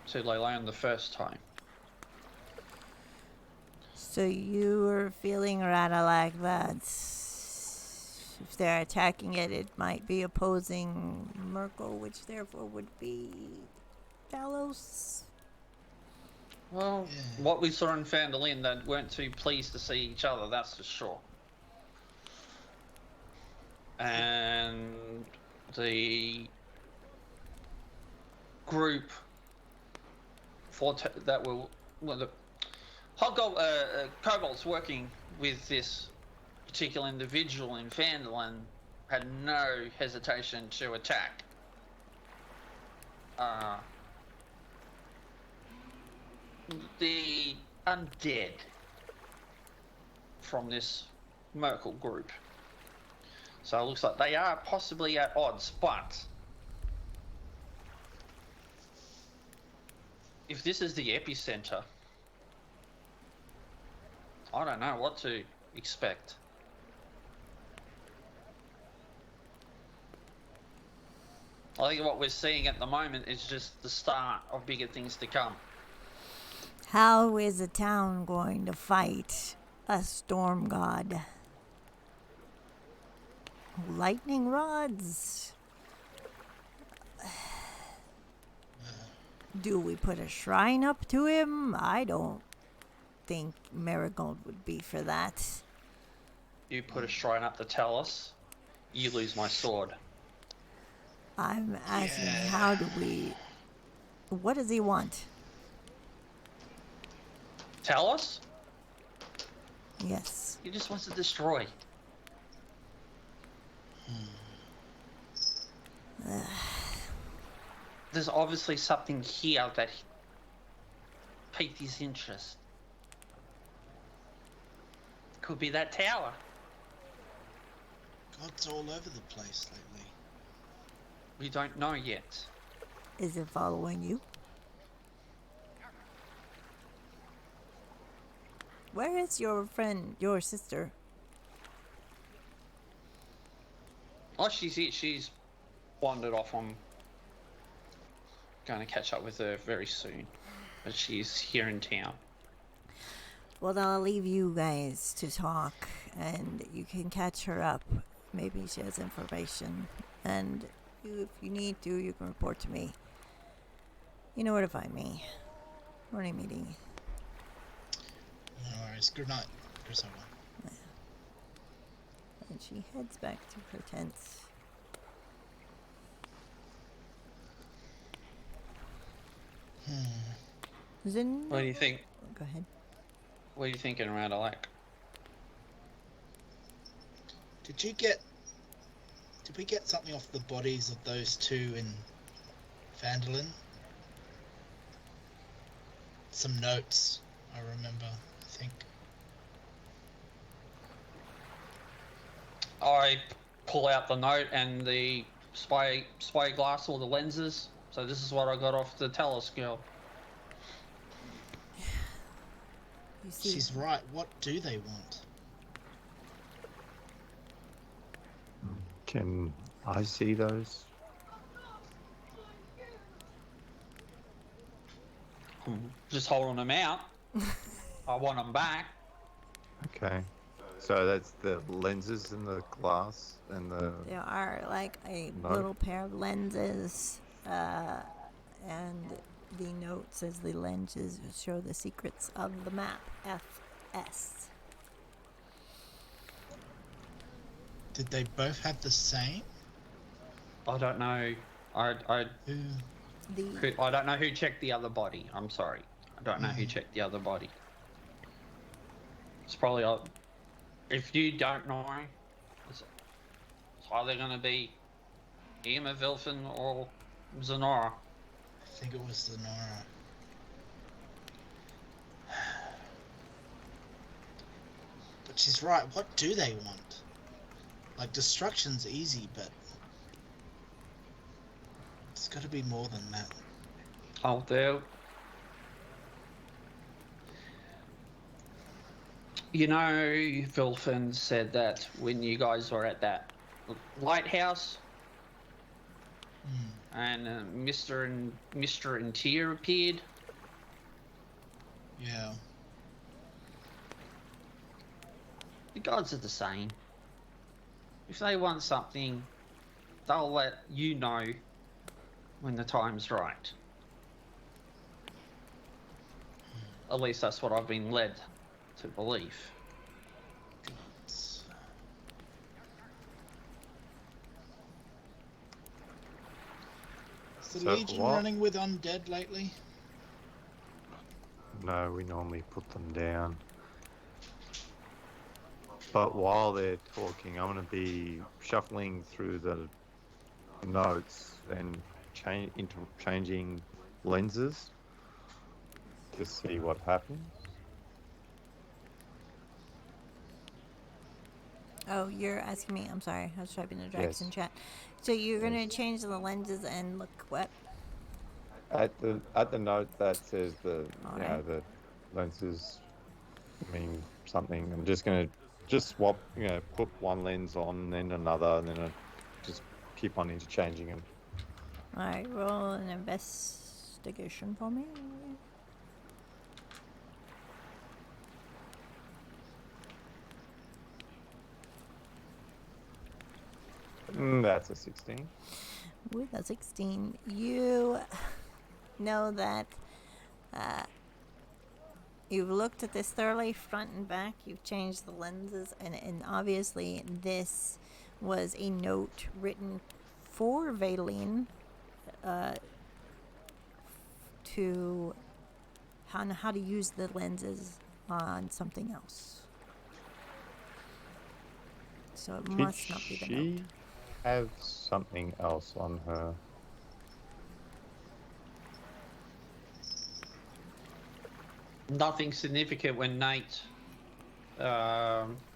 to Leilon the first time. So you were feeling rather like that if they're attacking it, it might be opposing Merkel, which therefore would be Talos. Well, what we saw in Fandolin, they weren't too pleased to see each other, that's for sure. And the group that were the kobolds working with this particular individual in Fandolin had no hesitation to attack. the undead from this Merkel group. So it looks like they are possibly at odds, but if this is the epicenter, I don't know what to expect. I think what we're seeing at the moment is just the start of bigger things to come. How is a town going to fight a storm god? Lightning rods? Do we put a shrine up to him? I don't think Marigold would be for that. You put a shrine up to Talus, you lose my sword. I'm asking, how do we... What does he want? Talus? Yes. He just wants to destroy. There's obviously something here that piqued his interest. Could be that tower. God's all over the place lately. We don't know yet. Is it following you? Where is your friend, your sister? Oh, she's here. She's wandered off. I'm going to catch up with her very soon. But she's here in town. Well, I'll leave you guys to talk, and you can catch her up. Maybe she has information. And if you need to, you can report to me. You know where to find me. Morning meeting. No worries. Good night, Griselda. And she heads back to her tent. Zin. What do you think? Go ahead. What are you thinking around a lake? Did we get something off the bodies of those two in Vandalin? Some notes, I remember, I think. I pull out the note and the spy glass or the lenses. So this is what I got off the Talus girl. You see, She's right. What do they want? Can I see those? Just holding them out. I want them back. Okay. So that's the lenses and the glass and the... there are like a No. little pair of lenses, and the note says the lenses show the secrets of the map. FS. Did they both have the same? I don't know. I Who? don't know who checked the other body. I'm sorry. I don't know who checked the other body. It's probably... if you don't know, it's either going to be Emma Vilfin or Zenora. I think it was Lenora. But she's right. What do they want? Like, destruction's easy, but it's got to be more than that. Oh, there. You know, Vilfin said that when you guys were at that lighthouse, and Mr. and Tyr appeared. Yeah. The gods are the same. If they want something, they'll let you know when the time's right. At least that's what I've been led to believe. Is the So Legion what? running with undead lately? No, we normally put them down. But while they're talking, I'm going to be shuffling through the notes and changing lenses to see what happens? Oh, you're asking me. I'm sorry. I was typing the Drax in Yes. chat. So you're gonna Yes. change the lenses and look what? At the note that says the Alright. the lenses mean something. I'm just gonna swap, put one lens on, then another, and then just keep on interchanging them. Alright, roll an investigation for me. That's a 16. With a 16, you know that you've looked at this thoroughly front and back. You've changed the lenses, and obviously this was a note written for Leilon to how to use the lenses on something else. So it Did must not be the she note. have something else on her? Nothing significant when Nate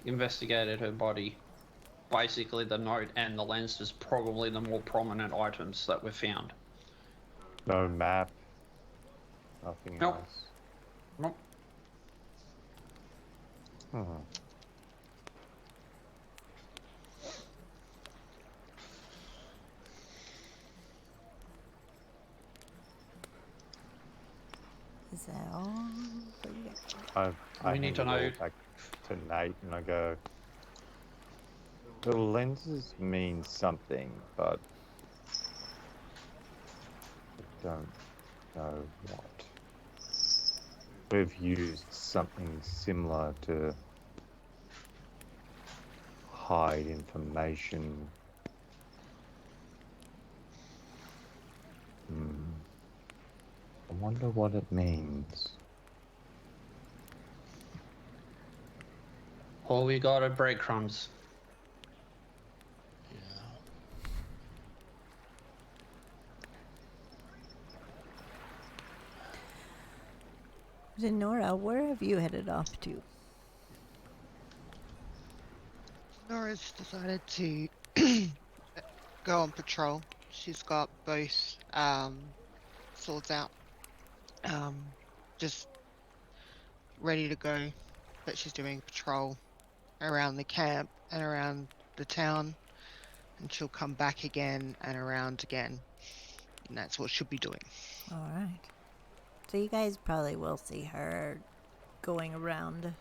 investigated her body. Basically, the note and the lens is probably the more prominent items that were found. No map. Nothing Nope. else. Nope. Hmm. Is that all? What do you got? I We need hand to it know. all back to Nate and I go, the lenses mean something, but I don't know what. We've used something similar to hide information. I wonder what it means. All we got are breadcrumbs. Yeah. Zenora, where have you headed off to? Nora's decided to go on patrol. She's got both swords out, just ready to go. But she's doing patrol around the camp and around the town, and she'll come back again and around again. And that's what she'll be doing. Alright. So you guys probably will see her going around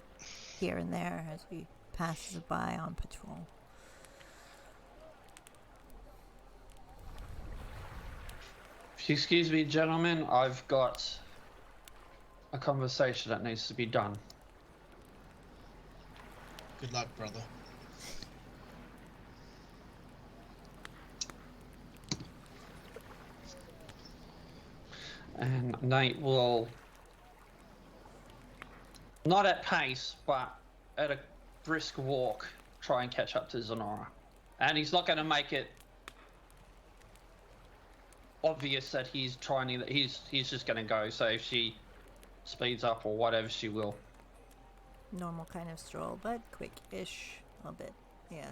here and there as she passes by on patrol. If you excuse me, gentlemen, I've got a conversation that needs to be done. Good luck, brother. And Nate will, not at pace, but at a brisk walk, try and catch up to Zenora. And he's not going to make it obvious that he's trying to, he's just going to go. So if she speeds up or whatever, she will. Normal kind of stroll, but quick-ish a little bit. Yeah.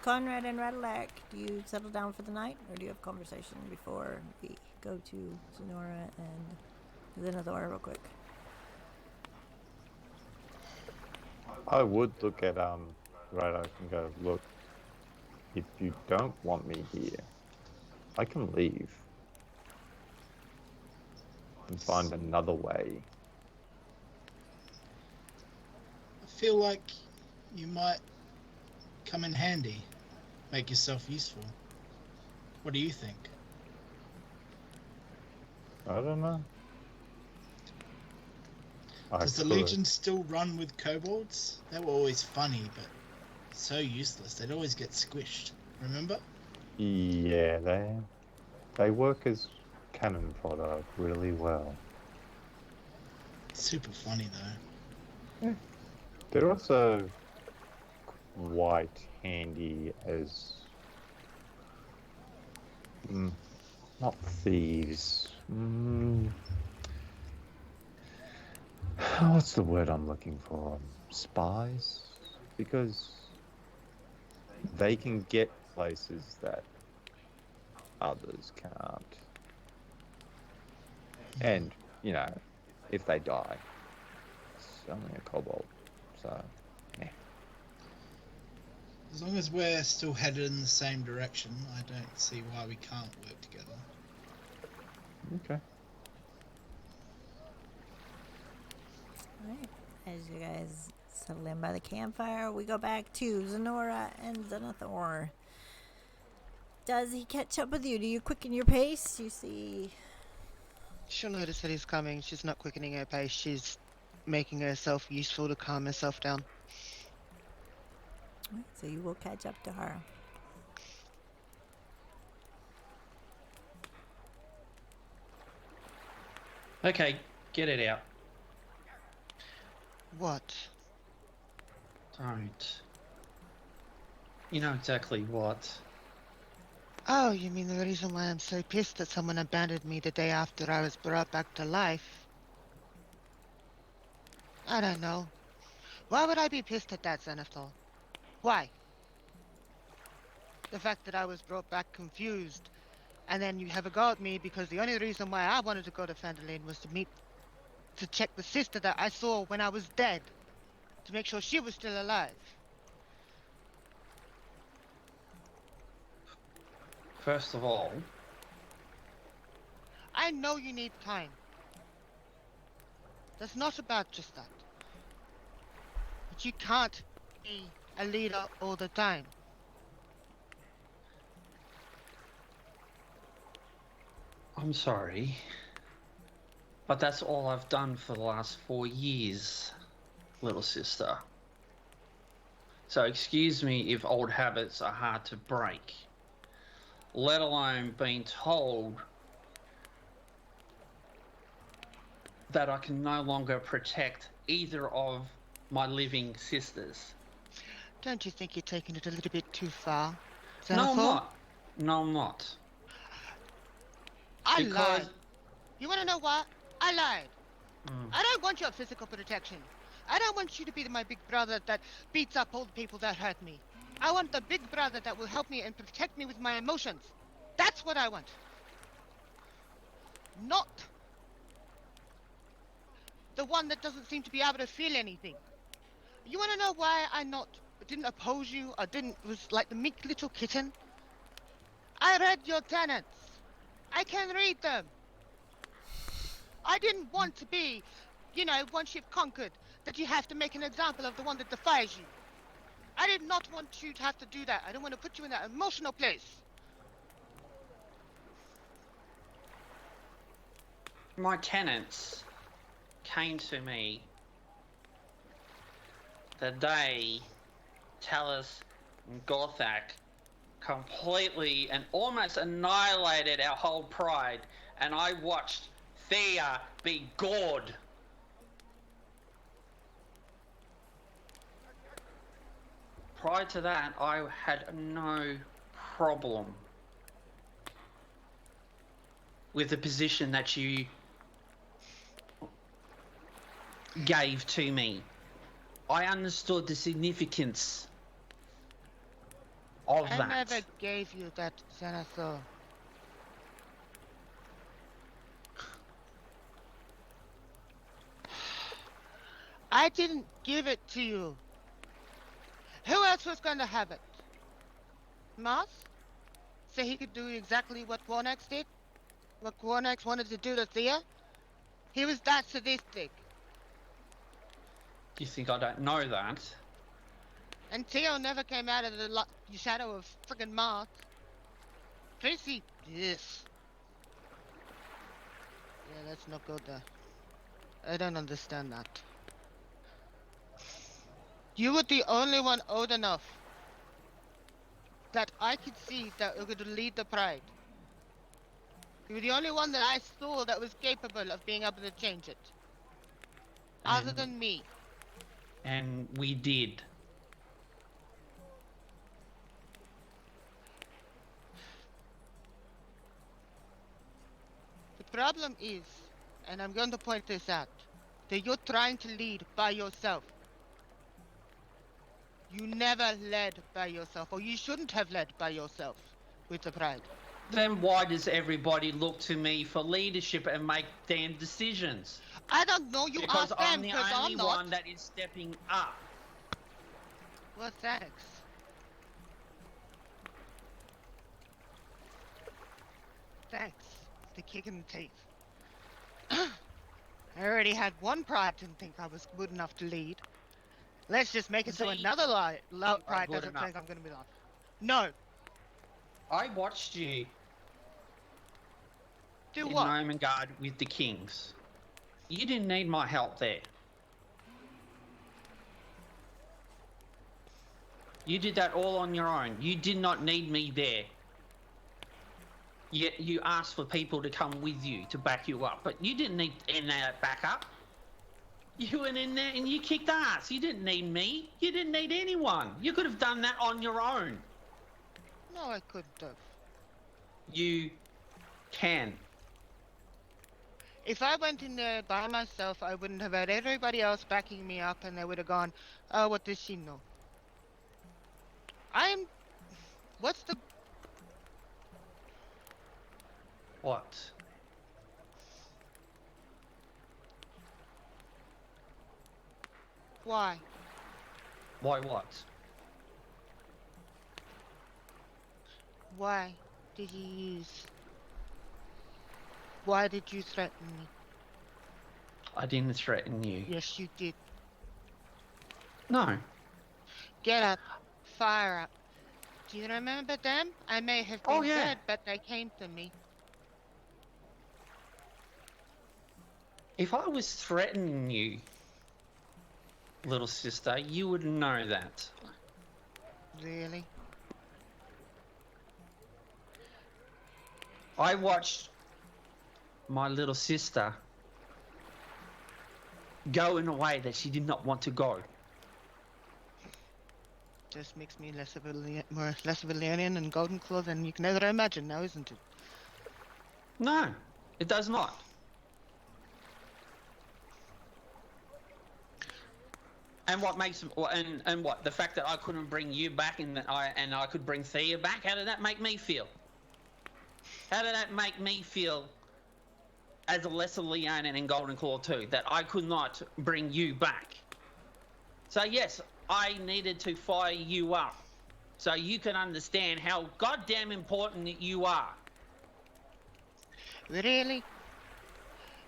Conrad and Radillac, do you settle down for the night, or do you have conversation before we go to Zenora and Zenithor real quick? I would look at Radok and go, look, if you don't want me here, I can leave and find another way. I feel like you might come in handy. Make yourself useful. What do you think? I don't know. Does the Legion still run with kobolds? They were always funny, but so useless. They'd always get squished. Remember? Yeah, they work as cannon fodder really well. Super funny though. They're also quite handy as Not thieves. What's the word I'm looking for? Spies? Because they can get places that others can't. And, you know, if they die, it's only a kobold. So, yeah. As long as we're still headed in the same direction, I don't see why we can't work together. Okay. Alright, as you guys settle in by the campfire, we go back to Zenora and Xenathor. Does he catch up with you? Do you quicken your pace? You see... She'll notice that he's coming. She's not quickening her pace. She's making herself useful to calm herself down. Alright, so you will catch up to her. Okay, get it out. What? Don't. You know exactly what. Oh, you mean the reason why I'm so pissed that someone abandoned me the day after I was brought back to life? I don't know. Why would I be pissed at that, Xanathol? Why? The fact that I was brought back confused, and then you have a go at me because the only reason why I wanted to go to Fandolin was to check the sister that I saw when I was dead, to make sure she was still alive. First of all, I know you need time. That's not about just that. But you can't be a leader all the time. I'm sorry, but that's all I've done for the last 4 years, little sister. So excuse me if old habits are hard to break, let alone being told that I can no longer protect either of my living sisters. Don't you think you're taking it a little bit too far? No, I'm Xanathol? not. No, I'm not. I Because- lied. You want to know what? I lied. I don't want your physical protection. I don't want you to be my big brother that beats up old people that hurt me. I want the big brother that will help me and protect me with my emotions. That's what I want. Not the one that doesn't seem to be able to feel anything. You want to know why I didn't oppose you? I was like the meek little kitten? I read your tenets. I can read them. I didn't want to be, once you've conquered, that you have to make an example of the one that defies you. I did not want you to have to do that. I don't want to put you in that emotional place. My tenants came to me the day Talus and Gothak completely and almost annihilated our whole pride, and I watched Thea be gored. Prior to that, I had no problem with the position that you gave to me. I understood the significance of I that. never gave you that, Xanathor. I didn't give it to you. Who else was going to have it? Moss? So he could do exactly what Quornax did? What Quornax wanted to do to Thea? He was that sadistic. You think I don't know that? And Theo never came out of the shadow of friggin' Mars. Tracy, yes. Yeah, let's not go there. I don't understand that. You were the only one old enough that I could see that could lead the Pride. You were the only one that I saw that was capable of being able to change it. Other than me. And we did. problem is, and I'm going to point this out, that you're trying to lead by yourself. You never led by yourself, or you shouldn't have led by yourself with the pride. Then why does everybody look to me for leadership and make damn decisions? I don't know. You Because ask I'm them, the because only I'm not. one that is stepping up. Well, thanks. Thanks. The kick in the teeth. I already had one pride didn't think I was good enough to lead. Let's just make it so See, another pride good doesn't enough. think I'm going to be like. No. I watched you Do in what? Roman Guard with the Kings. You didn't need my help there. You did that all on your own. You did not need me there. Yet you asked for people to come with you to back you up, but you didn't need any of that backup. You went in there and you kicked ass. You didn't need me. You didn't need anyone. You could have done that on your own. No, I couldn't have. You can. If I went in there by myself, I wouldn't have had everybody else backing me up, and they would have gone, oh, what does she know? What's the... What? Why? Why what? Why did you use... Why did you threaten me? I didn't threaten you. Yes, you did. No. Get up. Fire up. Do you remember them? I may have been Oh, yeah. dead, but they came to me. If I was threatening you, little sister, you would know that. Really? I watched my little sister go in a way that she did not want to go. Just makes me less of a Leilon and Golden Claw than you can ever imagine now, isn't it? No, it does not. And what makes and what the fact that I couldn't bring you back and I could bring Thea back? How did that make me feel? How did that make me feel as a lesser Leilon in Golden Claw 2 that I could not bring you back? So yes, I needed to fire you up so you can understand how goddamn important you are. Really?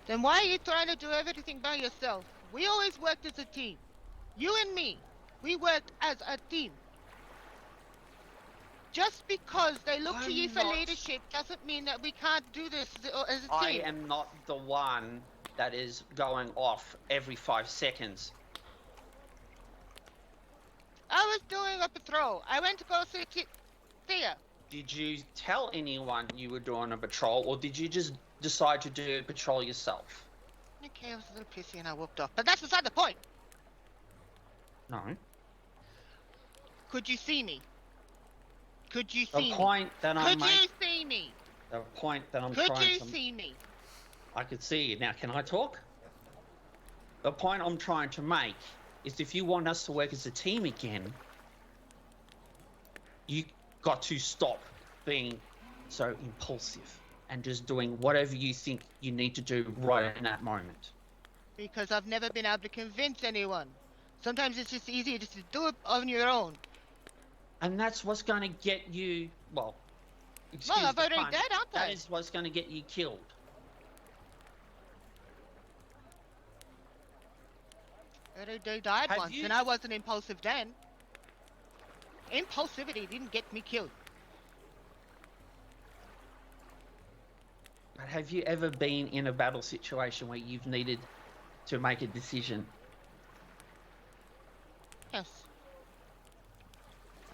Then why are you trying to do everything by yourself? We always worked as a team. You and me. We worked as a team. Just because they look to you for leadership doesn't mean that we can't do this as a team. I am not the one that is going off every 5 seconds. I was doing a patrol. I went to go see Thea. Did you tell anyone you were doing a patrol, or did you just decide to do a patrol yourself? Okay, I was a little pissy and I whooped off. But that's beside the point. No. Could you see me? Could you The see me? point that I'm Could you making. see me? The point that I'm Could trying you to. see me? I could see you. Now, can I talk? The point I'm trying to make is if you want us to work as a team again, you got to stop being so impulsive and just doing whatever you think you need to do right in that moment. Because I've never been able to convince anyone. Sometimes it's just easier just to do it on your own. And that's what's going to get you, well, excuse Well, I've the already pun, dead, aren't that I? is what's going to get you killed. They died Have once, you- and I wasn't impulsive then. Impulsivity didn't get me killed. But have you ever been in a battle situation where you've needed to make a decision Yes.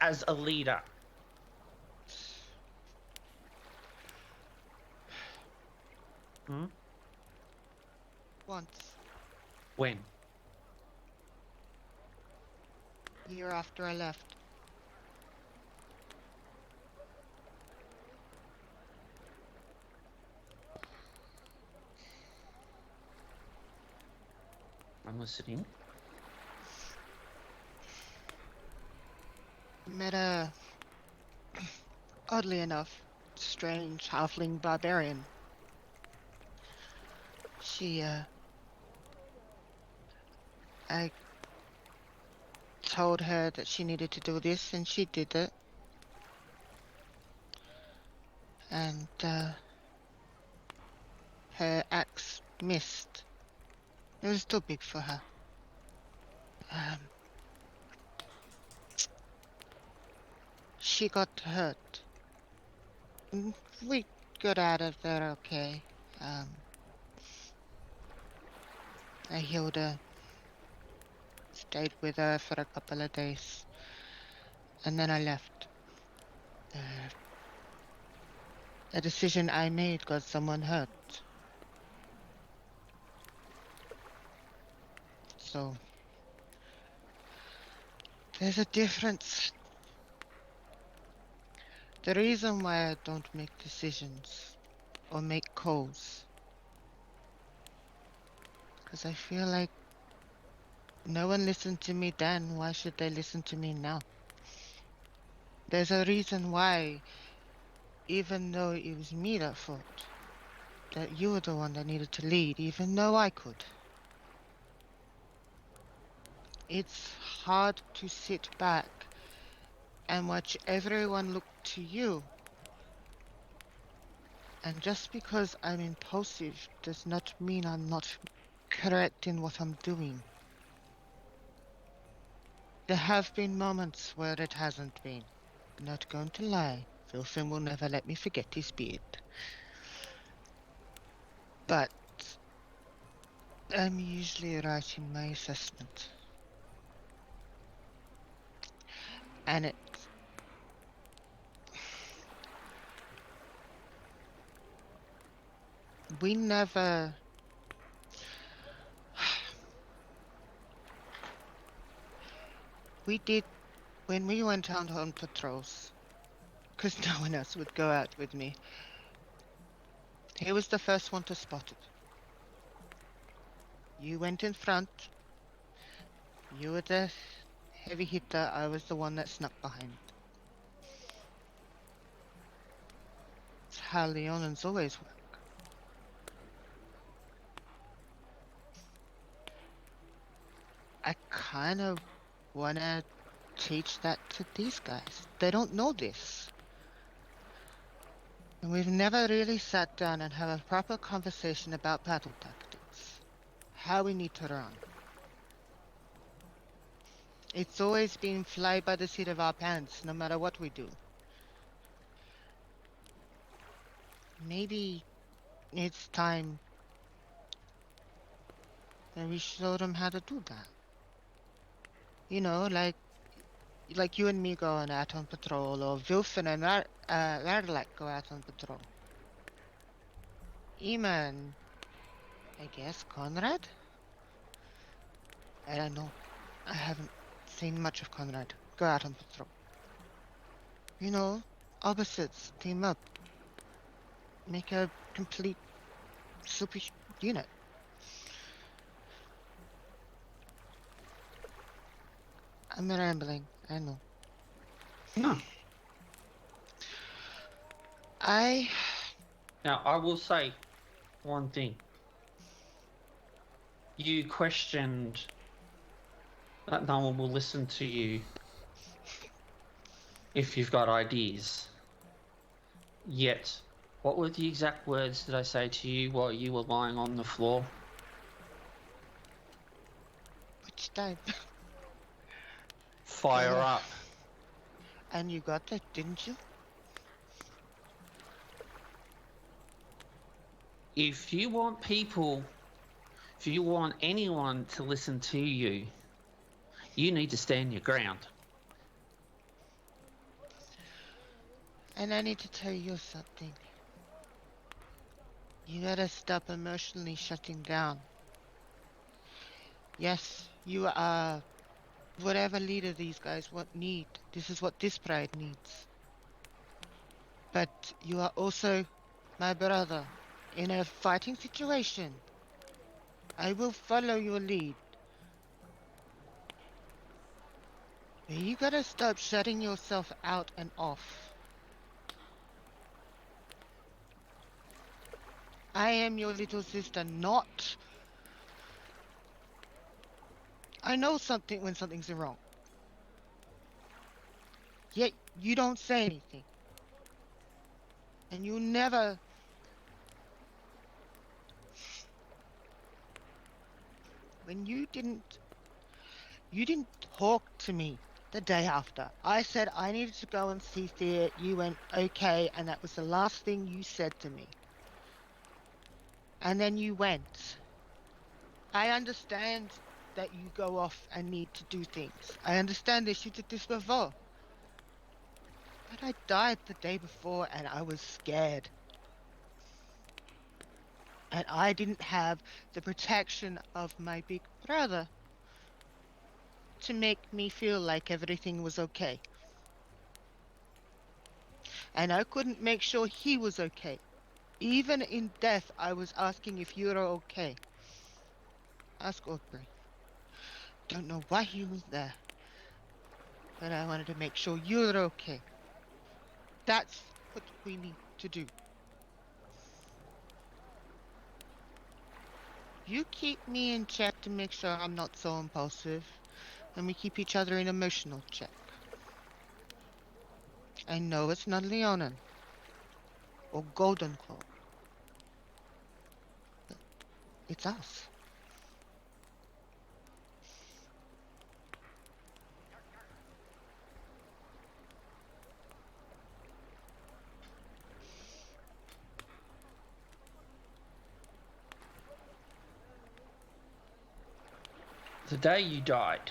as a leader? Once. When? Year after I left. I'm listening. Met a, oddly enough, strange halfling barbarian. I told her that she needed to do this, and she did it. And, her axe missed. It was too big for her. She got hurt. We got out of there okay. I healed her. Stayed with her for a couple of days. And then I left. A decision I made got someone hurt. So, there's a difference. The reason why I don't make decisions or make calls, because I feel like no one listened to me then, why should they listen to me now? There's a reason why, even though it was me that fought, that you were the one that needed to lead, even though I could. It's hard to sit back and watch everyone look to you. And just because I'm impulsive does not mean I'm not correct in what I'm doing. There have been moments where it hasn't been. Not going to lie, Wilson will never let me forget his beard. But I'm usually right in my assessment. And we never... We did, when we went out on patrols, because no one else would go out with me, he was the first one to spot it. You went in front. You were the heavy hitter. I was the one that snuck behind. It's how Leilons always work. I kind of want to teach that to these guys. They don't know this. And we've never really sat down and had a proper conversation about battle tactics. How we need to run. It's always been fly by the seat of our pants, no matter what we do. Maybe it's time that we show them how to do that. You know, like you and me going out on patrol, or Wilson and Radlak go out on patrol. Eamon, I guess, Conrad? I don't know. I haven't seen much of Conrad. Go out on patrol. You know, opposites team up. Make a complete super unit. I'm rambling, I know. No. Now, I will say one thing. You questioned that no one will listen to you if you've got ideas. Yet, what were the exact words that I say to you while you were lying on the floor? Which time? Fire up. And you got that, didn't you? If you want anyone to listen to you, you need to stand your ground. And I need to tell you something. You gotta stop emotionally shutting down. Yes, you are whatever leader these guys need. This is what this pride needs. But you are also my brother in a fighting situation. I will follow your lead. You gotta stop shutting yourself out and off. I am your little sister, not... I know something when something's wrong. Yet you don't say anything. And you never... When you didn't talk to me the day after. I said I needed to go and see Thea. You went, okay, and that was the last thing you said to me. And then you went. I understand that you go off and need to do things. I understand this. You did this before. But I died the day before and I was scared. And I didn't have the protection of my big brother to make me feel like everything was okay. And I couldn't make sure he was okay. Even in death, I was asking if you're okay. Ask Aubrey. Don't know why he was there, but I wanted to make sure you're okay. That's what we need to do. You keep me in check to make sure I'm not so impulsive, and we keep each other in emotional check. I know it's not Leilon or Golden Claw. It's us. The day you died,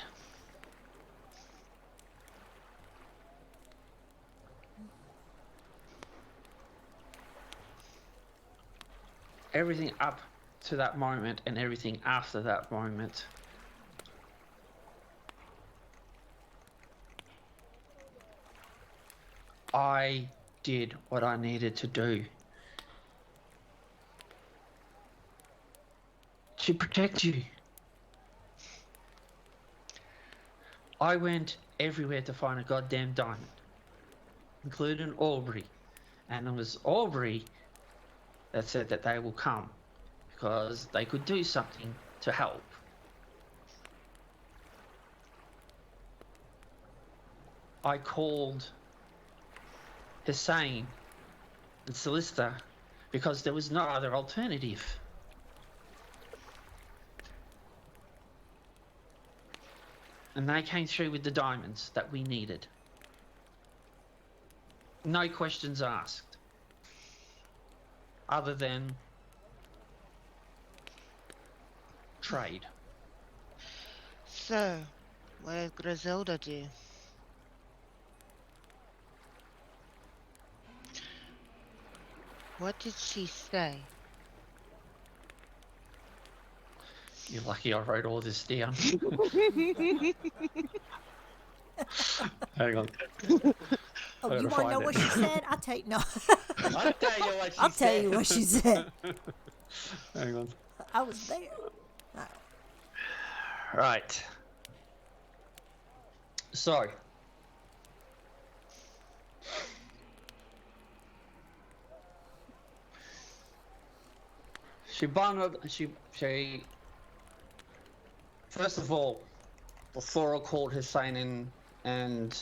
everything up to that moment and everything after that moment, I did what I needed to do to protect you. I went everywhere to find a goddamn diamond, including Aubrey. And it was Aubrey that said that they will come because they could do something to help. I called Hussein and solicitor because there was no other alternative. And they came through with the diamonds that we needed. No questions asked. Other than trade. So, what did Griselda do? What did she say? You're lucky I wrote all this down. Hang on. Oh, I you gotta want to find know it. what she said? I'll tell you. No, I'll tell you what she I'll said. tell you what she said. Hang on. I was there. Right. So. She bundled. She. First of all, Thora called Hussein in and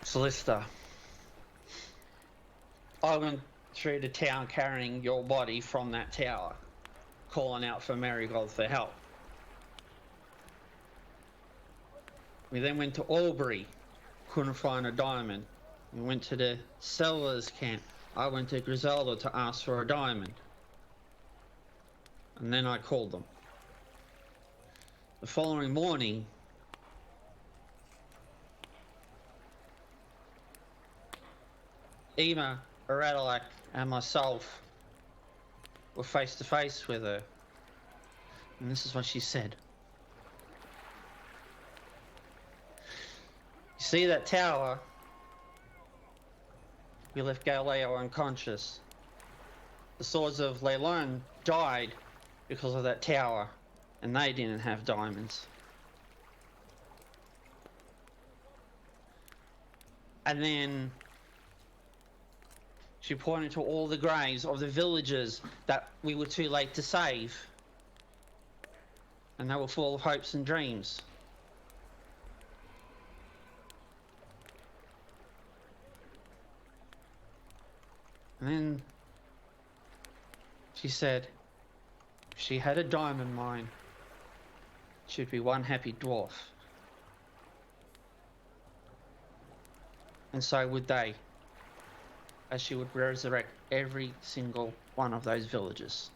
solicitor. I went through the town carrying your body from that tower, calling out for Marigold for help. We then went to Albury, couldn't find a diamond. We went to the settlers camp. I went to Griselda to ask for a diamond. And then I called them. The following morning, Ema, Aradalak, and myself were face to face with her. And this is what she said. You see that tower? We left Galileo unconscious. The swords of Leilon died because of that tower, and they didn't have diamonds. And then she pointed to all the graves of the villagers that we were too late to save. And they were full of hopes and dreams. And then she said if she had a diamond mine, she'd be one happy dwarf. And so would they, as she would resurrect every single one of those villagers.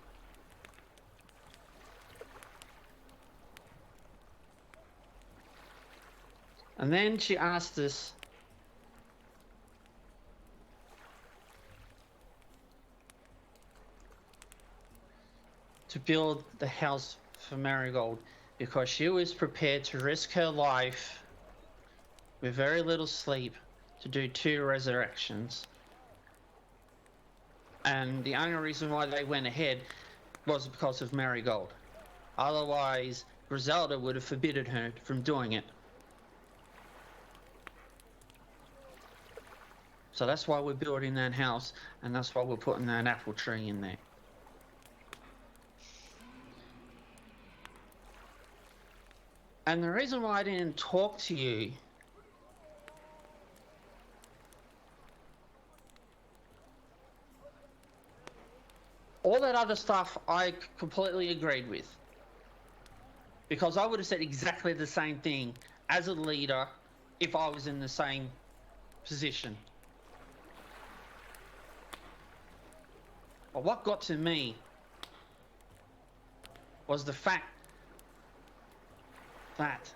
And then she asked us to build the house for Marigold because she was prepared to risk her life with very little sleep to do 2 resurrections. And the only reason why they went ahead was because of Marigold. Otherwise, Griselda would have forbidden her from doing it. So that's why we're building that house, and that's why we're putting that apple tree in there. And the reason why I didn't talk to you all that other stuff I completely agreed with. Because I would have said exactly the same thing as a leader if I was in the same position. But what got to me was the fact that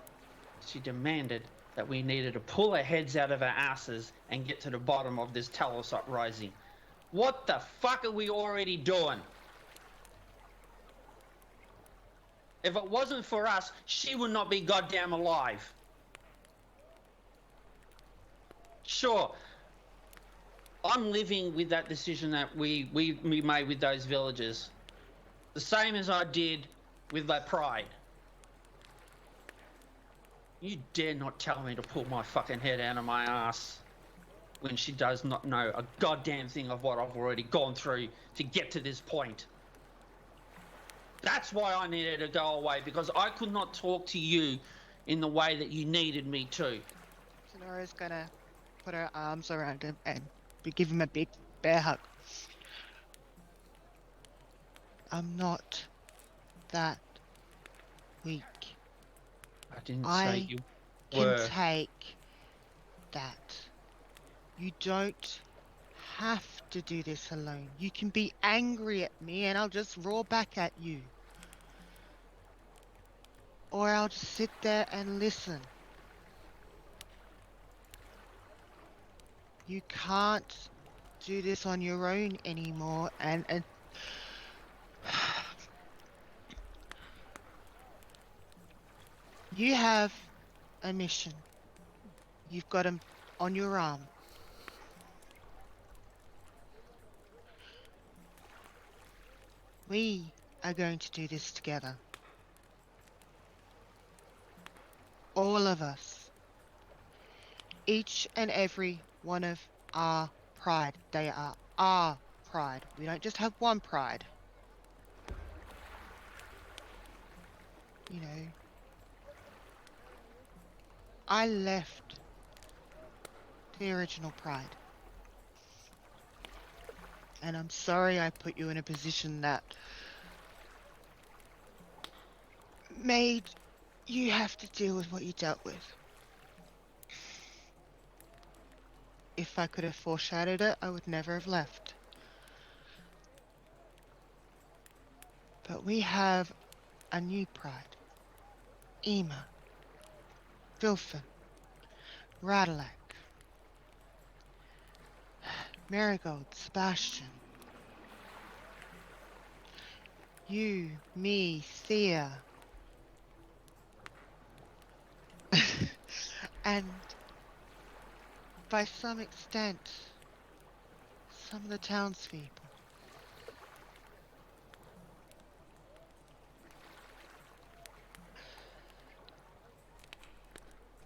she demanded that we needed to pull our heads out of our asses and get to the bottom of this Talos uprising. What the fuck are we already doing? If it wasn't for us, she would not be goddamn alive. Sure, I'm living with that decision that we made with those villagers. The same as I did with that pride. You dare not tell me to pull my fucking head out of my ass when she does not know a goddamn thing of what I've already gone through to get to this point. That's why I needed to go away, because I could not talk to you in the way that you needed me to. Sonora's gonna put her arms around him and give him a big bear hug. I'm not that weak. I didn't say I you can were. take that. You don't have to do this alone. You can be angry at me and I'll just roar back at you. Or I'll just sit there and listen. You can't do this on your own anymore, and you have a mission. You've got him on your arm. We are going to do this together. All of us. Each and every one of our pride. They are our pride. We don't just have one pride. You know, I left the original pride. And I'm sorry I put you in a position that made you have to deal with what you dealt with. If I could have foreshadowed it, I would never have left. But we have a new pride. Ema, Vilfin, Radalak, Marigold, Sebastian. You, me, Thea. And by some extent, some of the townspeople.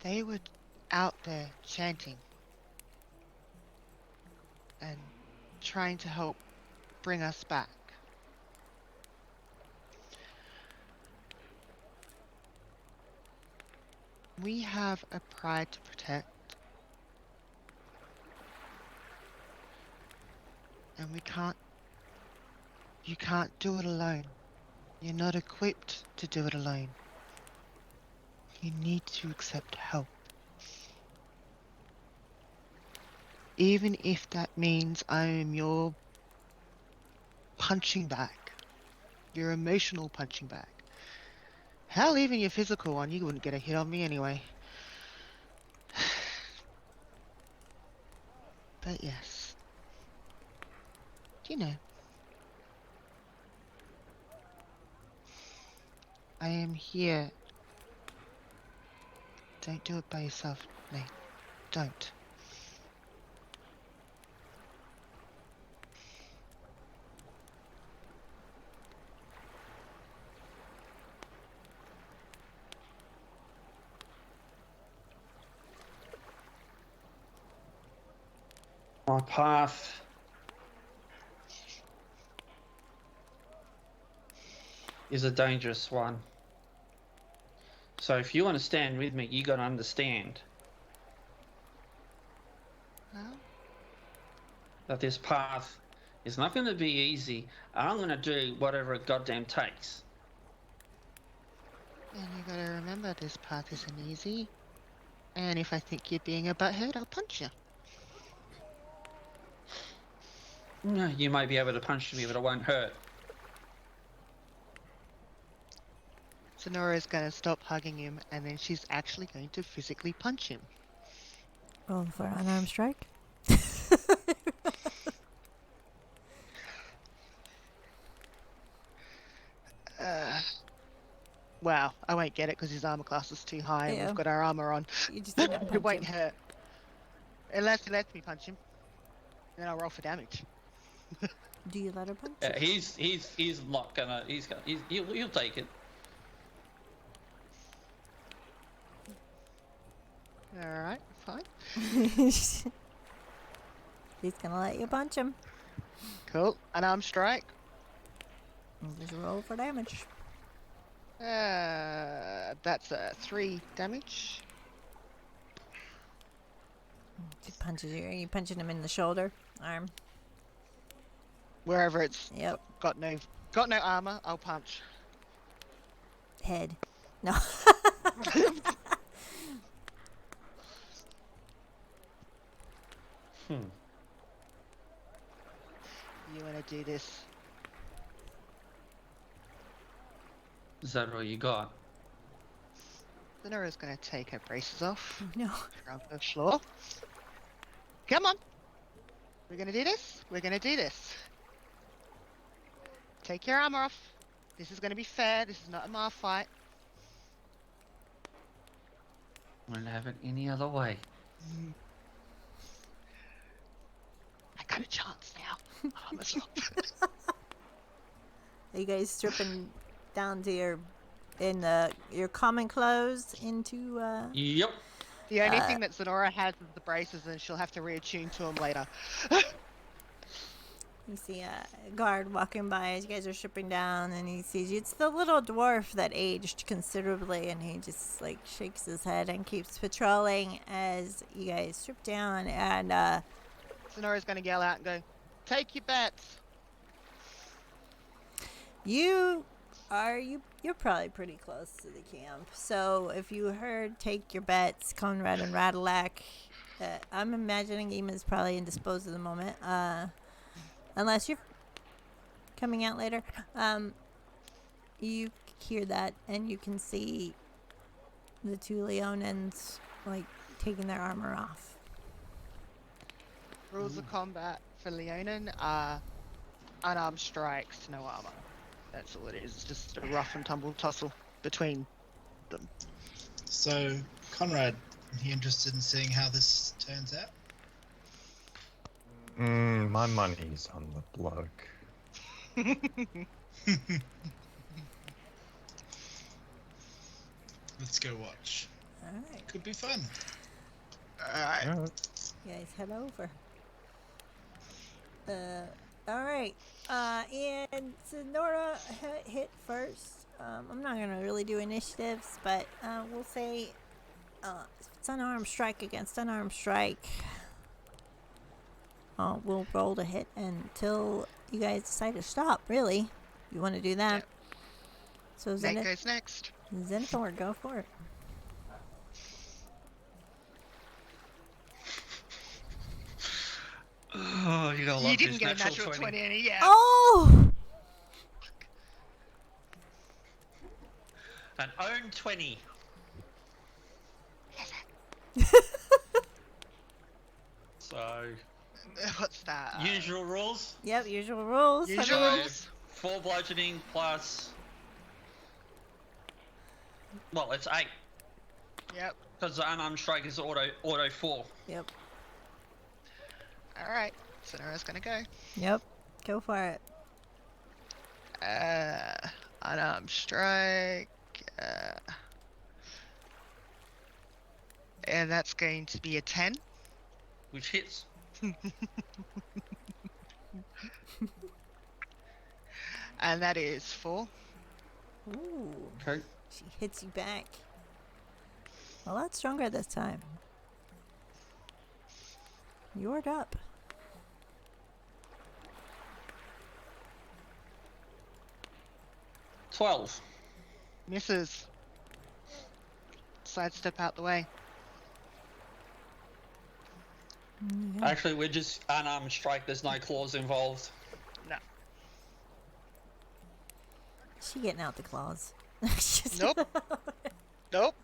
They were out there chanting trying to help bring us back. We have a pride to protect. And you can't do it alone. You're not equipped to do it alone. You need to accept help. Even if that means I am your punching bag, your emotional punching bag. Hell, even your physical one, you wouldn't get a hit on me anyway. But yes, you know, I am here. Don't do it by yourself, Nate. Don't. My path is a dangerous one. So if you want to stand with me, you got to understand Well, that this path is not going to be easy. I'm going to do whatever it goddamn takes. and you gotta remember this path isn't easy. And if I think you're being a butthead, I'll punch you. No, you may be able to punch me, but it won't hurt. Sonora's gonna stop hugging him, and then she's actually going to physically punch him. Roll for unarmed strike. Wow, I won't get it because his armor class is too high and Yeah. we've got our armor on. You just need to punch It won't him. hurt. Unless he lets me punch him. Then I'll roll for damage. Do you let her punch? He's not gonna. He'll take it. Alright, fine. He's gonna let you punch him. Cool. Unarmed strike. Just roll for damage. That's 3 damage. He punches you. Are you punching him in the shoulder, arm? Wherever it's Yep. got no armor, I'll punch. Head. No. You wanna do this? Is that all you got? Sonora's gonna take her braces off. No. From the floor. Come on. We're gonna do this. We're gonna do this. Take your armor off. This is gonna be fair. This is not a mar fight. Won't have it any other way. I got a chance now. Armor's off. Are you guys stripping down to your common clothes into Yep. The only thing that Sonora has is the braces, and she'll have to reattune to them later. You see a guard walking by as you guys are stripping down, and he sees you. It's the little dwarf that aged considerably, and he just like shakes his head and keeps patrolling as you guys strip down. And Sonora's gonna yell out and go, "Take your bets." you're probably pretty close to the camp. So if you heard "take your bets," Conrad and Radalac, I'm imagining Ema's probably indisposed at the moment. Unless you're coming out later, you hear that and you can see the 2 Leonins like taking their armor off. Rules of combat for Leonin are unarmed strikes, no armor. That's all it is. It's just a rough and tumble tussle between them. So, Conrad, you interested in seeing how this turns out? My money's on the bloke. Let's go watch. All right, Could be fun. Alright. Yeah. you guys head over. All right. And Sonora hit first. I'm not gonna really do initiatives, but we'll say it's unarmed strike against unarmed strike. We'll roll to hit until you guys decide to stop. Really, you want to do that? Yep. So Nate goes next. Zenithor, go for it. Oh, you gotta You love didn't this get a natural 20 in it, yeah. Oh! An own 20. So, What's that? usual rules. Yep, usual rules. Usual I mean, rules. 4 bludgeoning plus. Well, it's 8 Yep. because the unarmed strike is auto 4. Yep. All right. Sonora's gonna go. Yep. Go for it. Unarmed strike. And that's going to be a 10. Which hits. And that is 4. Ooh. Okay. She hits you back. A lot stronger this time. You're up. $12. Misses. Sidestep out the way. Yeah. Actually, we're just unarmed strike. There's no claws involved. No. She getting out the claws. Nope. Nope.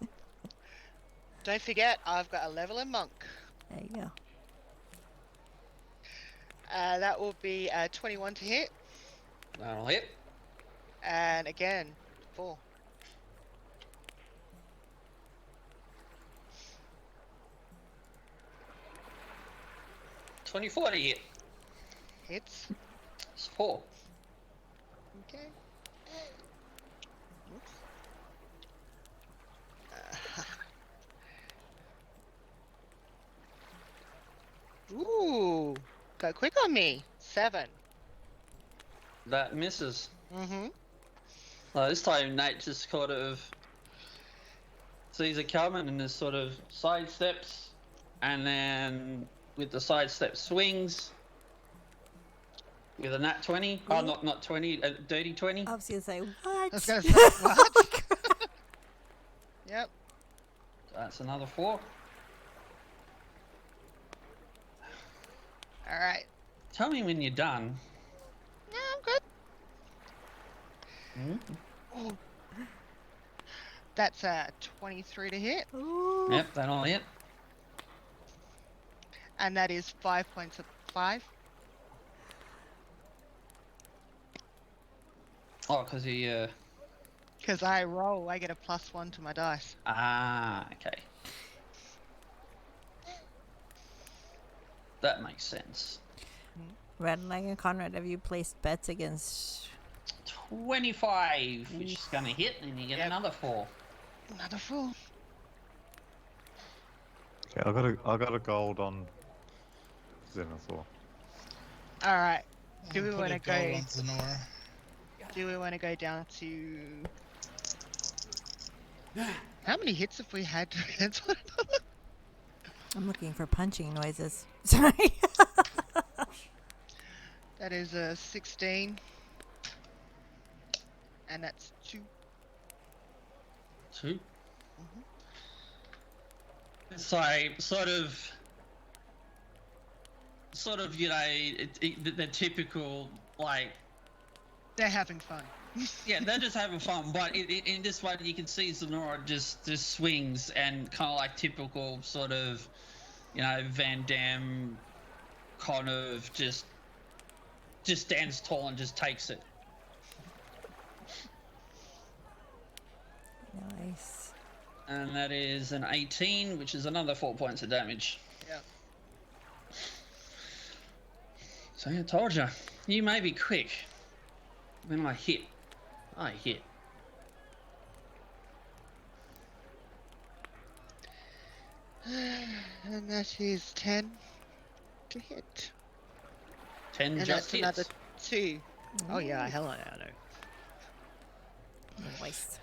Don't forget, I've got a level in monk. There you go. That will be 21 to hit. That'll hit. And again, 4. 24 to hit. Hits. It's 4. Okay. Oops. Ooh, got quick on me. 7. That misses. Mm-hmm. This time Nate just sort of sees it coming and just sort of sidesteps, and then with the sidestep swings with a nat 20. Oh, not 20, a dirty 20. I was gonna say what? I was gonna say what? Yep. That's another 4. All right. Tell me when you're done. Yeah, I'm good. Mm-hmm. Ooh. That's 23 to hit, Ooh. Yep, that'll hit. and that is 5 points of 5. Oh, because he, Because I roll, I get a +1 to my dice. okay. That makes sense. Red Leg and Conrad, have you placed bets against? 25, which is going to hit, and you get Yep. another 4. Another 4. Okay, I got a gold on Zenithor. All right. Do I'll we put want a to gold go? on Zenora. Do we want to go down to? How many hits have we had against one another? I'm looking for punching noises. Sorry. That is a 16, and that's 2. 2. So, sort of, you know, the typical, like, They're having fun. yeah, they're just having fun. But in this one, you can see Zenora just swings and kind of like typical sort of, you know, Van Damme kind of just stands tall and just takes it. Nice. And that is an 18, which is another 4 points of damage. Yeah. So I told you, you may be quick. When I hit. And that is 10 to hit. 10 And just that's another hits. 2. Oh yeah, hell I know. Nice.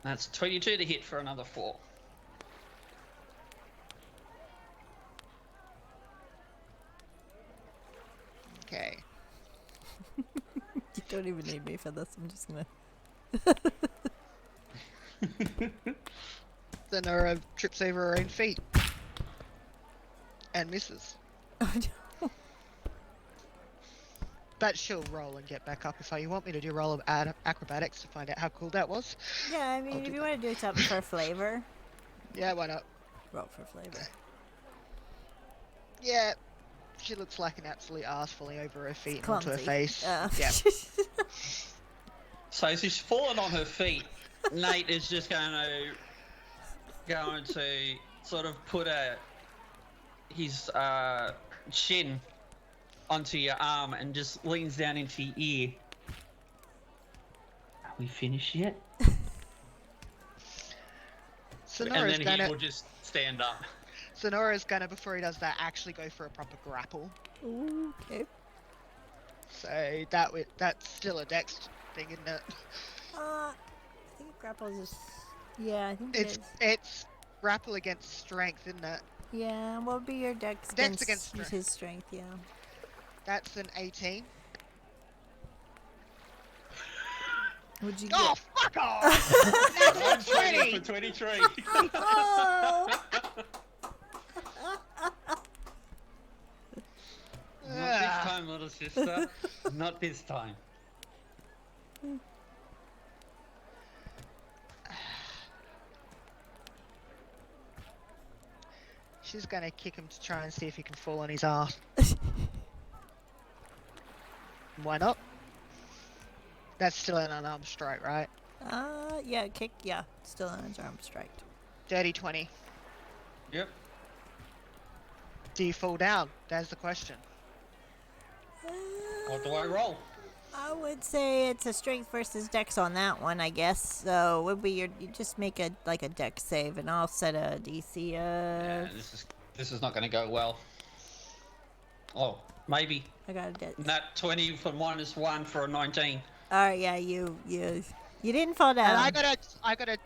That's 22 to hit for another 4. Okay. You don't even need me for this. I'm just gonna. Then Nora trips over her own feet. And misses. Oh, no. But she'll roll and get back up if you want me to do roll of acrobatics to find out how cool that was. Yeah, I I'll mean, do if you that. want to do something for flavor, Yeah, why not? roll for flavor. Yeah. She looks like an absolute ass falling over her feet and onto her Clumsy. face. Yeah. So she's fallen on her feet. Nate is just going to sort of put his chin onto your arm and just leans down into your ear. Are we finished yet? And Sonora's then he gonna will just stand up. before he does that actually go for a proper grapple. Ooh, okay. So that's still a dex thing, isn't it? I think grapple is just. Yeah, I think it is. It's grapple against strength, isn't it? Yeah, what would be your dex Dex against strength. his strength? Yeah. That's an 18. Would you Oh, get? fuck off! That's a 20! for 23. Oh! Not this time, little sister. Not this time. She's gonna kick him to try and see if he can fall on his ass. Why not? That's still an unarmed strike, right? Yeah, kick. Yeah, still an unarmed strike. Dirty 20. Yep. Do you fall down? That's the question. What do I roll? I would say it's a strength versus dex on that one, I guess. So it would be you just make a dex save, and I'll set a DC. Yeah, this is not going to go well. Oh, maybe. I got a dex. Nat 20 for -1 for a 19. All right, yeah, you didn't fall down. And I got a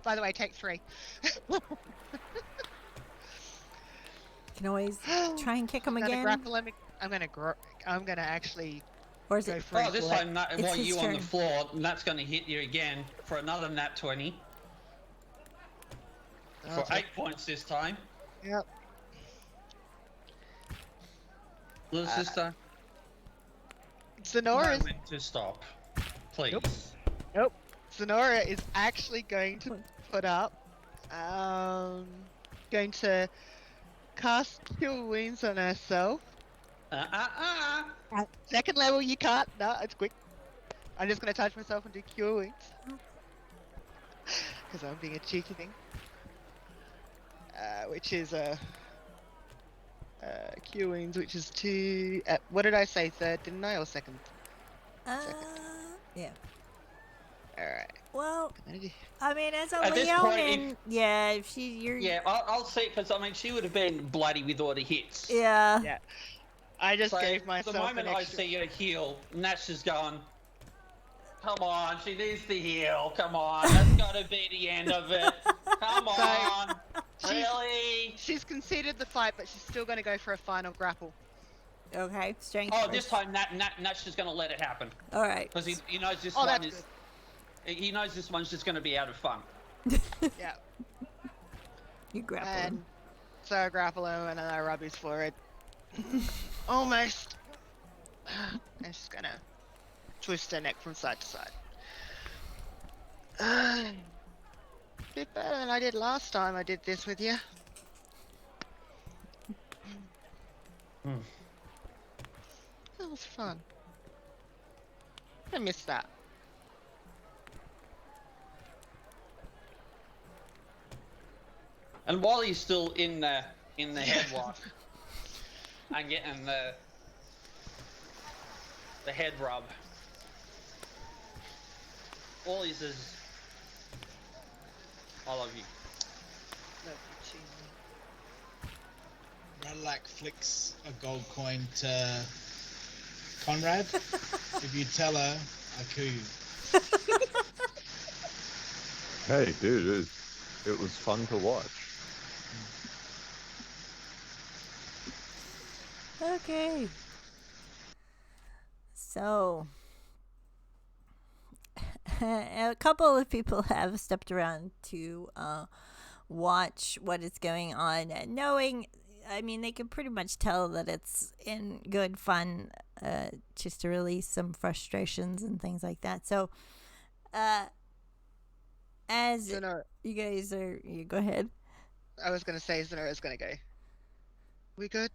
by the way, take 3. Can always try and kick him I'm gonna again. grapple him. I'm gonna actually Or is go it? for Oh, his this leg. time, Nat, It's while his you on the turn. floor, Nat's going to hit you again for another Nat 20. For Okay. 8 points this time. Yep. Little sister, Sonora's moment to stop. Please. Sonora is actually going to put up, going to cast Cure Wounds on herself. At second level, you can't. No, it's quick. I'm just going to touch myself and do Cure Wounds. Because I'm being a cheeky thing. Which is Cure Wounds, which is 2. What did I say? Third, didn't I? Or second? Yeah. Alright. Well, I mean, as a At this point, Leilon, yeah, if you're. Yeah, I'll see, because, I mean, she would have been bloody with all the hits. Yeah. Yeah. I just So, gave myself the moment an I extra... see her heal, Nash is going, come on, she needs to heal, come on, that's got to be the end of it. Come on, really? She's conceded the fight, but she's still going to go for a final grapple. Okay, strength. Oh, this first. time Nash is going to let it happen. All right. Because he knows this Oh, one that's is... He knows this one's just going to be out of fun. Yeah. You grapple And him. so I grapple him and then I rub his forehead. Almost. And she's going to twist her neck from side to side. Bit better than I did last time I did this with you. That was fun. I missed that. And while he's still in the headlock and getting the head rub, all he says, all of you. Love you, Chini. Radlac flicks a gold coin to Conrad. If you tell her, I kill you. Hey, dude, it was fun to watch. Okay. So, a couple of people have stepped around to watch what is going on, knowing, I mean, they can pretty much tell that it's in good fun, just to release some frustrations and things like that. So, as Zenora, you guys are, you go ahead. I was gonna say Zenora's gonna go. We good?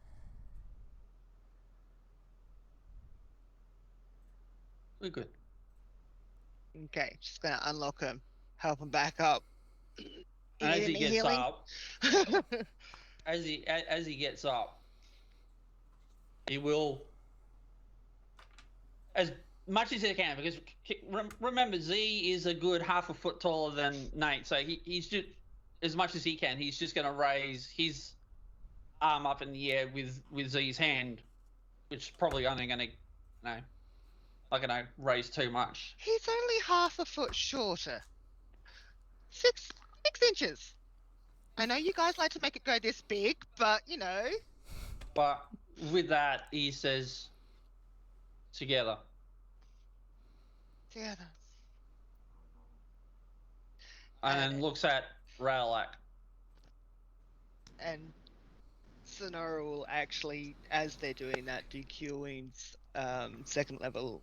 We're good. Okay, she's gonna unlock him, help him back up. And as he Any gets healing? up, as he gets up, he will, as much as he can, because remember, Z is a good half a foot taller than Nate, so he's just, as much as he can, he's just going to raise his arm up in the air with Z's hand, which is probably only going to, not going to raise too much. He's only half a foot shorter. 6 inches. I know you guys like to make it go this big, but you know. But with that, he says, together. Together. And then looks at Raylac. And Sonora will actually, as they're doing that, do Q-Ween's second level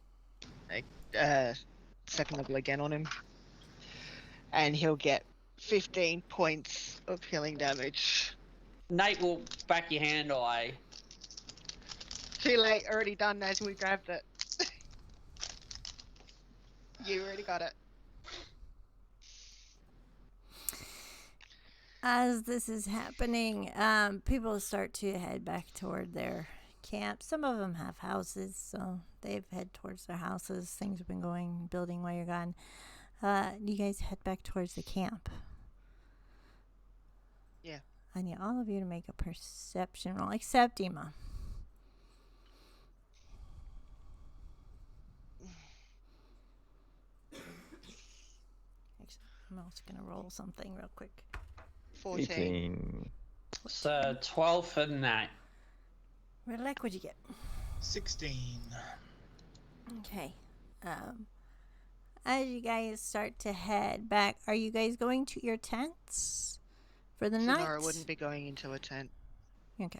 again on him. And he'll get 15 points of healing damage. Nate will back your hand away. Too late, already done as we grabbed it. You already got it. As this is happening, people start to head back toward their camp. Some of them have houses, so they've head towards their houses. Things have been building while you're gone. You guys head back towards the camp. Yeah. I need all of you to make a perception roll, except Ema. Actually, I'm also going to roll something real quick. 14. 18. So 12 for Nate. Redlac, what'd you get? 16. Okay. As you guys start to head back, are you guys going to your tents for the night? Sonora wouldn't be going into a tent. Okay.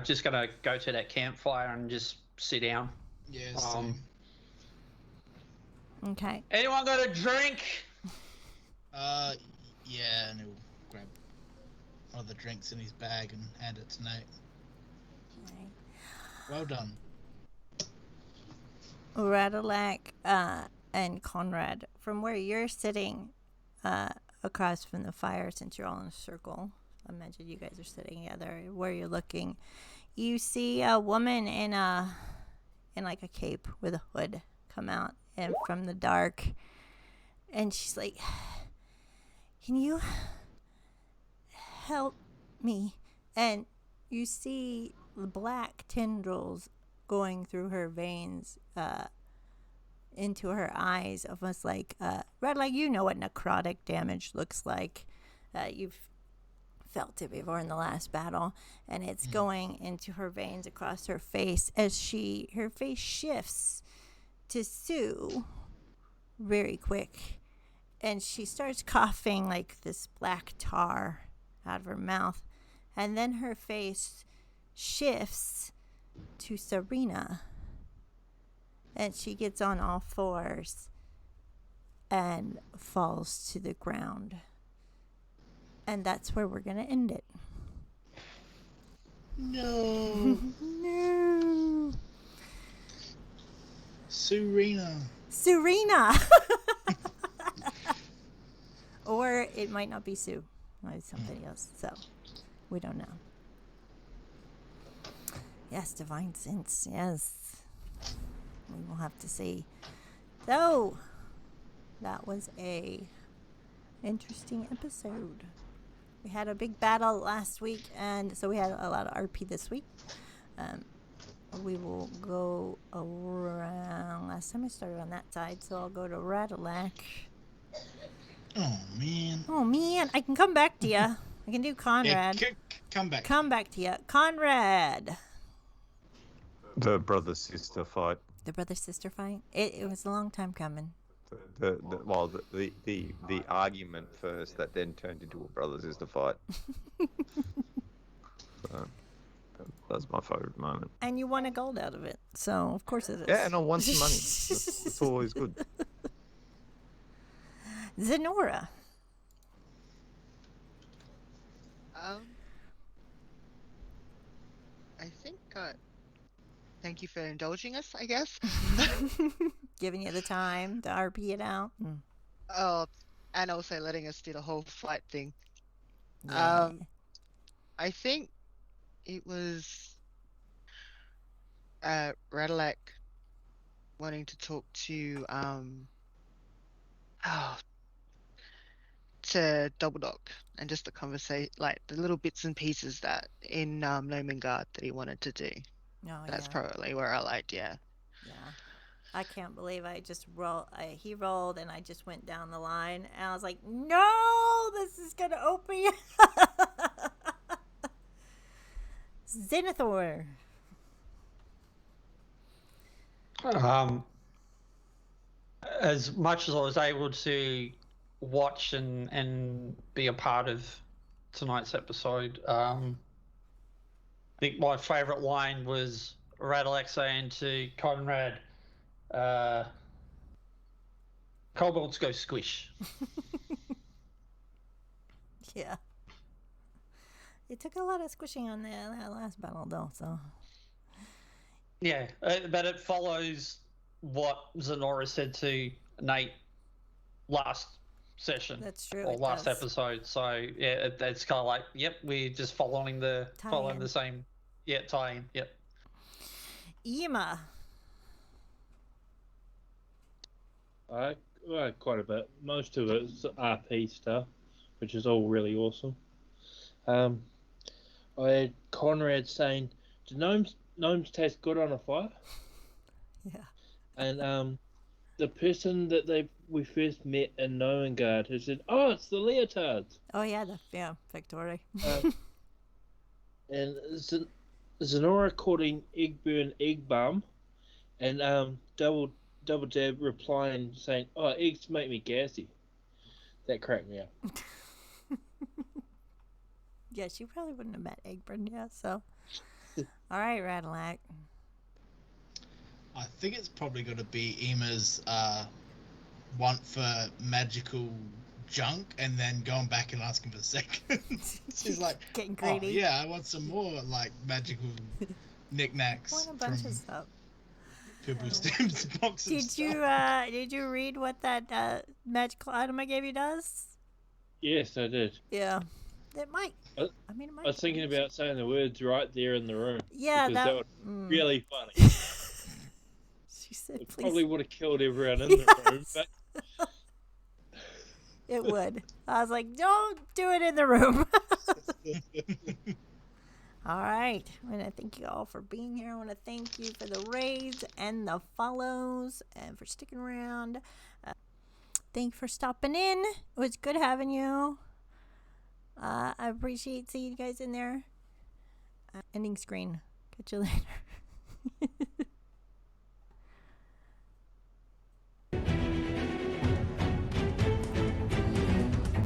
Just gonna go to that campfire and just sit down. Yeah, Okay. Anyone got a drink? yeah, and he'll grab one of the drinks in his bag and hand it to Nate. Okay. Well done. Radalac and Conrad, from where you're sitting across from the fire, since you're all in a circle, I imagine you guys are sitting together, where you're looking, you see a woman in like a cape with a hood come out and from the dark, and she's like, "Can you help me?" And you see the black tendrils going through her veins into her eyes, almost like red, like you know what necrotic damage looks like. You've felt it before in the last battle, and it's going into her veins across her face as her face shifts to Sue very quick, and she starts coughing like this black tar out of her mouth, and then her face shifts to Serena, and she gets on all fours and falls to the ground. And that's where we're gonna end it. No. No. Serena. Or it might not be Sue. It might be somebody else. So we don't know. Yes, divine sense. Yes. We will have to see. So that was a interesting episode. We had a big battle last week, and so we had a lot of RP this week. We will go around. Last time I started on that side, so I'll go to Radalac. Oh man. Oh man, I can come back to you. I can do Conrad. Yeah, come back. Come back to you, Conrad. The brother-sister fight. The brother-sister fight. It was a long time coming. The argument first that then turned into a brother-sister fight. So, that's my favourite moment. And you won a gold out of it, so of course it is. Yeah, and I won some money. It's always good. Zenora. I think. Thank you for indulging us, I guess. Giving you the time to RP it out. Oh, and also letting us do the whole fight thing. Yeah. I think it was Radalac wanting to talk to to Double Dog, and just the conversation, like the little bits and pieces that in Nomengard that he wanted to do. Oh, That's yeah. probably where I liked, yeah. Yeah. I can't believe I just rolled. He rolled, and I just went down the line, and I was like, "No, this is gonna open you." Zenithor. As much as I was able to watch and be a part of tonight's episode, I think my favourite line was Radalac saying to Conrad, "Kobolds go squish." Yeah. It took a lot of squishing on that last battle, though. So. Yeah, but it follows what Zenora said to Nate last session. That's true. Or it last does. episode. So yeah, it's kind of like, yep, we're just following the Tie-in. same, tie-in. Yep. Ema. Quite a bit. Most of it's RP stuff, which is all really awesome. I had Conrad saying, "Do gnomes taste good on a fire?" Yeah. And the person that we first met in Nomengard who said, "Oh, it's the leotards." Oh yeah, Victoria. And Zenora called him Eggburn Eggbum, and Double Dab replying saying, "Oh, eggs make me gassy." That cracked me up. Yeah, she probably wouldn't have met Eggburn yet. So. All right, Radalac. I think it's probably got to be Ema's want for magical junk, and then going back and asking for seconds. She's like, Getting "Oh greedy. yeah, I want some more like magical knickknacks Want a bunch from of stuff. Pibble Stamps boxes." Did you read what that magical item I gave you does? Yes, I did. Yeah. It might. I It might. I was thinking about saying the words right there in the room. Yeah, because that would be really funny. She said, It "Please." probably would have killed everyone in the room, Yes. but It would. I was like, "Don't do it in the room." All right. I want to thank you all for being here. I want to thank you for the raids and the follows and for sticking around. Thank you for stopping in. It was good having you. I appreciate seeing you guys in there. Ending screen. Catch you later.